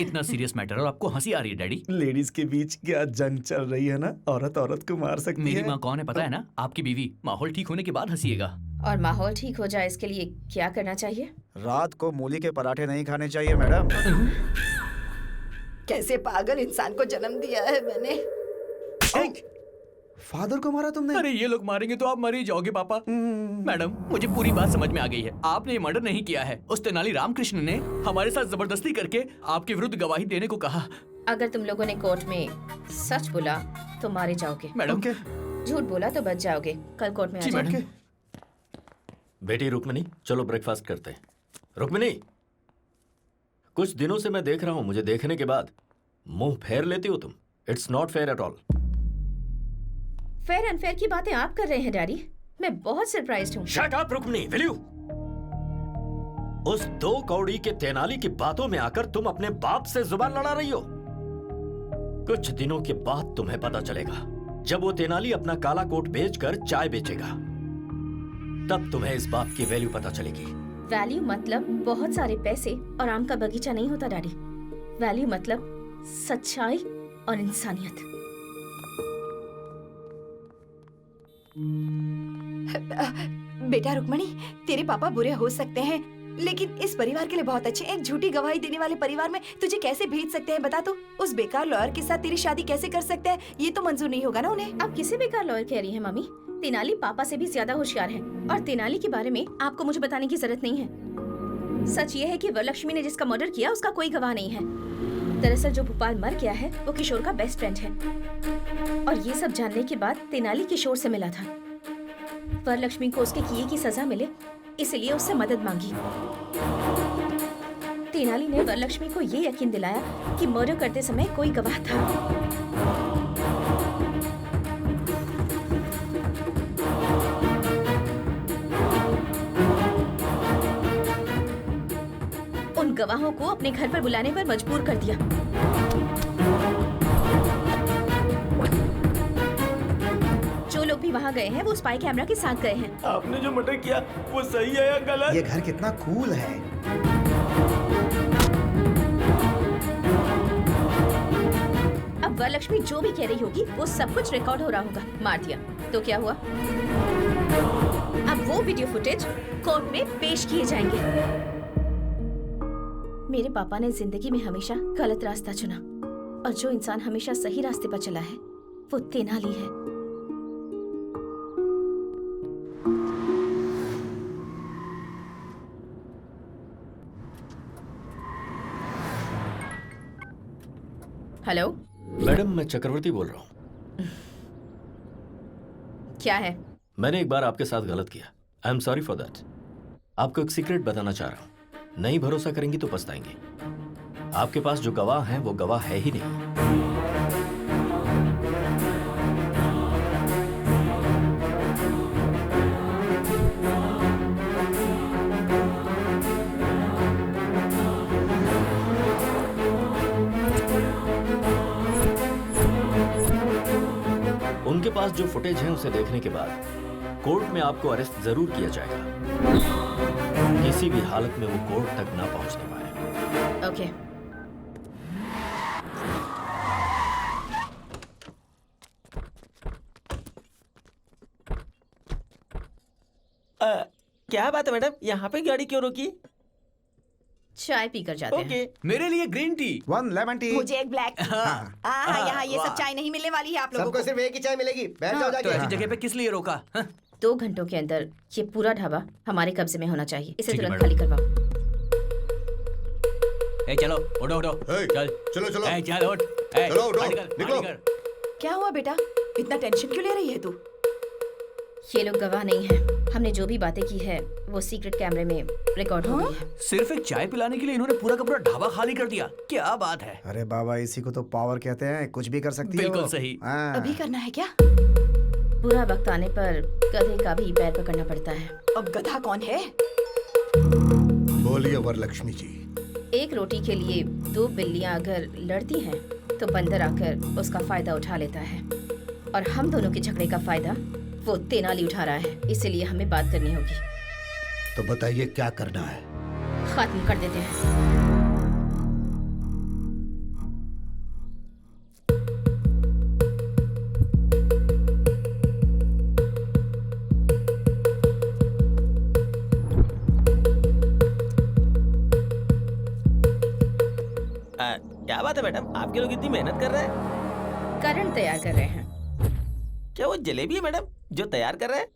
इतना सीरियस मैटर और आपको हंसी आ रही है डैडी? लेडीज के बीच क्या जंग चल रही है ना, औरत औरत को मार सकती है। मेरी माँ कौन है पता है ना? आपकी बीवी। माहौल ठीक होने के बाद हंसीएगा। और माहौल ठीक हो जाए इसके लिए क्या करना चाहिए? रात को मूली के पराठे नहीं खाने चाहिए मैडम। कैसे पागल इंसान को जन्म दिया है मैंने। फादर को मारा तुमने? अरे ये लोग मारेंगे तो आप मर ही जाओगे पापा। मैडम मुझे पूरी बात समझ में आ गई है। आपने ये मर्डर नहीं किया है। उस तेनाली रामकृष्ण ने हमारे साथ जबरदस्ती करके आपके विरुद्ध गवाही देने को कहा। अगर तुम लोगों ने कोर्ट में सच बोला तो मारे जाओगे। मैडम झूठ बोला तो बच जाओगे। कल कोर्ट में आ जाओगे। बेटी रुक्मिनी, चलो ब्रेकफास्ट करते हैं। रुक्मिनी, कुछ दिनों से मैं देख रहा हूं, मुझे देखने के बाद मुंह फेर लेती हो तुम। It's not fair at all. Fair unfair की बातें आप कर रहे हैं डैडी। मैं बहुत सरप्राइज्ड हूँ। Shut up Rukmini, will you? उस 2 कौड़ी के तेनाली की बातों में आकर तुम अपने बाप से जुबान लड़ा रही हो। कुछ दिनों के बाद तुम्हें पता चलेगा, जब वो तेनाली अपना काला कोट बेचकर चाय बेचेगा, तब तुम्हें इस बात की वैल्यू पता चलेगी। वैल्यू मतलब बहुत सारे पैसे और आम का बगीचा नहीं होता डैडी। वैल्यू मतलब सच्चाई और इंसानियत। बेटा रुक्मणी, तेरे पापा बुरे हो सकते हैं लेकिन इस परिवार के लिए बहुत अच्छे। एक झूठी गवाही देने वाले परिवार में तुझे कैसे भेज सकते हैं बता तो? उस बेकार लॉयर के साथ तेरी शादी कैसे कर सकते हैं? ये तो मंजूर नहीं होगा ना उन्हें। आप किसे बेकार लॉयर कह रही हैं मम्मी? तेनाली पापा से भी ज्यादा होशियार है और तेनाली के बारे में आपको मुझे बताने की जरूरत नहीं है। सच ये है कि वरलक्ष्मी ने जिसका मर्डर किया उसका कोई गवाह नहीं है। दरअसल जो भोपाल मर गया है वो किशोर का बेस्ट फ्रेंड है और ये सब जानने के बाद तेनाली किशोर से मिला था। वरलक्ष्मी को उसके किए की सजा मिले इसलिए उससे मदद मांगी। तेनाली ने वरलक्ष्मी को ये यकीन दिलाया कि मर्डर करते समय कोई गवाह था। उन गवाहों को अपने घर पर बुलाने पर मजबूर कर दिया। जो लोग भी वहाँ गए हैं वो स्पाई कैमरा के साथ गए हैं। आपने जो मर्डर किया वो सही है या गलत? ये घर कितना कूल है। अब वरलक्ष्मी जो भी कह रही होगी वो सब कुछ रिकॉर्ड हो रहा होगा। मार दिया तो क्या हुआ? अब वो वीडियो फुटेज कोर्ट में पेश किए जाएंगे। मेरे पापा ने जिंदगी में हमेशा गलत रास्ता चुना और जो इंसान हमेशा सही रास्ते पर चला है वो तेनाली है। हेलो मैडम, मैं चक्रवर्ती बोल रहा हूँ। क्या है? मैंने एक बार आपके साथ गलत किया। I am sorry for that. आपको एक सीक्रेट बताना चाह रहा हूँ। नहीं भरोसा करेंगी तो पछताएंगे। आपके पास जो गवाह हैं वो गवाह है ही नहीं। उनके पास जो फुटेज है उसे देखने के बाद कोर्ट में आपको अरेस्ट जरूर किया जाएगा। किसी भी हालत में वो कोर्ट तक ना पहुंचने पाए। ओके। क्या बात है मैडम, यहाँ पे गाड़ी क्यों रोकी? चाय पीकर जाते हैं। मेरे लिए ग्रीन टी, 1 लेमन टी। मुझे एक ब्लैक टी। यहाँ ये सब चाय नहीं मिलने वाली है आप लोगों सबको को। सिर्फ एक ही चाय मिलेगी, बैठ जाओ तो ऐसी जाके। जगह पे किस लिए रोका? 2 घंटों के अंदर ये पूरा ढाबा हमारे कब्जे में होना चाहिए। इसे ठीक है, तुरंत खाली करवाओ। ए चलो उठो उठो, चल चलो चलो। ए चल उठ, ए चलो, उठो, गाड़ी कर, निकलो। गाड़ी कर। क्या हुआ बेटा, इतना टेंशन क्यों ले रही है तू? ये लोग गवाह नहीं है। हमने जो भी बातें की है वो सीक्रेट कैमरे में रिकॉर्ड हो गई है। सिर्फ एक चाय पिलाने के लिए इन्होंने पूरा का पूरा ढाबा खाली कर दिया। क्या बात है? अरे बाबा, इसी को तो पावर कहते हैं, कुछ भी कर सकती है। बिल्कुल वो। सही। हाँ। अभी करना है क्या? बुरा वक्त आने पर गधे का भी पैर पकड़ना पड़ता है। अब गधा कौन है? बोलिए वरलक्ष्मी जी। एक रोटी के लिए 2 बिल्लियां अगर लड़ती हैं तो बंदर आकर उसका फायदा उठा लेता है, और हम दोनों के झगड़े का फायदा वो तेनाली उठा रहा है। इसीलिए हमें बात करनी होगी। तो बताइए क्या करना है? खत्म कर देते हैं। क्या बात है मैडम, आपके लोग इतनी मेहनत कर रहे हैं? करंट तैयार कर रहे हैं। क्या वो जलेबी है मैडम जो तैयार कर रहे हैं?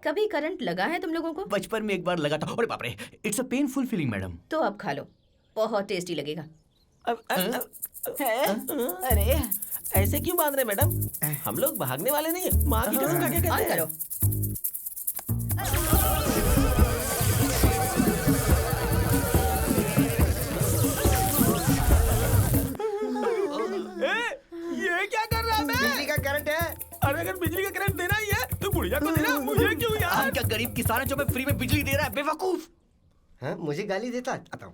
कभी करंट लगा है तुम लोगों को? बचपन में एक बार लगा था। अरे बाप रे, it's a painful feeling madam. तो अब खा लो, बहुत टेस्टी लगेगा। अरे ऐसे क्यों बांध रहे मैडम? हम लोग भागने वाले नहीं है, माँ की कसम खा के कहते ऑन हैं। करो। ये क्या कर रहा है? बिजली का करंट है। अरे अगर बिजली का करंट देना ही है तो बुढ़िया को देना, मुझे क्यों यार? हम क्या गरीब किसान है जो हमें फ्री में बिजली दे रहा है? बेवकूफ। हाँ, मुझे गाली देता आता हूँ।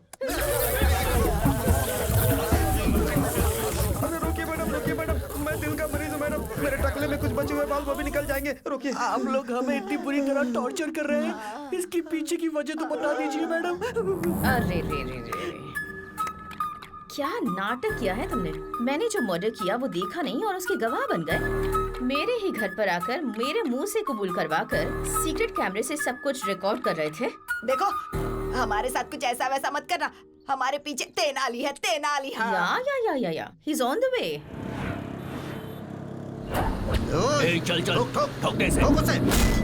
अरे रोकिए मैडम, मैं दिल का मरीज हूँ मैडम। मेरे टकले में कुछ बचे हुए बाल वो भी निकल जाएंगे, रोकिए। आप लोग हमें इतनी बुरी तरह टॉर्चर कर रहे हैं, इसके पीछे की वजह तो बता दीजिए मैडम। अरे रे रे रे, क्या नाटक किया है तुमने? मैंने जो मर्डर किया वो देखा नहीं और उसके गवाह बन गए। मेरे ही घर पर आकर मेरे मुंह से कबूल करवाकर सीक्रेट कैमरे से सब कुछ रिकॉर्ड कर रहे थे। देखो, हमारे साथ कुछ ऐसा वैसा मत करना। हमारे पीछे तेनाली है, तेनाली। हाँ। या he is on the way. चल चल, ठोक दे इसे।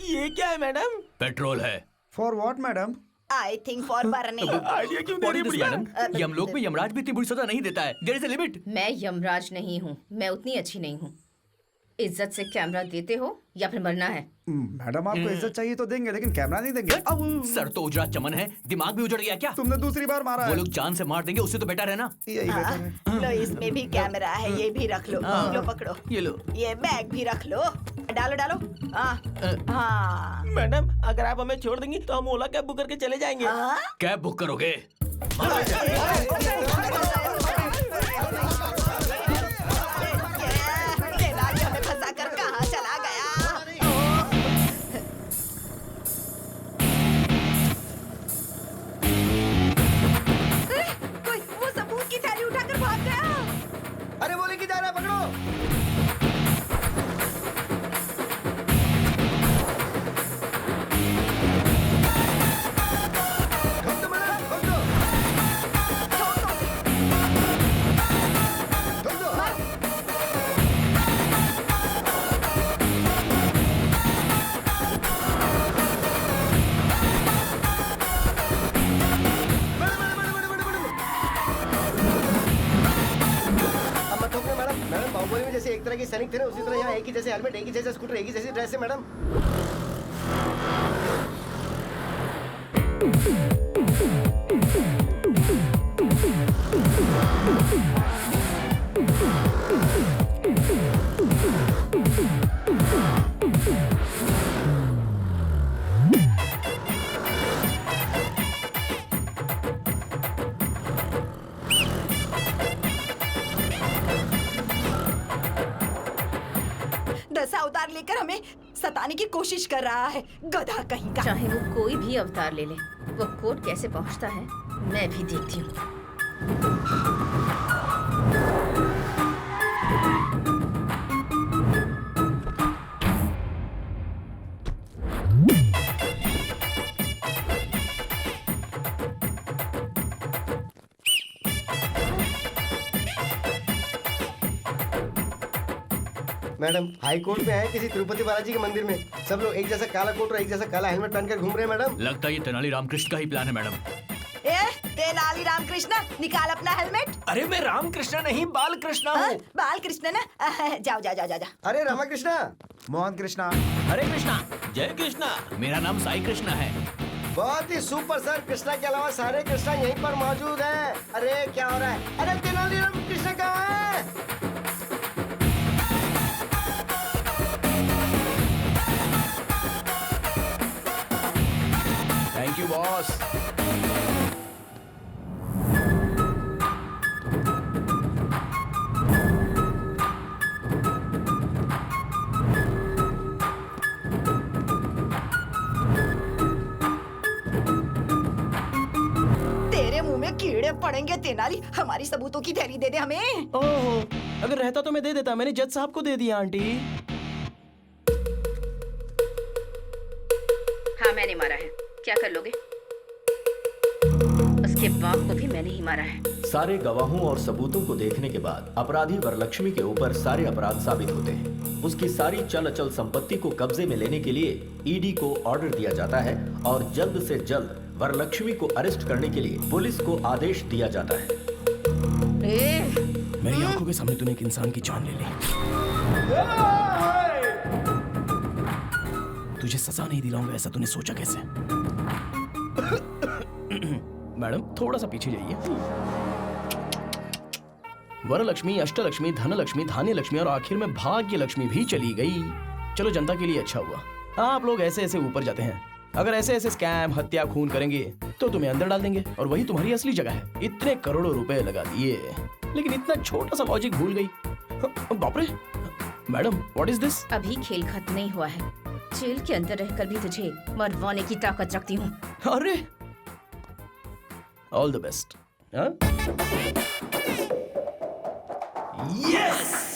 ये क्या है मैडम? पेट्रोल है। For what madam? I think for burning. Idea क्यों दे रही है बुढ़िया? मैडम, यमलोक में यमराज भी इतनी बुरी सजा नहीं देता है। There is a limit. मैं यमराज नहीं हूँ, मैं उतनी अच्छी नहीं हूँ। इज्जत से कैमरा देते हो या फिर मरना है। मैडम आपको इज्जत चाहिए तो देंगे, लेकिन कैमरा नहीं देंगे। सर तो उजड़ा चमन है, दिमाग भी उजड़ गया क्या? तुमने दूसरी बार मारा वो है। लोग जान से मार देंगे, उससे तो बेटर है ना। यही बेटर है। लो इसमें भी कैमरा है, ये भी रख लो। लो पकड़ो, ये लो। ये बैग भी रख लो। डालो डालो। हाँ मैडम, अगर आप हमें छोड़ देंगी तो हम ओला कैब बुक करके चले जाएंगे। कैब बुक करोगे? तेनाली हमें फंसा कर कहाँ चला गया? कोई वो सबूत की थैली उठाकर भाग गया। अरे वो लेके जा रहा है, पकड़ो। बाहुबली में जैसे एक तरह के सैनिक थे ना, उसी तरह यहाँ एक ही जैसे हेलमेट, एक ही जैसा स्कूटर, एक ही जैसी ड्रेस है मैडम। दशा अवतार लेकर हमें सताने की कोशिश कर रहा है, गधा कहीं का। चाहे वो कोई भी अवतार ले ले, वो कोर्ट कैसे पहुंचता है मैं भी देखती हूँ। मैडम हाई कोर्ट में आए किसी तिरुपति बालाजी के मंदिर में, सब लोग एक जैसा काला कोट और एक जैसा काला हेलमेट पहनकर घूम रहे हैं मैडम। लगता है ये तेनाली रामकृष्ण का ही प्लान है मैडम। ए, तेनाली रामकृष्ण, निकाल अपना हेलमेट। अरे मैं रामकृष्ण नहीं, बालकृष्ण हूँ। बाल कृष्ण ना? जाओ जाओ जाओ जाओ। अरे रामाकृष्णा, मोहन कृष्णा, हरे कृष्णा, जय कृष्णा। मेरा नाम साई कृष्णा है। बहुत ही सुपर सर। कृष्णा के अलावा सारे कृष्णा यहीं पर मौजूद हैं। अरे क्या हो रहा है? अरे तेनाली रामकृष्ण कहाँ है? Thank you boss. तेरे मुंह में कीड़े पड़ेंगे तेनाली, हमारी सबूतों की थैली दे दे हमें। ओहो, अगर रहता तो मैं दे देता, मैंने जज साहब को दे दिया आंटी। हाँ मैंने मारा है, क्या कर लोगे? उसके बाप को भी मैंने ही मारा है। सारे गवाहों और सबूतों को देखने के बाद अपराधी वरलक्ष्मी के ऊपर सारे अपराध साबित होते हैं। उसकी सारी चल अचल संपत्ति को कब्जे में लेने के लिए ईडी को ऑर्डर दिया जाता है और जल्द से जल्द वरलक्ष्मी को अरेस्ट करने के लिए पुलिस को आदेश दिया जाता है। मेरी आंखों के सामने तूने एक इंसान की जान ले ली। तुझे सजा नहीं दिलाऊंगा ऐसा तूने सोचा कैसे? मैडम थोड़ा सा पीछे जाइए। वरलक्ष्मी, अष्टलक्ष्मी, धनलक्ष्मी, धान्य लक्ष्मी और आखिर में भाग्य लक्ष्मी भी चली गई। चलो जनता के लिए अच्छा हुआ। आप लोग ऐसे ऐसे ऊपर जाते हैं। अगर ऐसे ऐसे स्कैम, हत्या, खून करेंगे तो तुम्हें अंदर डाल देंगे और वही तुम्हारी असली जगह है। इतने करोड़ों रुपए लगा दिए लेकिन इतना छोटा सा लॉजिक भूल गई। बाप रे मैडम, व्हाट इज दिस? अभी खेल खत्म नहीं हुआ है। जेल के अंदर रहकर भी तुझे मरवाने की ताकत रखती हूँ। अरे ऑल द बेस्ट। यस